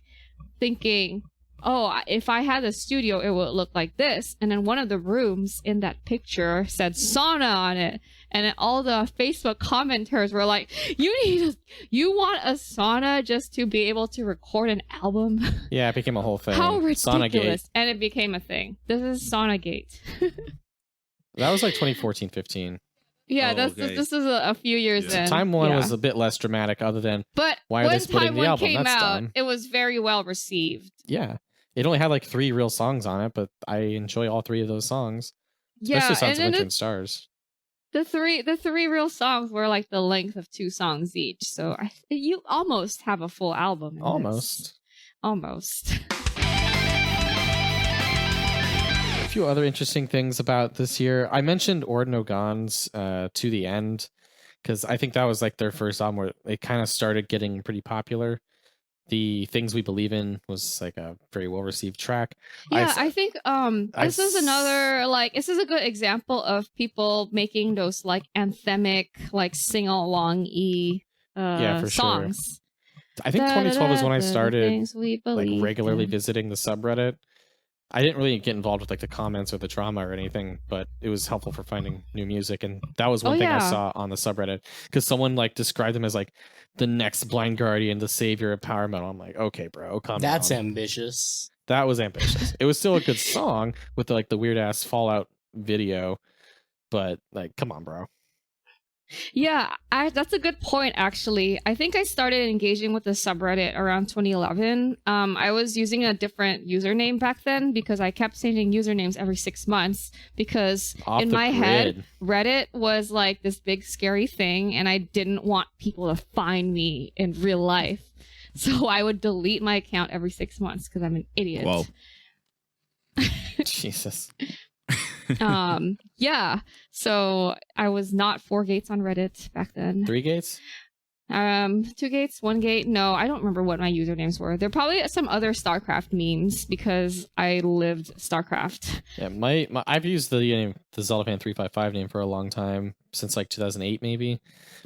thinking, oh, if I had a studio, it would look like this. And then one of the rooms in that picture said sauna on it. And then all the Facebook commenters were like, you want a sauna just to be able to record an album? Yeah, it became a whole thing. How ridiculous. Saunagate. And it became a thing. This is Saunagate. That was like 2014, 15. Yeah, Oh, okay. this is a few years in. Time one Yeah. was a bit less dramatic, other than But why are they when splitting Time the 1 album? came That's out, dumb. it was very well received. Yeah. It only had like 3 real songs on it, but I enjoy all 3 of those songs. Yeah, Especially Sons and of then Winter and Stars. the three real songs were like the length of 2 songs each. So you almost have a full album. In this. Almost. A few other interesting things about this year. I mentioned Ordinogons to the end, because I think that was like their first album where it kind of started getting pretty popular. The Things We Believe In was like a very well received track. Yeah, I think this is another this is a good example of people making those like anthemic like sing along for songs. Sure. I think 2012 is when I started like regularly in. visiting the subreddit. I didn't really get involved with like the comments or the drama or anything, but it was helpful for finding new music. And that was one thing I saw on the subreddit, because someone like described them as like the next Blind Guardian, the savior of power metal. I'm like, okay, bro, come on. That's ambitious. That was ambitious. It was still a good song with like the weird ass Fallout video, but like, come on, bro. Yeah, that's a good point, actually. I think I started engaging with the subreddit around 2011. I was using a different username back then because I kept changing usernames every 6 months because in my head, Reddit was like this big scary thing and I didn't want people to find me in real life. So I would delete my account every 6 months because I'm an idiot. Wow. Jesus. Yeah, so I was not 4 gates on Reddit back then. 3 gates? 2 gates, 1 gate. No, I don't remember what my usernames were. There are probably some other StarCraft memes because I lived StarCraft. Yeah, I've used the Zelda Fan 355 name for a long time, since like 2008 maybe.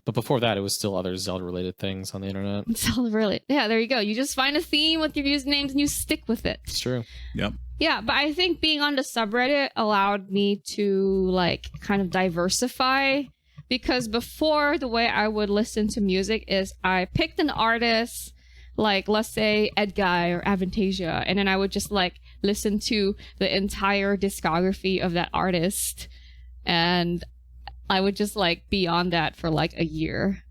But before that, it was still other Zelda related things on the internet. Zelda related. Yeah, there you go. You just find a theme with your usernames and you stick with it. It's true. Yep. Yeah, but I think being on the subreddit allowed me to like kind of diversify, because before the way I would listen to music is I picked an artist, like let's say Ed Guy or Avantasia, and then I would just like listen to the entire discography of that artist, and I would just like be on that for like a year.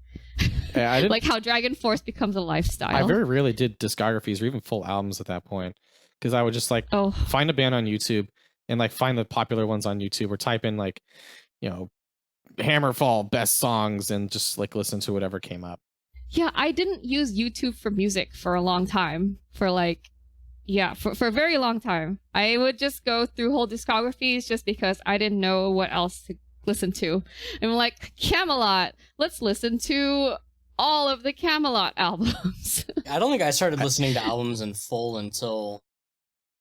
Yeah, like how Dragon Force becomes a lifestyle. I very rarely did discographies or even full albums at that point, because I would just like find a band on YouTube and like find the popular ones on YouTube, or type in like, you know, Hammerfall best songs and just like listen to whatever came up. Yeah, I didn't use YouTube for music for a long time. For a very long time. I would just go through whole discographies just because I didn't know what else to listen to. And I'm like, Camelot, let's listen to all of the Camelot albums. I don't think I started listening to albums in full until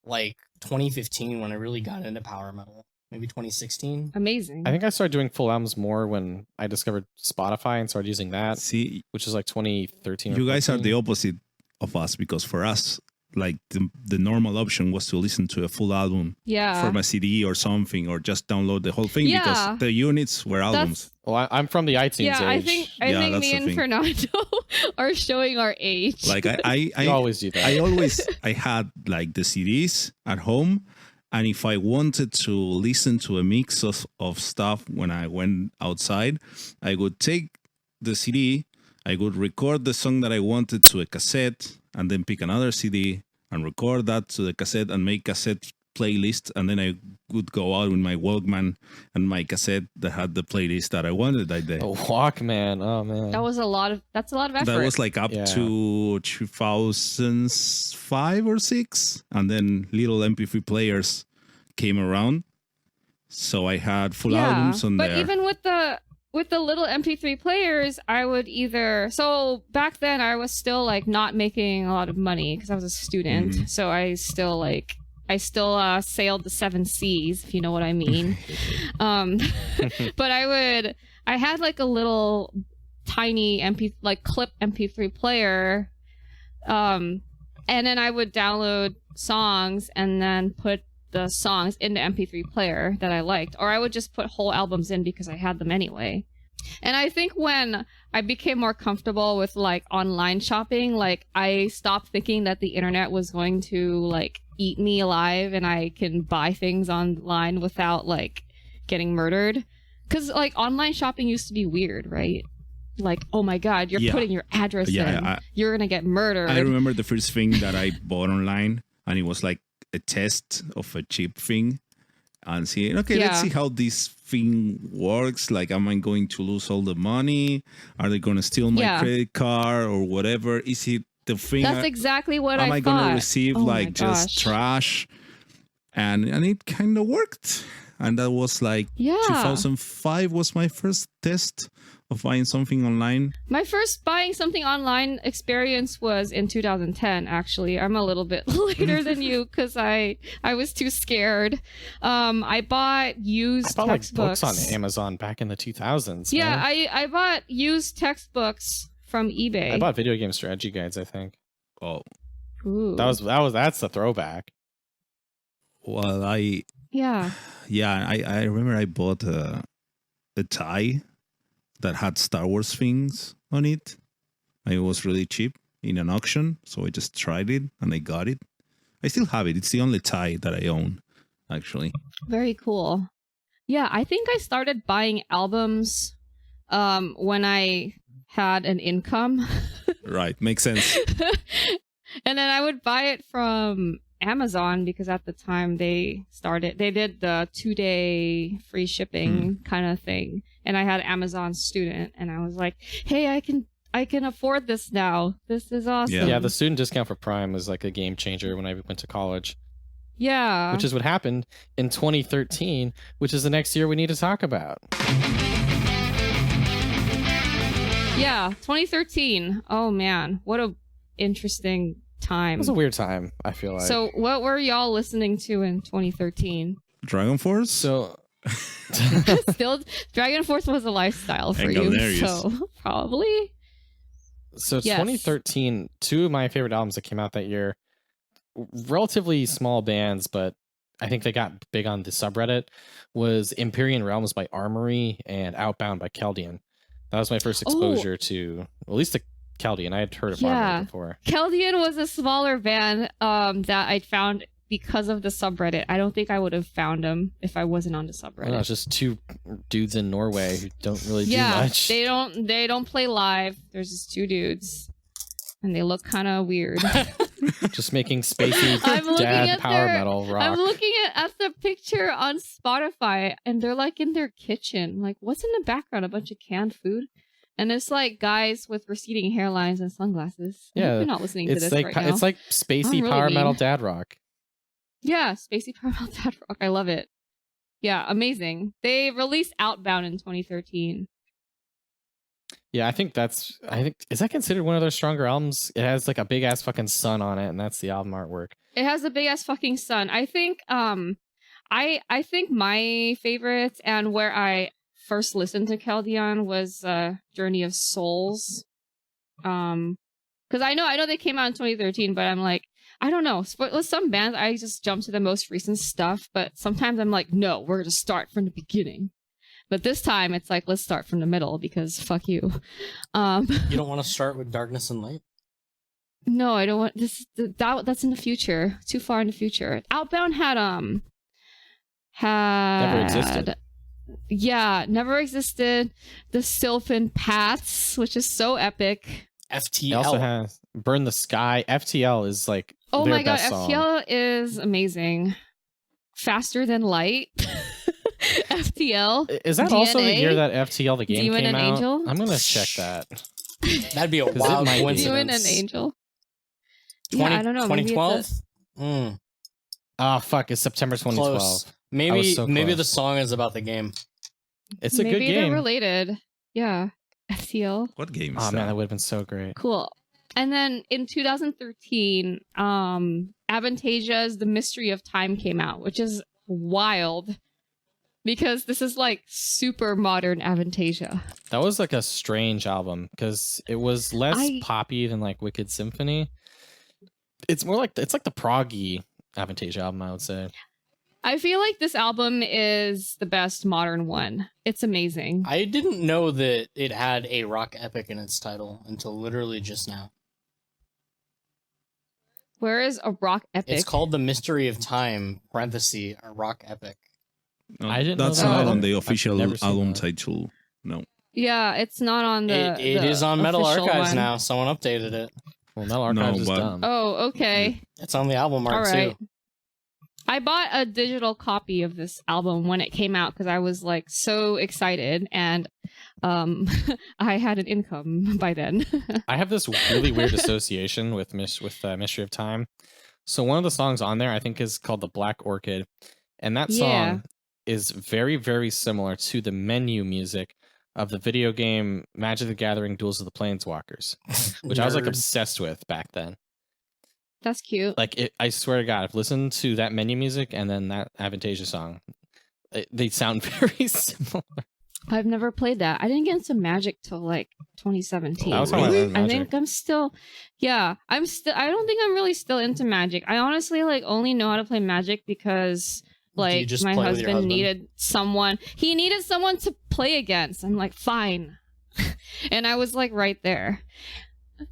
like 2015 when I really got into power metal. Maybe 2016. Amazing. I think I started doing full albums more when I discovered Spotify and started using that. See, which is like 2013. You guys are the opposite of us, because for us, like the normal option was to listen to a full album from a CD or something, or just download the whole thing, because the units were albums. Well, I'm from the iTunes age. Yeah, I think me and Fernando are showing our age. Like I always do that. I had like the CDs at home, and if I wanted to listen to a mix of stuff when I went outside, I would take the CD, I would record the song that I wanted to a cassette, and then pick another CD and record that to the cassette and make cassette playlist, and then I would go out with my Walkman and my cassette that had the playlist that I wanted that day. Oh, Walkman. Oh man. That's a lot of effort. That was like up to 2005 or 6, and then little MP3 players came around, so I had full albums on there. But even with the little MP3 players, I would so back then I was still like not making a lot of money because I was a student. So I still sailed the 7 seas, if you know what I mean. But I had like a little tiny clip MP3 player, and then I would download songs and then put the songs into MP3 player that I liked, or I would just put whole albums in because I had them anyway. And I think when I became more comfortable with like online shopping, like I stopped thinking that the internet was going to like eat me alive and I can buy things online without like getting murdered. Because like online shopping used to be weird, right? Like, oh my God, you're putting your address in. You're going to get murdered. I remember the first thing that I bought online, and it was like a test of a cheap thing. And see, let's see how this thing works. Like, am I going to lose all the money? Are they going to steal my credit card or whatever? Is it the thing? That's exactly what I thought. Am I going to receive like just trash? And it kind of worked. And that was like 2005 was my first test of buying something online. My first buying something online experience was in 2010, actually. I'm a little bit later than you because I was too scared. I bought used textbooks. Like books on Amazon back in the 2000s. Yeah, man. I bought used textbooks from eBay. I bought video game strategy guides, I think. Oh. Ooh. That's the throwback. Well, I remember I bought a tie that had Star Wars things on it. It was really cheap in an auction, so I just tried it and I got it. I still have it. It's the only tie that I own, actually. Very cool. Yeah, I think I started buying albums when I had an income. Right, makes sense. And then I would buy it from Amazon because at the time they did the 2-day free shipping kind of thing, and I had Amazon Student, and I was like, hey, I can afford this now. This is awesome. Yeah, the student discount for Prime was like a game changer when I went to college. Yeah, which is what happened in 2013, which is the next year we need to talk about. Yeah, 2013. Oh man, what a interesting time. It was a weird time, I feel like. So what were y'all listening to in 2013? Dragon Force? So Still, Dragon Force was a lifestyle for you, Galneryus. so probably. So 2013, two of my favorite albums that came out that year, relatively small bands, but I think they got big on the subreddit, was Empyrean Realms by Armory and Outbound by Chaldean. That was my first exposure to, at least to Chaldean. I had heard of Armory before. Chaldean was a smaller band that I'd found because of the subreddit. I don't think I would have found them if I wasn't on the subreddit. Well, it's just two dudes in Norway who don't really do much. They don't play live. There's just two dudes, and they look kind of weird. Just making spacey dad power metal rock. I'm looking at the picture on Spotify, and they're like in their kitchen. Like, what's in the background? A bunch of canned food. And it's like guys with receding hairlines and sunglasses. Yeah, you're not listening to this like, right now. It's like spacey really power mean. metal dad rock. Yeah, spacey power metal dad rock. I love it. Yeah, amazing. They released Outbound in 2013. Yeah, I think is that considered one of their stronger albums? It has like a big ass fucking sun on it, and that's the album artwork. It has a big ass fucking sun. I think I think my favorites and where I first listened to Chaldean was Journey of Souls. Because I know they came out in 2013, but I'm like, I don't know. With some bands, I just jump to the most recent stuff, but sometimes I'm like, no, we're gonna start from the beginning. But this time, it's like, let's start from the middle because fuck you. You don't want to start with Darkness and Light? No, I don't want this. That's in the future. Too far in the future. Outbound had Never existed. Yeah, never existed. The Sylphin Paths, which is so epic. FTL. It also has Burn the Sky. FTL is like oh their my god, best song. FTL is amazing. Faster Than Light. FTL. Is that DNA? Also the year that FTL the game Demon came and out? Angel? I'm gonna check that. That'd be a it wild might be. coincidence. Demon and Angel. 20, yeah, I don't know. 2012? Oh fuck! It's September 2012. Close. Maybe so maybe close. the song is about the game. It's a good Maybe game. they're related. Yeah. FTL. What game is Oh that? man, that would have been so great. Cool. And then in 2013, Avantasia's The Mystery of Time came out, which is wild because this is like super modern Avantasia. That was like a strange album because it was less poppy than like Wicked Symphony. It's more like it's like the proggy Avantasia album, I would say. I feel like this album is the best modern one. It's amazing. I didn't know that it had a rock epic in its title until literally just now. Where is a rock epic? It's called The Mystery of Time, parenthesis, a rock epic. I didn't know That's that not either. on the I've official never seen album that. title. No. Yeah, it's not on the. It the is on Metal official Archives one. now. Someone updated it. Well, Metal Archives is but- dumb. Oh, okay. It's on the album All art right. too. I bought a digital copy of this album when it came out because I was like so excited, and I had an income by then. I have this really weird association with Mystery of Time. So one of the songs on there, I think, is called "The Black Orchid," and that song Yeah. is very, very similar to the menu music of the video game Magic the Gathering: Duels of the Planeswalkers, which I was like Nerd. obsessed with back then. That's cute. Like, I swear to God, I've listened to that menu music and then that Avantasia song. They sound very similar. I've never played that. I didn't get into Magic till like 2017. That was how I Really? learned I Magic. think I'm still, yeah, I don't think I'm really still into Magic. I honestly like only know how to play Magic because you like just my play with your husband husband? needed someone. He needed someone to play against. I'm like, fine. And I was like right there.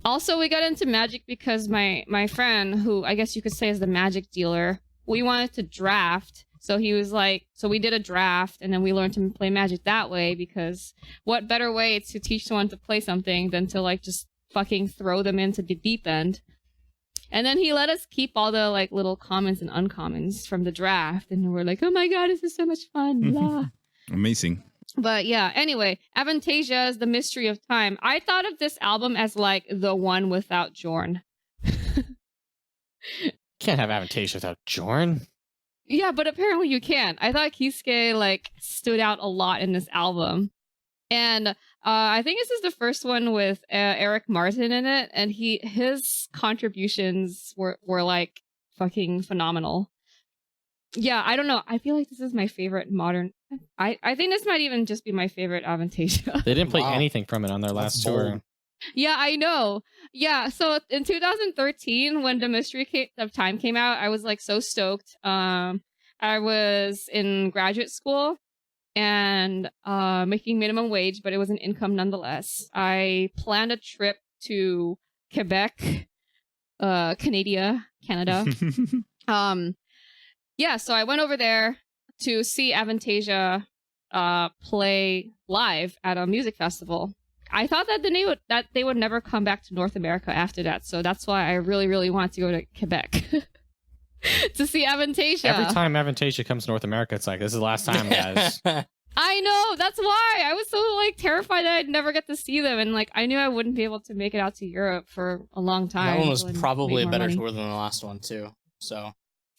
Also, we got into Magic because my friend, who I guess you could say is the Magic dealer, we wanted to draft. So he was like, so we did a draft and then we learned to play Magic that way because what better way to teach someone to play something than to like just fucking throw them into the deep end. And then he let us keep all the like little commons and uncommons from the draft. And we're like, oh my God, this is so much fun. Blah. Amazing. But yeah, anyway, Avantasia is The Mystery of Time. I thought of this album as like the one without Jorn. Can't have Avantasia without Jorn. Yeah, but apparently you can. I thought Kisuke like stood out a lot in this album. And I think this is the first one with Eric Martin in it, and his contributions were like fucking phenomenal. Yeah, I don't know. I feel like this is my favorite modern. I think this might even just be my favorite Avantasia. They didn't play Wow. anything from it on their That's last tour. bold. Yeah, I know. Yeah, so in 2013, when The Mystery of Time came out, I was like so stoked. I was in graduate school and making minimum wage, but it was an income nonetheless. I planned a trip to Quebec, Canada. Yeah, so I went over there to see Avantasia play live at a music festival. I thought that they would never come back to North America after that, so that's why I really, really wanted to go to Quebec to see Avantasia. Every time Avantasia comes to North America, it's like, this is the last time, guys. I know, that's why I was so like terrified that I'd never get to see them, and like I knew I wouldn't be able to make it out to Europe for a long time. That one was until I probably made a more better money. tour than the last one too. So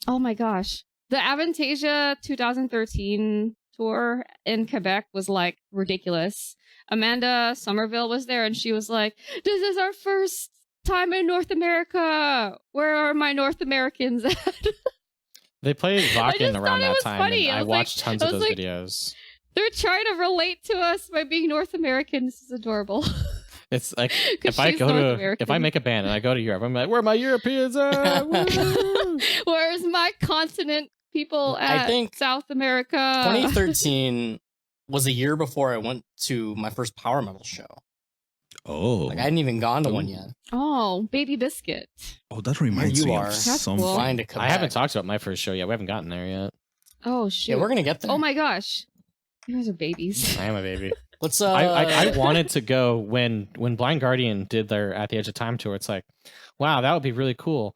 Oh my gosh. The Avantasia 2013 tour in Quebec was like ridiculous. Amanda Somerville was there and she was like, this is our first time in North America. Where are my North Americans at? They played just Vakken thought around it that was time, funny. and I I was like- watched tons I of was those like- videos. They're trying to relate to us by being North American. This is adorable. It's like, 'Cause if I she's go North to, American. if I make a band and I go to Europe, I'm like, where are my Europeans at? Woo! Where's my continent people at I think South America? 2013 was a year before I went to my first power metal show. Oh. Like I hadn't even gone to one Ooh. yet. Oh, Baby Biscuit. Oh, that reminds you me are. of That's something. cool. Flying to Quebec. I haven't talked about my first show yet. We haven't gotten there yet. Oh, shoot. Yeah, we're gonna get there. Oh my gosh. You guys are babies. I am a baby. Let's I wanted to go when Blind Guardian did their At the Edge of Time tour. It's like, wow, that would be really cool.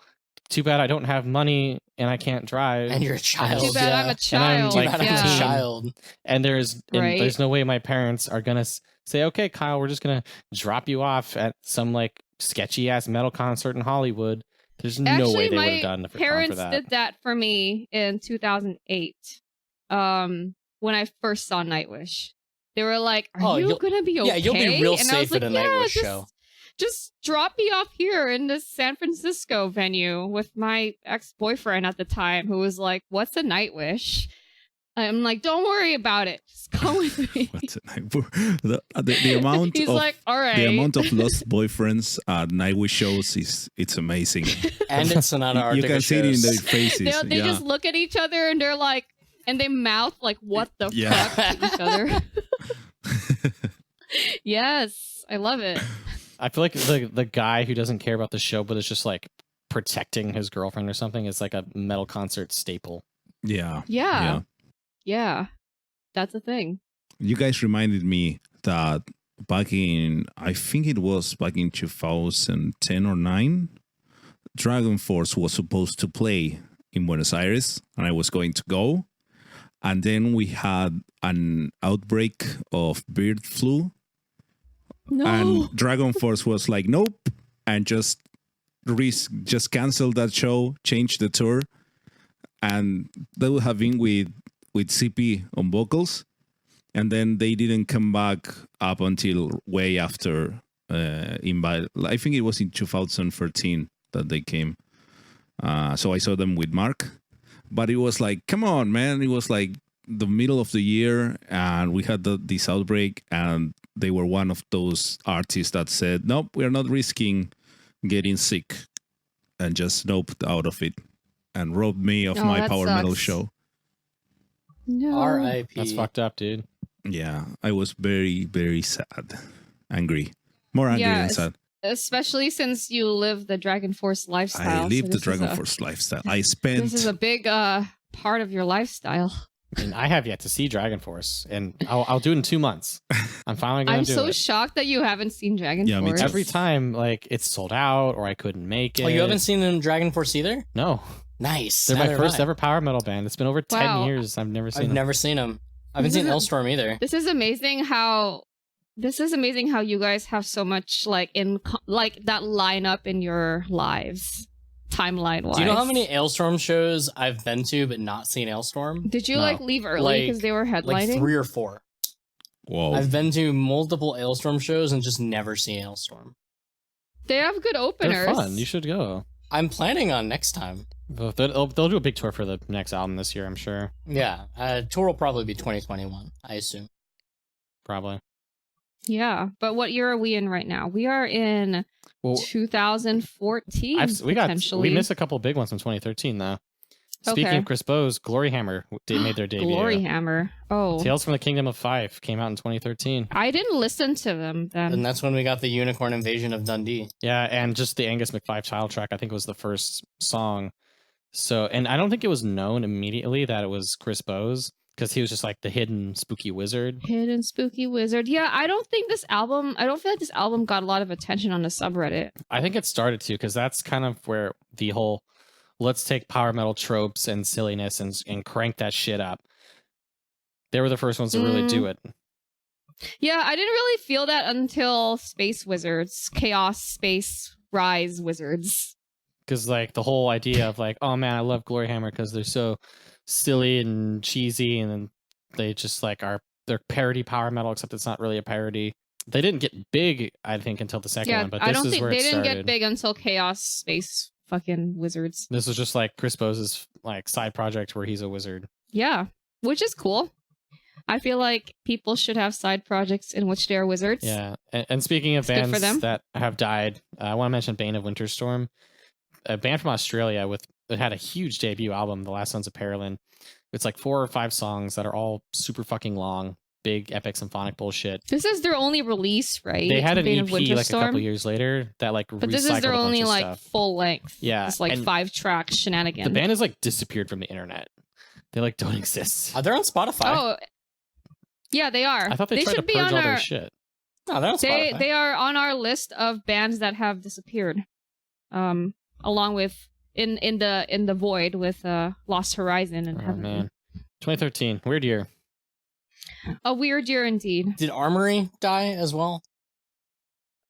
Too bad I don't have money and I can't drive. and you're a child. Too bad yeah. I'm a And I'm, child. Too like, bad I'm yeah. a child. And Right. there's no way my parents are gonna say, okay, Kyle, we're just gonna drop you off at some like sketchy ass metal concert in Hollywood. There's no Actually, way they would my have done for parents that. did that for me in 2008. When I first saw Nightwish. They were like, "Are Oh, you you'll- gonna be okay?" yeah, you'll be real and I was safe like, at a "Yeah, Nightwish just, show." Just drop me off here in this San Francisco venue with my ex-boyfriend at the time, who was like, "What's a Nightwish?" I'm like, don't worry about it. Just come with me. The amount He's of like, all right. the amount of lost boyfriends at Nightwish shows it's amazing. And it's Sonata Arctica You can see it in their shows. faces. They just look at each other and they're like, and they mouth like, what the Yeah. fuck to each other. Yes, I love it. I feel like the guy who doesn't care about the show, but is just like protecting his girlfriend or something, is like a metal concert staple. Yeah. Yeah. That's a thing. You guys reminded me that back in, I think it was back in 2010 or 9, Dragon Force was supposed to play in Buenos Aires, and I was going to go. And then we had an outbreak of bird flu. No. And Dragon Force was like, nope, and just canceled that show, changed the tour. And they would have been with CP on vocals, and then they didn't come back up until way after. I think it was in 2013 that they came. So I saw them with Mark, but it was like, come on, man! It was like the middle of the year, and we had this outbreak, and they were one of those artists that said, nope, we're not risking getting sick, and just noped out of it. And robbed me of my power metal show. No. R.I.P. That's fucked up, dude. Yeah, I was very, very sad. Angry. More angry than sad. Especially since you live the Dragon Force lifestyle. I live the Dragon Force lifestyle. This is a big part of your lifestyle. I mean, I have yet to see Dragon Force, and I'll do it in 2 months. I'm finally going to do it. I'm so shocked that you haven't seen Dragon Force. Me too. Every time, like, it's sold out or I couldn't make it. Oh, you haven't seen them Dragon Force either? No. Nice. They're my Neither first have I. ever power metal band. It's been over 10 years. I've never seen I've them. never seen them. I haven't seen Elstorm either. This is amazing how you guys have so much like that lineup in your lives, timeline wise. Do you know how many Ailstorm shows I've been to but not seen Ailstorm? Did you No. like leave early because they were headlining? Like 3 or 4. Whoa. I've been to multiple Ailstorm shows and just never seen Ailstorm. They have good openers. They're fun. You should go. I'm planning on next time. They'll do a big tour for the next album this year, I'm sure. Yeah, tour will probably be 2021, I assume. Probably. Yeah, but what year are we in right now? We are in 2014. We missed a couple big ones from 2013 though. Speaking Okay. of Chris Bowes, Glory Hammer made their debut. Glory Hammer. Oh, Tales from the Kingdom of Five came out in 2013. I didn't listen to them then. And that's when we got the Unicorn Invasion of Dundee. Yeah, and just the Angus McFive title track, I think, was the first song. So, and I don't think it was known immediately that it was Chris Bowes because he was just like the hidden spooky wizard. Hidden spooky wizard. Yeah, I don't feel like this album got a lot of attention on the subreddit. I think it started to because that's kind of where the whole let's take power metal tropes and silliness and crank that shit up. They were the first ones to really do it. Yeah, I didn't really feel that until Space Wizards, Chaos Space Rise Wizards. Because like the whole idea of like, oh man, I love Glory Hammer because they're so silly and cheesy, and then they just like they're parody power metal, except it's not really a parody. They didn't get big, I think, until the second one, but this is where it started. They didn't get big until Chaos Space fucking Wizards. This was just like Chris Bowe's like side project where he's a wizard. Yeah, which is cool. I feel like people should have side projects in which they are wizards. Yeah, and speaking of It's good for them. bands that have died, I want to mention Bane of Winterstorm, a band from Australia it had a huge debut album, The Last Sons of Perilyn. It's like 4 or 5 songs that are all super fucking long, big epic symphonic bullshit. This is their only release, right? They had an Bane EP of like a Winterstorm? couple years later that like But this is recycled their a bunch only of like stuff. full length. Yeah, It's like and 5-track shenanigans. The band has like disappeared from the internet. They like don't exist. They're on Spotify. Oh, yeah, they are. I thought they tried to should be purge on all their our. shit. No, they're on Spotify. They are on our list of bands that have disappeared. Along with in the void with Lost Horizon and Oh Heaven. man, 2013, weird year. A weird year indeed. Did Armory die as well?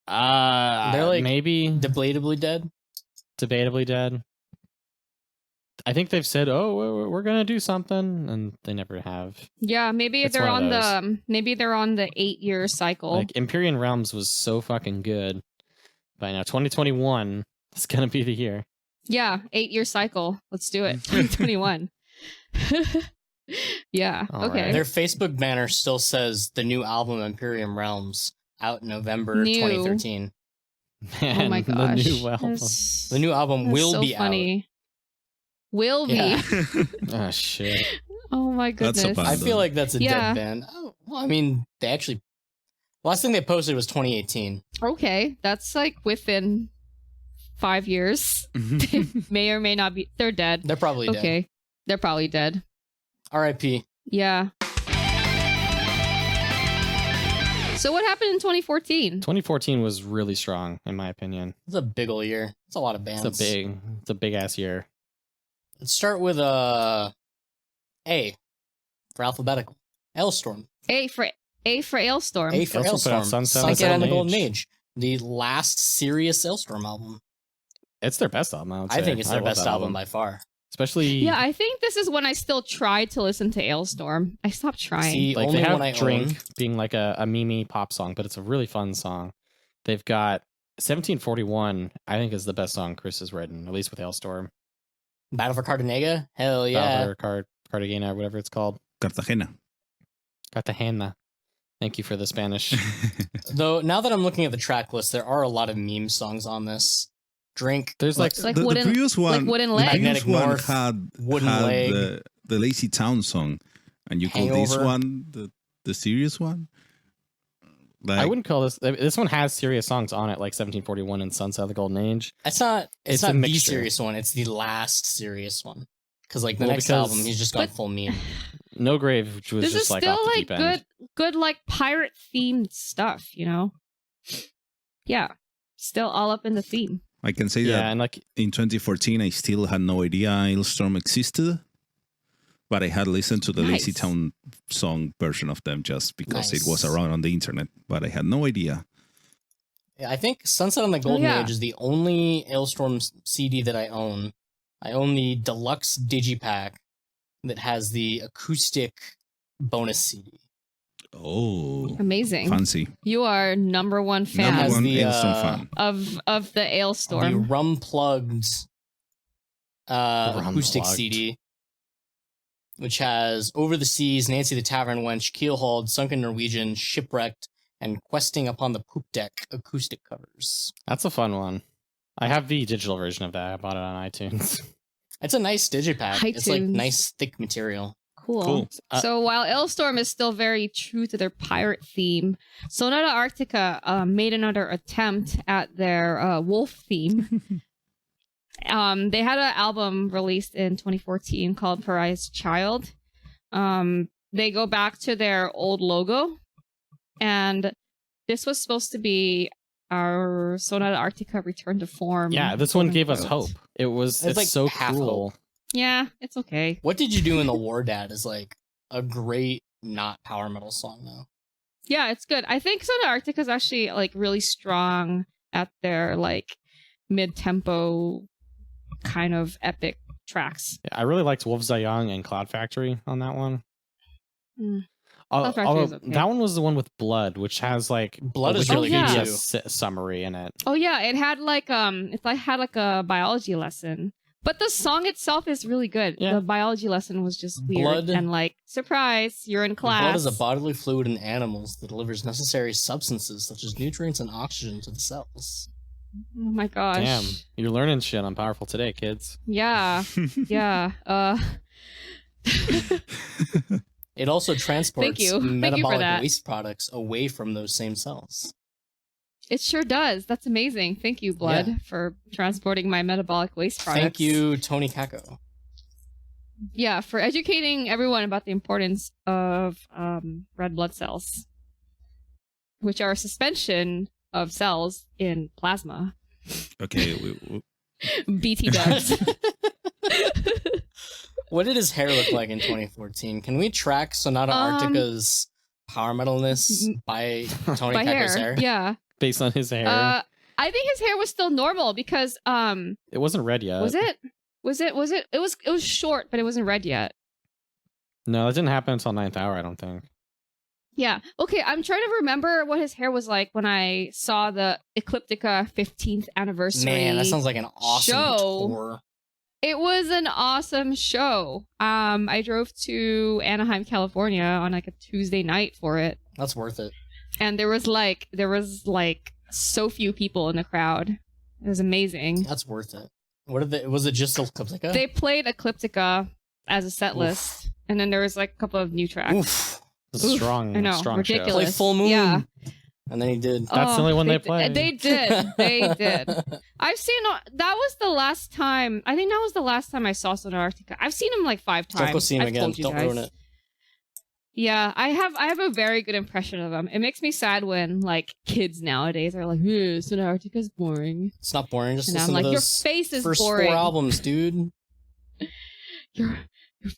They're like- maybe Debatably dead? debatably dead. I think they've said, "Oh, we're gonna do something," and they never have. Yeah, maybe It's they're one of on the 8-year cycle. Like Empyrean Realms was so fucking good. By now, 2021 is gonna be the year. Yeah, 8-year cycle. Let's do it. 2021. Yeah. All Okay. right. Their Facebook banner still says the new album Imperium Realms out November New. 2013. Oh my Man, gosh. the new album. The new album That's will so be funny. Will be. Yeah. Oh shit. Oh my That's a goodness. bad- I feel like that's a Yeah. dead band. Oh, well, I mean, they actually. Last thing they posted was 2018. Okay, that's like within 5 years. May or may not be. They're dead. They're probably dead. Okay, they're probably dead. R.I.P. Yeah. So what happened in 2014? 2014 was really strong, in my opinion. It's a big ol' year. It's a lot of bands. It's a big ass year. Let's start with A for alphabetical. Ailstorm. A for Ailstorm. A for Ailstorm put out Ailstorm. Sunset Sunset on the Golden Golden Age. Age. The last serious Ailstorm album. It's their best album. I would say. I think it's their love best that album by far. Especially Yeah, I think this is when I still tried to listen to Ailstorm. I stopped trying. The like only they have one I Drink own. being like a Mimi pop song, but it's a really fun song. They've got 1741. I think is the best song Chris has written, at least with Hailstorm. Battle for Cartagena? Hell yeah. Cartagena, whatever it's called. Cartagena. Cartagena. Thank you for the Spanish. Though, now that I'm looking at the track list, there are a lot of meme songs on this. Drink. There's like Like the wooden- previous one, like wooden the leg? previous Magnetic one North, had Wooden had Leg. the Lazy Town song, and you call this Hangover. one the serious one. Like, I wouldn't call this. This one has serious songs on it, like 1741 and Sunset of the Golden Age. It's not It's a the mixture. serious one. It's the last serious one. Because like the Well, next because- album, he's just gone But- full meme. No Grave, which was This is just like still off the like deep end. good like pirate themed stuff, you know? Yeah. Still all up in the theme. I can say Yeah, that and like in 2014, I still had no idea Hailstorm existed, but I had listened to the Lazy Nice. Town song version of them just because it was Nice. around on the internet, but I had no idea. Yeah, I think Sunset on the Golden yeah. Age is the only Ailstorm CD that I own. I own the deluxe digipack that has the acoustic bonus CD. Oh, Amazing. fancy. You are number one fan Number has one the, Hailstorm uh, fan. of the The Ailstorm. rum plugged acoustic Rum-plugged. CD, which has Over the Seas, Nancy the Tavern Wench, Keelhauled, Sunken Norwegian, Shipwrecked, and Questing Upon the Poop Deck acoustic covers. that's a fun one. I have the digital version of that. I bought it on iTunes. It's a nice digipack. It's like iTunes. nice thick material. Cool. Cool. So while Ailstorm is still very true to their pirate theme, Sonata Arctica made another attempt at their wolf theme. They had an album released in 2014 called Pariah's Child. They go back to their old logo, and this was supposed to be our Sonata Arctica return to form. Yeah, this one quote gave us unquote. hope. It was It's it's like so half cruel. Yeah, it's okay. What Did You Do in the War, Dad is like a great not power metal song though. Yeah, it's good. I think Sonata Arctica is actually like really strong at their like mid-tempo kind of epic tracks. Yeah, I really liked Wolves Die Young and Cloud Factory on that one. Mm. Cloud Factory is okay. That one was the one with Blood, which has like Blood a is really good, Wikipedia summary in it. Oh yeah, it had like a biology lesson. But the song itself is really good. Yeah. The biology lesson was just weird Blood- and like surprise, you're in class. Blood is a bodily fluid in animals that delivers necessary substances such as nutrients and oxygen to the cells. Oh my gosh. Damn, you're learning shit on Powerful today, kids. Yeah. Yeah. It also transports you. Thank you for metabolic that. waste products away from those same cells. It sure does. That's amazing. Thank you, Blood, Yeah. for transporting my metabolic waste products. Thank you, Tony Kako. Yeah, for educating everyone about the importance of red blood cells, which are a suspension of cells in plasma. Okay, BT dubs. What did his hair look like in 2014? Can we track Sonata Arctica's power metalness by Tony By Kako's hair. hair? Yeah. Based on his hair, I think his hair was still normal because it wasn't red yet. was it? It was short, but it wasn't red yet. No, that didn't happen until 9th Hour, I don't think. Yeah. Okay, I'm trying to remember what his hair was like when I saw the Ecliptica 15th anniversary. Man, that sounds like an awesome show. tour. It was an awesome show. I drove to Anaheim, California on like a Tuesday night for it. That's worth it. And there was like so few people in the crowd. It was amazing. That's worth it. What did they? Was it just Ecliptica? They played Ecliptica as a set list, and then there was like a couple of new tracks. Oof. It's a strong, I know, strong ridiculous. Play Full Moon. Yeah. And then he did. That's the only one they played. They did. They did. I've seen that was the last time. I think that was the last time I saw Antarctica. I've seen him like 5 times. Don't go see him I've again. told you Don't guys. ruin it. Yeah, I have a very good impression of him. It makes me sad when like kids nowadays are like, Antarctica's boring. It's not boring. Just And I'm listen like, to your those face is first boring. 4 albums, dude. Your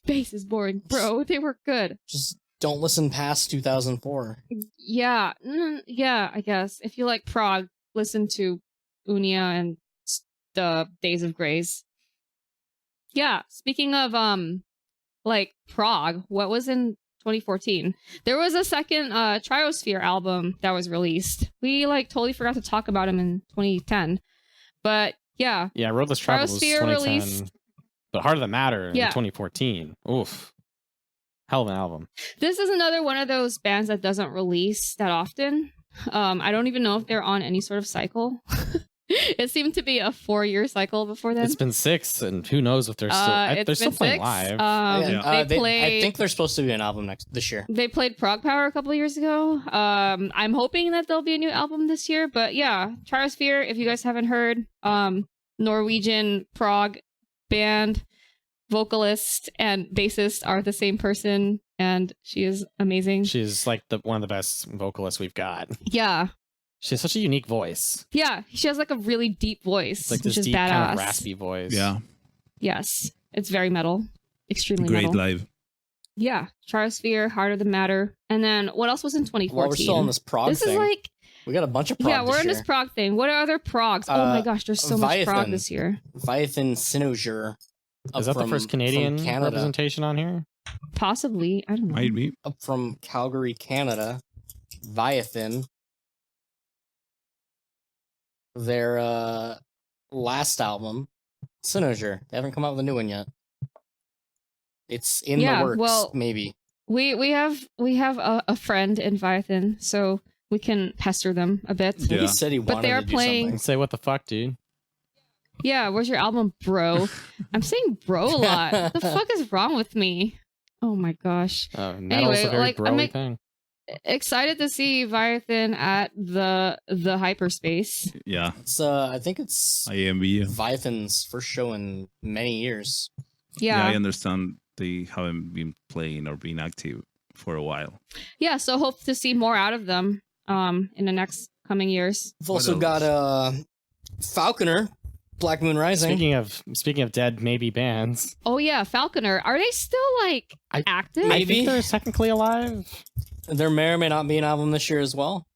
face is boring, bro. They were good. Just don't listen past 2004. Yeah, yeah. I guess if you like prog, listen to Unia and the Days of Grace. Yeah. Speaking of like prog, what was in 2014? There was a second Triosphere album that was released. We like totally forgot to talk about him in 2010, but yeah. Yeah, Roadless Travel was Triosphere 2010, released. but Heart of the Matter in Yeah. 2014. Oof. Hell of an album. This is another one of those bands that doesn't release that often. I don't even know if they're on any sort of cycle. It seemed to be a 4-year cycle before then. It's been 6, and who knows if they're still they're still playing 6. live. They played. I think there's supposed to be an album this year. They played Prog Power a couple of years ago. I'm hoping that there'll be a new album this year. But yeah, Triosphere, if you guys haven't heard, Norwegian prog band, vocalist and bassist are the same person, and she is amazing. She's like one of the best vocalists we've got. Yeah. She has such a unique voice. Yeah, she has like a really deep voice, It's like which this is deep, badass. kind of raspy voice. Yeah, Yes, it's very metal, extremely great metal. live. Yeah, Triosphere, Heart of the Matter, and then what else was in 2014? While we're still on this prog This thing, is like we got a bunch of prog we're this in year. this prog thing. What are other progs? Oh my gosh, there's so much prog Viathan. this year. Viathan Sinogure. Is that the first Canadian Canada. representation on here? Possibly, I don't know. Might be. Up from Calgary, Canada. Viathan. Their last album, Sinogure. They haven't come out with a new one yet. It's in the works, well, maybe. We have a friend in Viathan, so we can pester them a bit. Yeah. He said he But wanted they are to do playing- something. And say, what the fuck, dude? Yeah, where's your album, bro? I'm saying bro a lot. What the fuck is wrong with me? Oh my gosh. Metal's Anyway, a very like, bro-y thing. Excited to see Viathan at the hyperspace. Yeah, It's I think it's IMB. Viathan's first show in many years. Yeah, I Yeah. understand they haven't been playing or been active for a while. Yeah, so hope to see more out of them in the next coming years. We've What also else? got Falconer, Black Moon Rising. Speaking of dead maybe bands, Oh yeah, Falconer. Are they still like I- active? I Maybe. think they're technically alive. There may or may not be an album this year as well.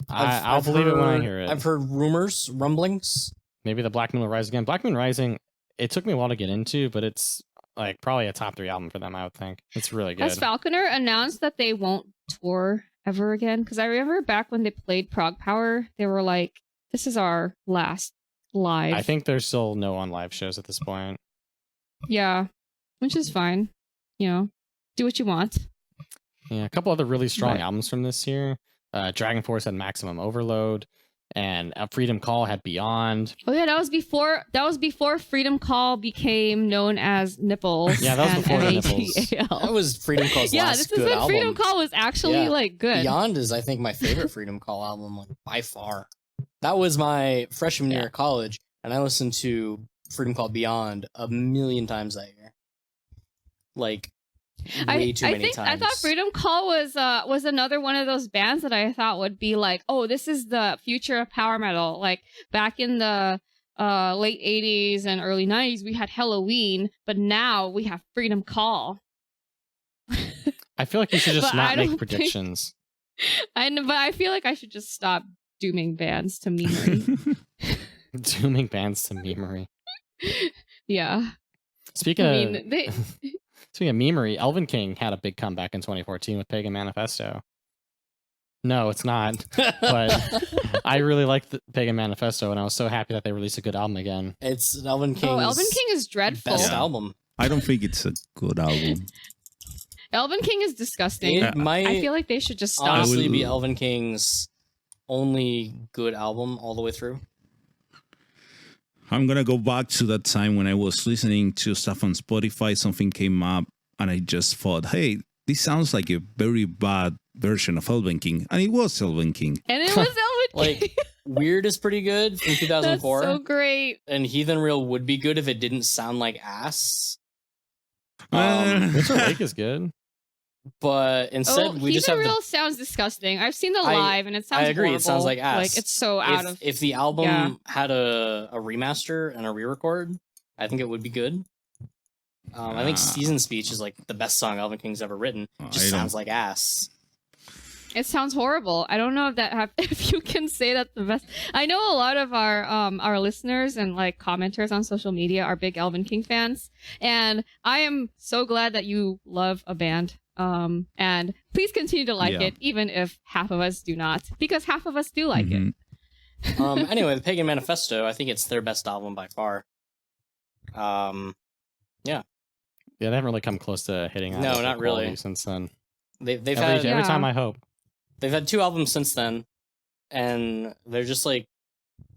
I'll believe it when I hear it. I've heard rumors, rumblings. Maybe the Black Moon will rise again. Black Moon Rising, it took me a while to get into, but it's like probably a top 3 album for them, I would think. It's really good. Has Falconer announced that they won't tour ever again? Because I remember back when they played Prog Power, they were like, "This is our last live." I think there's still no on live shows at this point. Yeah, which is fine. You know, do what you want. Yeah, a couple other really strong Right. albums from this year. Dragon Force had Maximum Overload, and Freedom Call had Beyond. Oh yeah, that was before Freedom Call became known as Nipples. Yeah, that was and before the NATL. That was Freedom Call's Yeah, last this is good when album. Freedom Call was actually Yeah. like good. Beyond is, I think, my favorite Freedom Call album, like by far. That was my freshman year of college, and I listened to Freedom Call Beyond a million times that year. Like, way too many times. I thought Freedom Call was another one of those bands that I thought would be like, oh, this is the future of power metal. Like back in the late 80s and early 90s, we had Halloween, but now we have Freedom Call. I feel like you should just But I not make don't think- predictions. But I feel like I should just stop dooming bands to memory. Dooming bands to memory. Yeah. Speaking I of mean, they, speaking of memory, Elven King had a big comeback in 2014 with Pagan Manifesto. No, it's not. But I really like the Pagan Manifesto, and I was so happy that they released a good album again. It's Elven King's Elven King is dreadful. best Yeah. album. I don't think it's a good album. Elven King is disgusting. It might I feel like they should just stop. honestly be will- Elven King's only good album all the way through. I'm gonna go back to that time when I was listening to stuff on Spotify. Something came up, and I just thought, "Hey, this sounds like a very bad version of Elven King," and it was Elven King. And it was Elven King. Like, Weird is pretty good from That's 2004. so great. And Heathen Reel would be good if it didn't sound like ass. Winter Lake is good. But instead, we just have Real the... sounds disgusting. I've seen the I- live, and it sounds I agree, it sounds horrible. like ass. Like, it's so out of... If the album Yeah. had a remaster and a re-record, I think it would be good. I think Season Speech is like the best song Elven King's ever written. It just sounds like ass. It sounds horrible. I don't know if that if you can say that the best. I know a lot of our listeners and like commenters on social media are big Elven King fans, and I am so glad that you love a band. And please continue to like it, even if half of us do not, because half of us do like it. Anyway, the Pagan Manifesto, I think it's their best album by far. Yeah, they haven't really come close to hitting. No, adequate not really. quality since then. They've Every had time I hope. they've had 2 albums since then, and they're just like,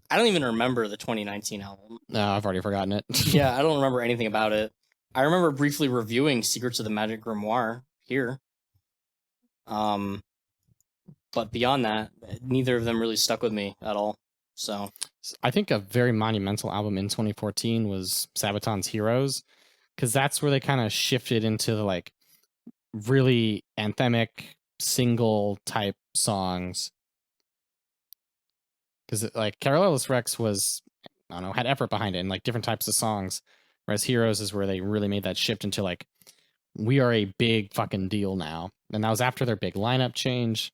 I don't even remember the 2019 album. No, I've already forgotten it. Yeah, I don't remember anything about it. I remember briefly reviewing Secrets of the Magic Grimoire here. But beyond that, neither of them really stuck with me at all. So I think a very monumental album in 2014 was Sabaton's Heroes, because that's where they kind of shifted into the like really anthemic single type songs. Because like Carolus Rex was, I don't know, had effort behind it and like different types of songs, whereas Heroes is where they really made that shift into like, we are a big fucking deal now. And that was after their big lineup change.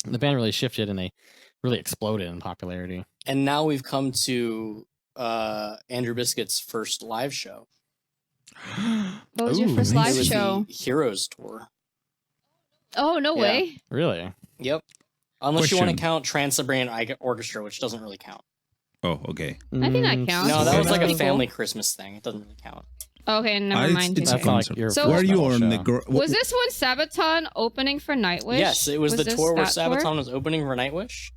The band really shifted and they really exploded in popularity. and now we've come to Andrew Biscuit's first live show. What was your Ooh, first It live was show? the Heroes tour. Oh, no Yeah. way. Really? Yep. Unless you want to Question. count Trans-Siberian Orchestra, which doesn't really count. Oh, okay. I think that counts. No, that Okay. was like a That's family Christmas thing. It doesn't really count. Okay, never mind. It's That's Okay. not like your So- Were first you metal on the show. girl? Was this when Sabaton opening for Nightwish? Yes, it was the this tour where that tour? Sabaton was opening for Nightwish.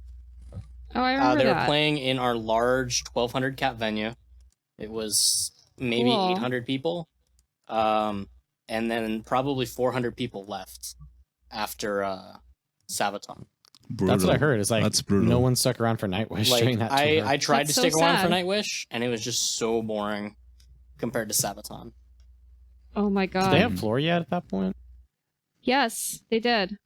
Oh, I remember They were that. playing in our large 1,200 cap venue. It was maybe Cool. 800 people. And then probably 400 people left after Sabaton. Brutal. That's what I heard. Is like That's brutal. no one stuck around for Nightwish during Like that tour. I tried That's to so stick around for sad. Nightwish, and it was just so boring compared to Sabaton. Oh my god. Did they have Floor yet at that point? Yes, they did.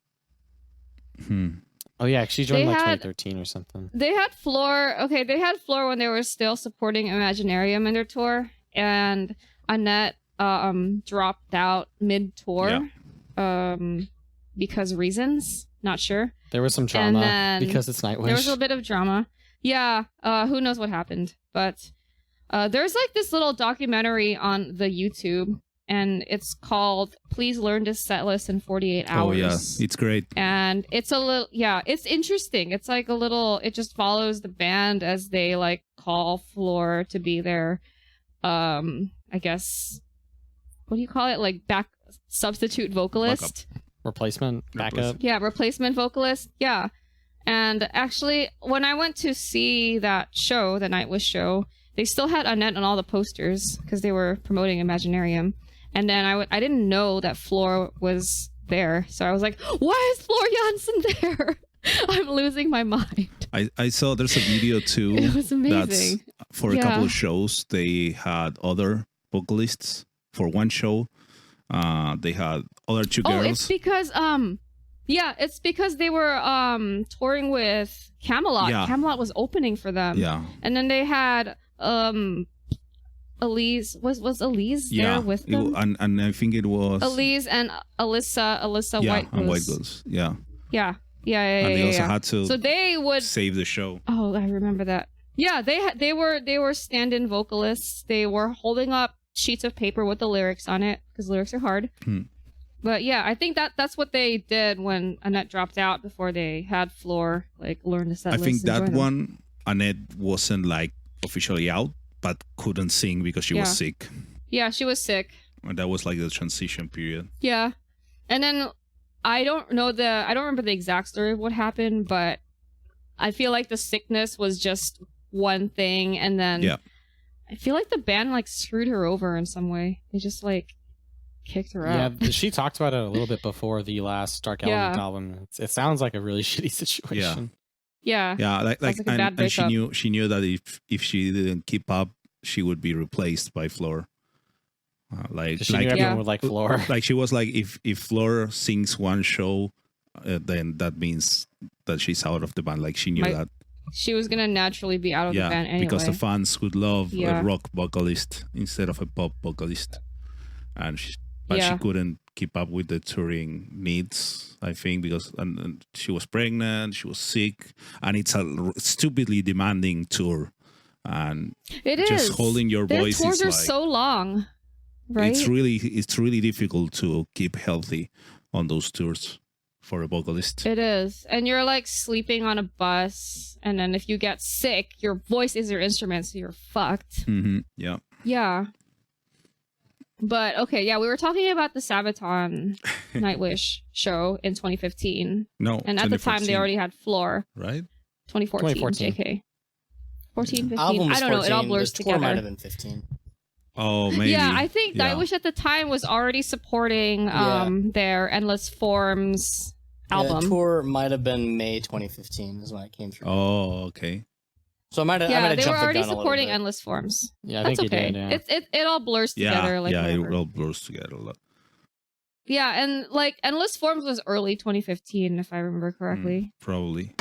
Oh yeah, she joined They like had- 2013 or something. They had Floor. Okay, they had Floor when they were still supporting Imaginaerum in their tour, and Annette dropped out mid tour, because reasons. Not sure. There was some drama then because it's Nightwish. There was a bit of drama. Yeah. Who knows what happened? But there's like this little documentary on the YouTube, and it's called "Please Learn to Set List in 48 Hours." Oh yeah, it's great. And it's a little, it's interesting. It's like a little, it just follows the band as they like call Floor to be their, I guess, what do you call it? Like substitute vocalist. replacement backup. Yeah, replacement vocalist. Yeah. And actually, when I went to see that show, the Nightwish show, they still had Annette on all the posters because they were promoting Imaginaerum. And then I didn't know that Floor was there. So I was like, why is Floor Jansen there? I'm losing my mind. I saw there's a video too. It was amazing. That's for a couple Yeah. of shows. They had other vocalists for one show. They had other two Oh, girls. it's because it's because they were touring with Camelot. Yeah. Camelot was opening for them. Yeah, And then they had Elise was Elise yeah. there with them? And I think it was Elise and Alyssa yeah, White and White was- Girls. Yeah, Yeah. and they also had to So they would save the show. Oh, I remember that. Yeah, they were stand-in vocalists. They were holding up sheets of paper with the lyrics on it because lyrics are hard. But yeah, I think that's what they did when Annette dropped out before they had Floor like learn the set I list think and that join them. one, Annette wasn't like officially out, but couldn't sing because she was Yeah. sick. Yeah, she was sick. And that was like the transition period. Yeah. And then I don't remember the exact story of what happened, but I feel like the sickness was just one thing, and then Yeah. I feel like the band like screwed her over in some way. They just like kicked her out. Yeah, she talked about it a little bit before the last Dark Element Yeah. album. It sounds like a really shitty situation. Yeah. Yeah, like Sounds like a bad and she breakup. knew that if she didn't keep up, she would be replaced by Floor. She knew everyone would like Floor. Like she was like, if Floor sings one show, then that means that she's out of the band. Like she knew that. She was gonna naturally be out of the band anyway. Because the fans would love Yeah. a rock vocalist instead of a pop vocalist, and she Yeah. couldn't keep up with the touring needs. I think because and she was pregnant, she was sick, and it's a stupidly demanding tour, and It is. just holding your Their voice tours is are like so long, right? it's really difficult to keep healthy on those tours for a vocalist. It is. And you're like sleeping on a bus, and then if you get sick, your voice is your instrument, so you're fucked. Yeah. Yeah. But okay, yeah, we were talking about the Sabaton Nightwish show in 2015. No. And at the time they 2014, already had Floor. right? 2014, 2014. JK. 14, 15. Album was I don't know, 14, it all blurs the tour might have together. been 15. Oh, maybe. Yeah, I think Yeah. Nightwish at the time was already supporting their Endless Forms album. Yeah, the tour might have been May 2015 is when it came through. Oh, okay. So I might have Yeah, they were jumped the already gun a little supporting bit. Endless Forms. Yeah, I That's think you okay. did. Yeah. It all blurs together. Like it whatever. all blurs together a lot. Yeah, and like Endless Forms was early 2015, if I remember correctly. Probably.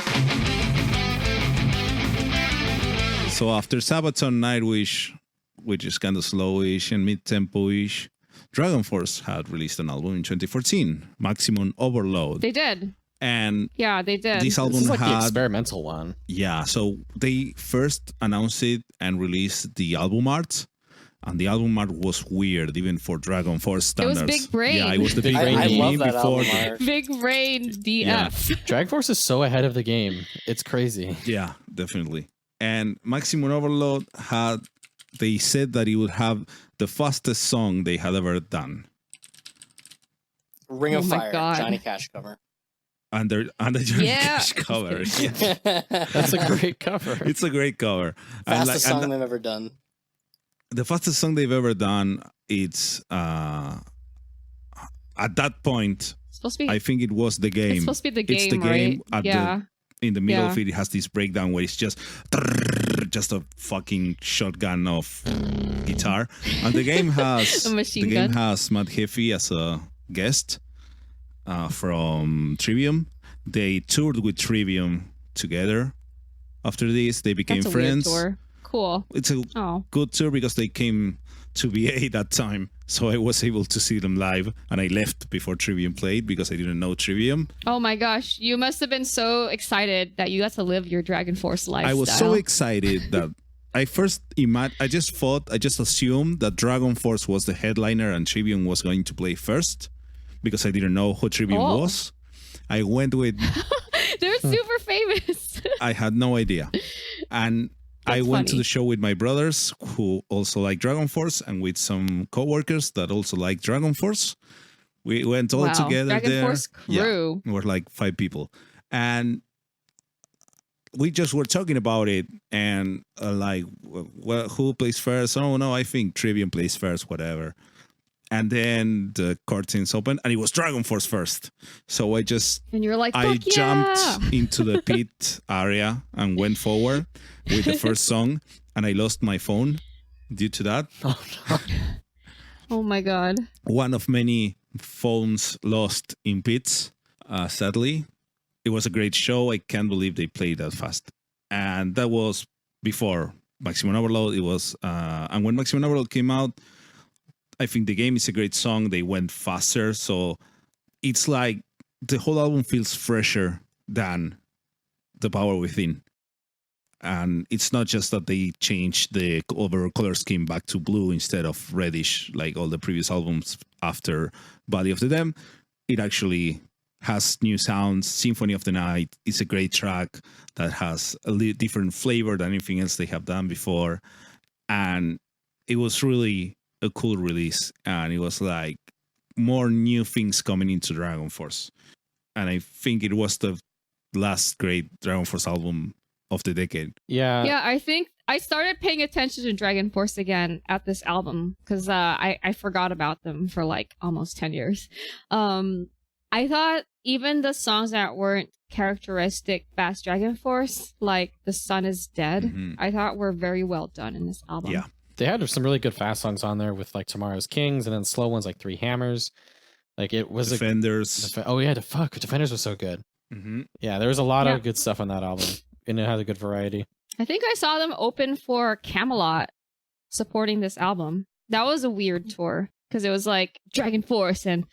So after Sabaton, Nightwish, which is kind of slowish and mid-tempo-ish, Dragon Force had released an album in 2014, Maximum Overload. They did. And Yeah, they did. this This album is like the had... experimental one. Yeah, so they first announced it and released the album art. And the album art was weird, even for Dragon Force standards. Big Brain. Yeah, it was the Big Big Brain I Brain love game that before. album art. Big Brain DF. Drag Force is so ahead of the game. It's crazy. Yeah, definitely. And Maximum Overload they said that it would have the fastest song they had ever done. Ring of Oh my Fire, God. Johnny Cash cover. Under Johnny Yeah. Cash cover. Yeah. That's a great cover. It's a great cover. And Fastest and song they've ever done. the fastest song they've ever done, it's at that point, It's supposed to be. I think it was the game. It's supposed to be the game, It's the game right? at Yeah. in the middle Yeah. of it has this breakdown where it's just a fucking shotgun of guitar, and the game has A machine the game gun. has Matt Heafy as a guest from Trivium. They toured with Trivium together. After this, they became That's a friends. weird tour. Cool. It's a Oh. good tour because they came to VA that time, so I was able to see them live, and I left before Trivium played because I didn't know Trivium. Oh my gosh. You must have been so excited that you got to live your Dragon Force lifestyle. I was so excited that I just assumed that Dragon Force was the headliner and Trivium was going to play first because I didn't know who Trivium Oh. was. I went with, They're super famous. I had no idea. And I That's went to funny. the show with my brothers who also like Dragon Force and with some coworkers that also like Dragon Force. We went all Wow. together Dragon there. Force crew. We were like 5 people. And we just were talking about it and well, who plays first? Oh, no, I think Trivium plays first, whatever. And then the curtains opened and it was Dragon Force first. So I And you're like, I fuck yeah. jumped into the pit area and went forward with the first song, and I lost my phone due to that. Oh my god. One of many phones lost in pits, sadly. It was a great show. I can't believe they played that fast. And that was before Maximum Overload. It was, and when Maximum Overload came out, I think the game is a great song. They went faster, so it's like the whole album feels fresher than The Power Within. And it's not just that they changed the overall color scheme back to blue instead of reddish, like all the previous albums after Body of the Dam. It actually has new sounds. Symphony of the Night is a great track that has a different flavor than anything else they have done before. And it was really a cool release. And it was like more new things coming into Dragon Force. And I think it was the last great Dragon Force album of the decade. Yeah, I think I started paying attention to Dragon Force again at this album because I forgot about them for like almost 10 years. I thought even the songs that weren't characteristic Fast Dragon Force, like The Sun is Dead, I thought were very well done in this album. Yeah. They had some really good fast songs on there with like Tomorrow's Kings and then slow ones like Three Hammers. Like it was Defenders. Defenders was so good. Yeah, there was a lot of good stuff on that album. And it has a good variety. I think I saw them open for Camelot supporting this album. That was a weird tour because it was like Dragon Force and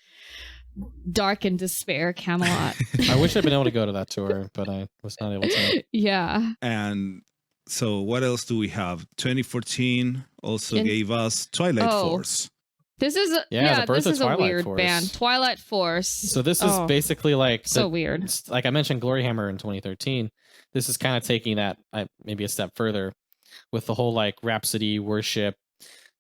Dark and Despair Camelot. I wish I'd been able to go to that tour, but I was not able to. Yeah. And so what else do we have? 2014 also gave us Twilight Force. This is this is a weird band. Twilight Force. So this is basically like so weird. Like I mentioned Gloryhammer in 2013. This is kind of taking that maybe a step further with the whole like Rhapsody worship,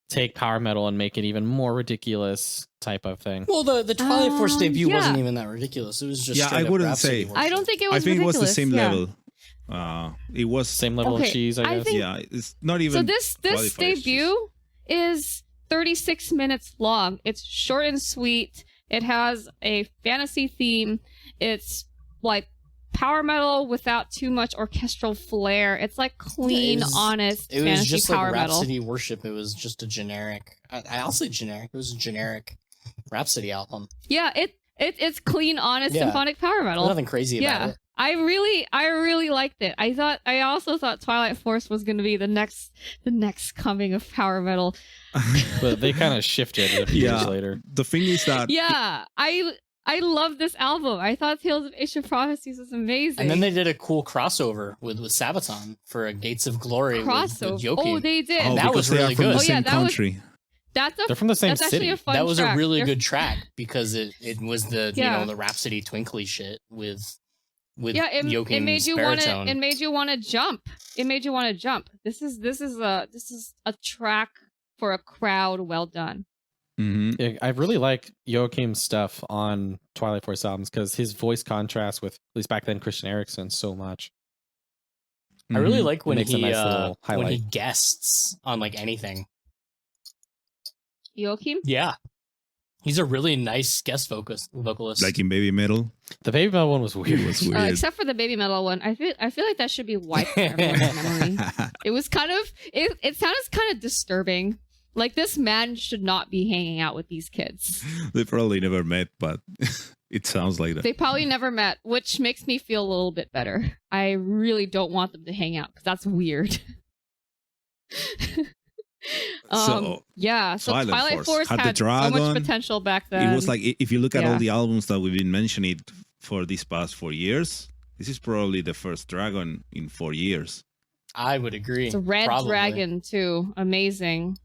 take power metal and make it even more ridiculous type of thing. Well, the Twilight Force debut wasn't even that ridiculous. It was just I wouldn't Rhapsody say. worship. I don't think it was. I think ridiculous. it was the same level. It was same level of cheese, I guess. Yeah, it's not even. So this debut is 36 minutes long. It's short and sweet. It has a fantasy theme. It's like power metal without too much orchestral flair. It's like clean, honest fantasy power metal. It was just like Rhapsody worship. It was just a generic. I'll say generic. It was a generic Rhapsody album. Yeah, it's clean, honest symphonic power metal. There's nothing crazy about it. I really liked it. I also thought Twilight Force was going to be the next coming of power metal. But they kind of shifted a few years later. The thing is that I love this album. I thought Tales of Ancient Prophecies was amazing. And then they did a cool crossover with Sabaton for Gates of Glory with Yoki. Oh, they did. Oh, that was really good. The same country. They're from the same that's city. Actually a fun that was track. a really good track because it was the the Rhapsody twinkly shit with it made you baritone. It made you want to jump. It made you want to jump. This is a track for a crowd well done. Yeah, I really like Joachim's stuff on Twilight Force albums because his voice contrasts with, at least back then, Christian Eriksen so much. I really like when he when he guests on like anything. Joachim? Yeah. He's a really nice guest vocalist. Like in Baby Metal. The Baby Metal one was weird. Except for the Baby Metal one. I feel like that should be wiped from everyone's memory. It was it sounds kind of disturbing. Like, this man should not be hanging out with these kids. They probably never met, but it sounds like that. They probably never met, which makes me feel a little bit better. I really don't want them to hang out because that's weird. So Twilight Force had so much potential back then. It was like, if you look at all the albums that we've been mentioning for these past 4 years, this is probably the first Dragon in 4 years. I would agree. It's a red dragon too. Amazing.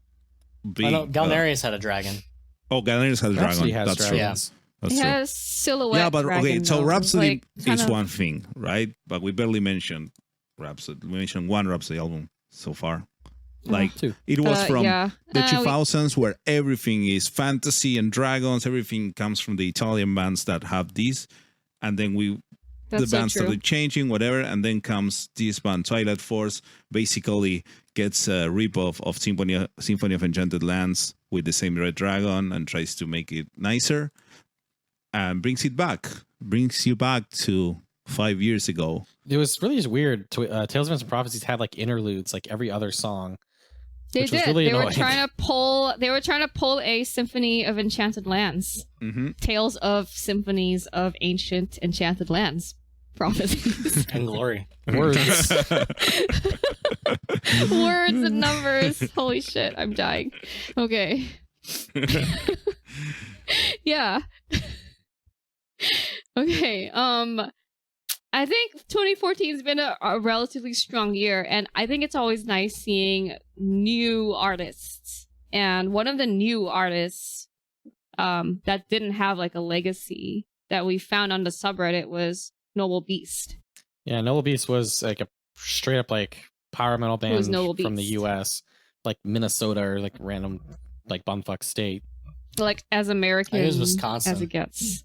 Galneryus had a dragon. Oh, Galneryus had a dragon. That's true. Yeah. That's it true. has silhouette. Yeah, but okay, so though. Rhapsody is one thing, right? But we barely mentioned Rhapsody. We mentioned one Rhapsody album so far. Like, it was from the 2000s where everything is fantasy and dragons. Everything comes from the Italian bands that have these. And then the bands started changing, whatever. And then comes this band, Twilight Force, basically gets a rip-off of Symphony of Enchanted Lands with the same red dragon and tries to make it nicer. And brings you back to 5 years ago. It was really just weird. Tales of Ancient Prophecies had like interludes, like every other song. They did. Really they were trying to pull a Symphony of Enchanted Lands. Tales of Symphonies of Ancient Enchanted Lands. Prophecies. And glory. Words. Words and numbers. Holy shit, I'm dying. Okay. Yeah. Okay. I think 2014 has been a relatively strong year, and I think it's always nice seeing new artists. And one of the new artists that didn't have like a legacy that we found on the subreddit was Noble Beast. Yeah, Noble Beast was like a straight up like power metal band from the US, like Minnesota or like random like bumfuck state. Like as American it was Wisconsin. as it gets.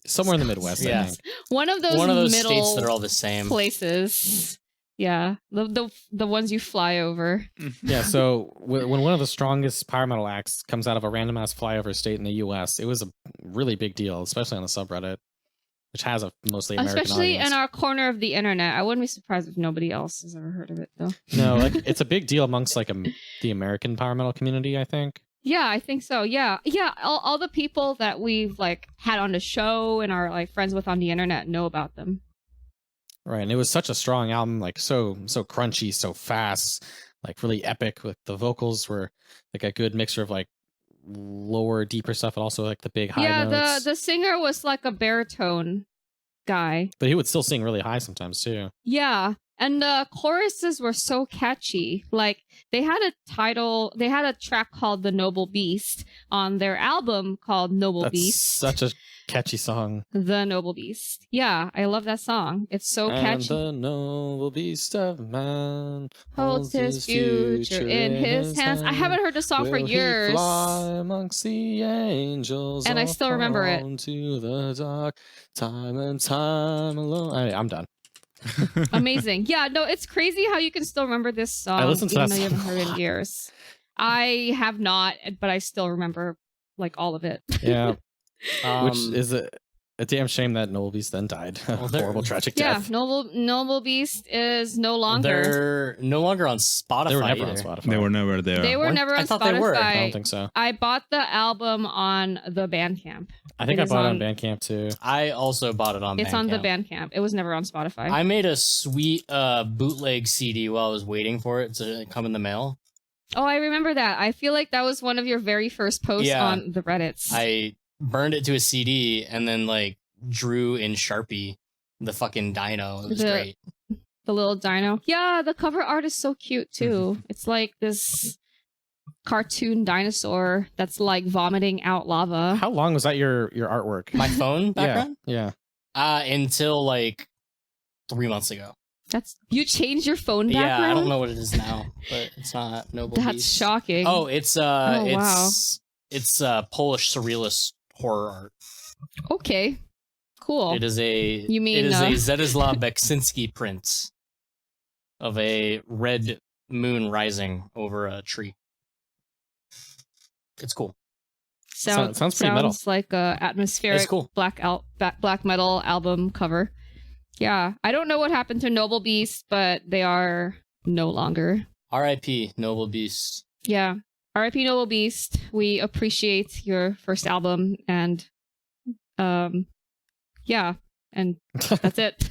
Somewhere in the Midwest, I think. One of those middle states that are all the same places. Yeah, the ones you fly over. Yeah, so when one of the strongest power metal acts comes out of a random ass flyover state in the U.S., it was a really big deal, especially on the subreddit, which has a mostly American especially audience. in our corner of the internet. I wouldn't be surprised if nobody else has ever heard of it, though. No, like it's a big deal amongst like the American power metal community, I think. Yeah, I think so. Yeah. All the people that we've like had on the show and are like friends with on the internet know about them. Right, and it was such a strong album, like so crunchy, so fast, like really epic. With the vocals were like a good mixture of like lower, deeper stuff, and also like the big high notes. The singer was like a baritone guy, but he would still sing really high sometimes too. Yeah. And the choruses were so catchy. Like they had a track called The Noble Beast on their album called Noble Beast. Such a catchy song. The Noble Beast. Yeah, I love that song. It's so catchy. And the noble beast of man holds his future in his hands. I haven't heard the song for years. He fly amongst the angels, and I still remember it. To the dark, time and time alone. I'm done. Amazing. Yeah, no, it's crazy how you can still remember this song. I listened to even that though you song haven't heard it in years. I have not, but I still remember like all of it. Yeah. Which is a damn shame that Noble Beast then died. Horrible, tragic death. Yeah, Noble Beast is no longer. They're no longer on Spotify. They were never either. on Spotify. They were never there. They were never on I thought Spotify. they were. I don't think so. I bought the album on the Bandcamp. I think I bought it on Bandcamp too. I also bought it on Bandcamp. It's on the Bandcamp. It was never on Spotify. I made a sweet bootleg CD while I was waiting for it to come in the mail. Oh, I remember that. I feel like that was one of your very first posts on the Reddits. I burned it to a CD and then like drew in Sharpie the fucking dino. It was great. The little dino. Yeah, the cover art is so cute too. It's like this cartoon dinosaur that's like vomiting out lava. How long was that your artwork? My phone background? Yeah. Until like 3 months ago. You changed your phone background? Yeah, I don't know what it is now, but it's not Noble Beast. That's shocking. Oh, it's Polish surrealist horror art. Okay. Cool. It is a Zdzisław Beksinski print of a red moon rising over a tree. It's cool. Sounds pretty metal. Sounds like a atmospheric cool. black metal album cover. Yeah, I don't know what happened to Noble Beast, but they are no longer. R.I.P. Noble Beast. Yeah, R.I.P. Noble Beast. We appreciate your first album, and yeah, and that's it.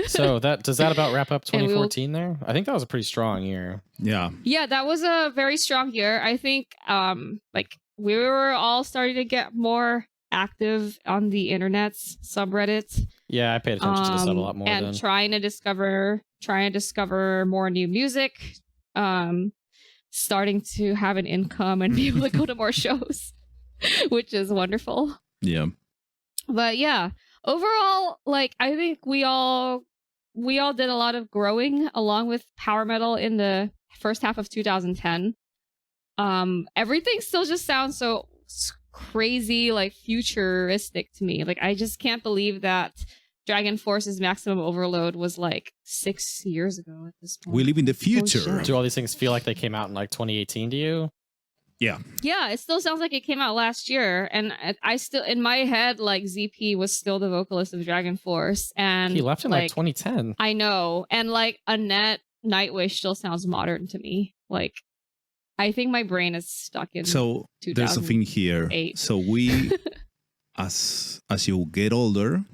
So does that about wrap up 2014 there? I think that was a pretty strong year. Yeah. Yeah, that was a very strong year. I think like we were all starting to get more active on the internet's subreddits. Yeah, I paid attention to the sub a lot more and then. trying to discover more new music, starting to have an income and be able to go to more shows, which is wonderful. Yeah. But yeah, overall, like I think we all did a lot of growing along with power metal in the first half of 2010. Everything still just sounds so crazy, like futuristic to me. Like I just can't believe that Dragon Force's Maximum Overload was like 6 years ago at this point. We live in the future. Do all these things feel like they came out in like 2018 to you? Yeah. Yeah, it still sounds like it came out last year, and I still in my head like ZP was still the vocalist of Dragon Force, and He left in like 2010. I know, and like Annette Nightwish still sounds modern to me. Like I think my brain is stuck in. So there's a thing here. So we, as you get older,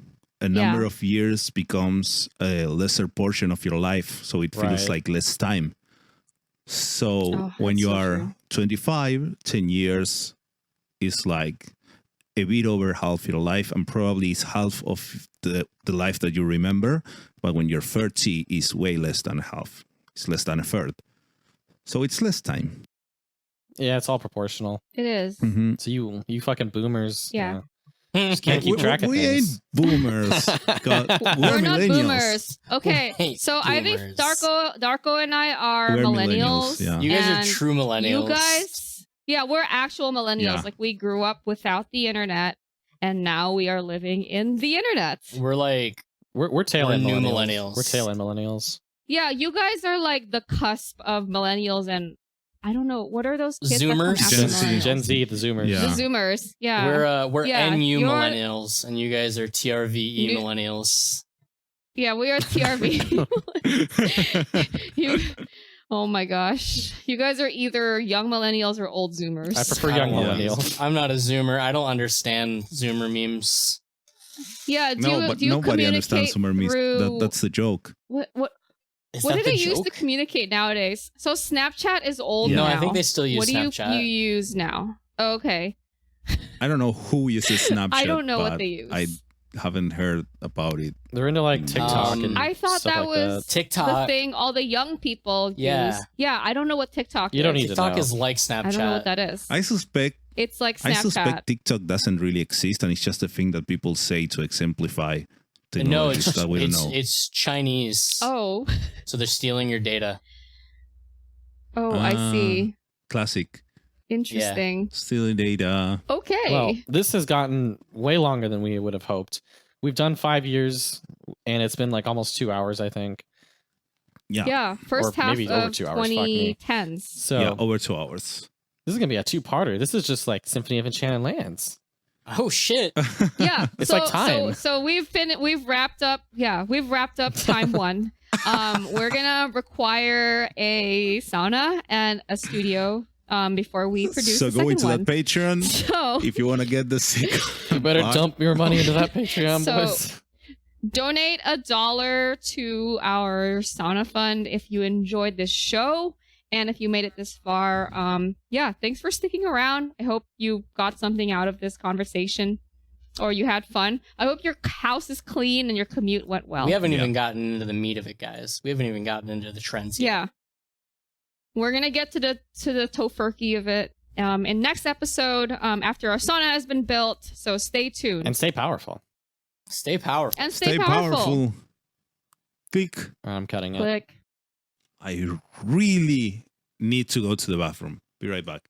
a number of years becomes a lesser portion of your life. So it feels like less time. So when you are 25, 10 years is like a bit over half your life, and probably it's half of the life that you remember. But when you're 30, it's way less than half. It's less than a third. So it's less time. Yeah, it's all proportional. It is. Mm-hmm. So you fucking boomers. Yeah. Just can't keep track of we things. ain't boomers. God, We're not millennials. boomers. Okay, Hate so I think boomers. Darko and I are We're millennials. millennials, yeah. You guys and are true millennials. You guys, yeah, we're actual millennials. Yeah. Like we grew up without the internet, and now we are living in the internet. We're like, We're tail We're end new millennials. millennials. We're tail end millennials. Yeah, you guys are like the cusp of millennials, and I don't know what are those kids that come Zoomers? after Gen Z. millennials? Gen Z, the Zoomers. Yeah. The Zoomers. Yeah, we're Yeah, NU you're- millennials, and you guys are TRVE New- millennials. yeah, we are TRV. you, oh my gosh, you guys are either young millennials or old Zoomers. I prefer young I don't know. millennials. I'm not a Zoomer. I don't understand Zoomer memes. Yeah, do No, you, but do you nobody understands communicate Summer Mist. through- That's the joke. What Is what that do the they use to joke? communicate nowadays? So Snapchat is old Yeah. No, now. I think they still use what Snapchat. do you use now? Oh, okay. I don't know who uses Snapchat. I don't know what but they use. I haven't heard about it. They're into like TikTok and I thought stuff that like was the TikTok. thing all the young people Yeah. use. Yeah, I don't know what TikTok You is. don't need to TikTok know. is like Snapchat. I don't know what that is. I suspect It's like I Snapchat. suspect TikTok doesn't really exist, and it's just a thing that people say to exemplify No, technologies it's that we don't know. it's Chinese. Oh, So they're stealing your data. I see. Classic. Interesting. Stealing data. Okay. Well, this has gotten way longer than we would have hoped. We've done 5 years, and it's been like almost 2 hours, I think. Yeah. yeah, first or half maybe over of 2 hours, fuck me. 2010s. So Yeah, over 2 hours. this is gonna be a two-parter. This is just like Symphony of Enchanted Lands. Oh shit! Yeah, It's so, like time. So we've wrapped up. Yeah, we've wrapped up time one. We're gonna require a sauna and a studio before we produce So the go second into one. that Patreon So if you want to get the secret. You better What? dump your money into that Patreon, So- boys. donate $1 to our sauna fund if you enjoyed this show. And if you made it this far, yeah, thanks for sticking around. I hope you got something out of this conversation or you had fun. I hope your house is clean and your commute went well. We haven't Yeah. even gotten into the meat of it, guys. We haven't even gotten into the trends yet. Yeah. We're going to get to the tofurkey of it in next episode after our sauna has been built. So stay tuned. And stay powerful. Stay powerful. And stay powerful. Click. I'm cutting it. Click. I really need to go to the bathroom. Be right back.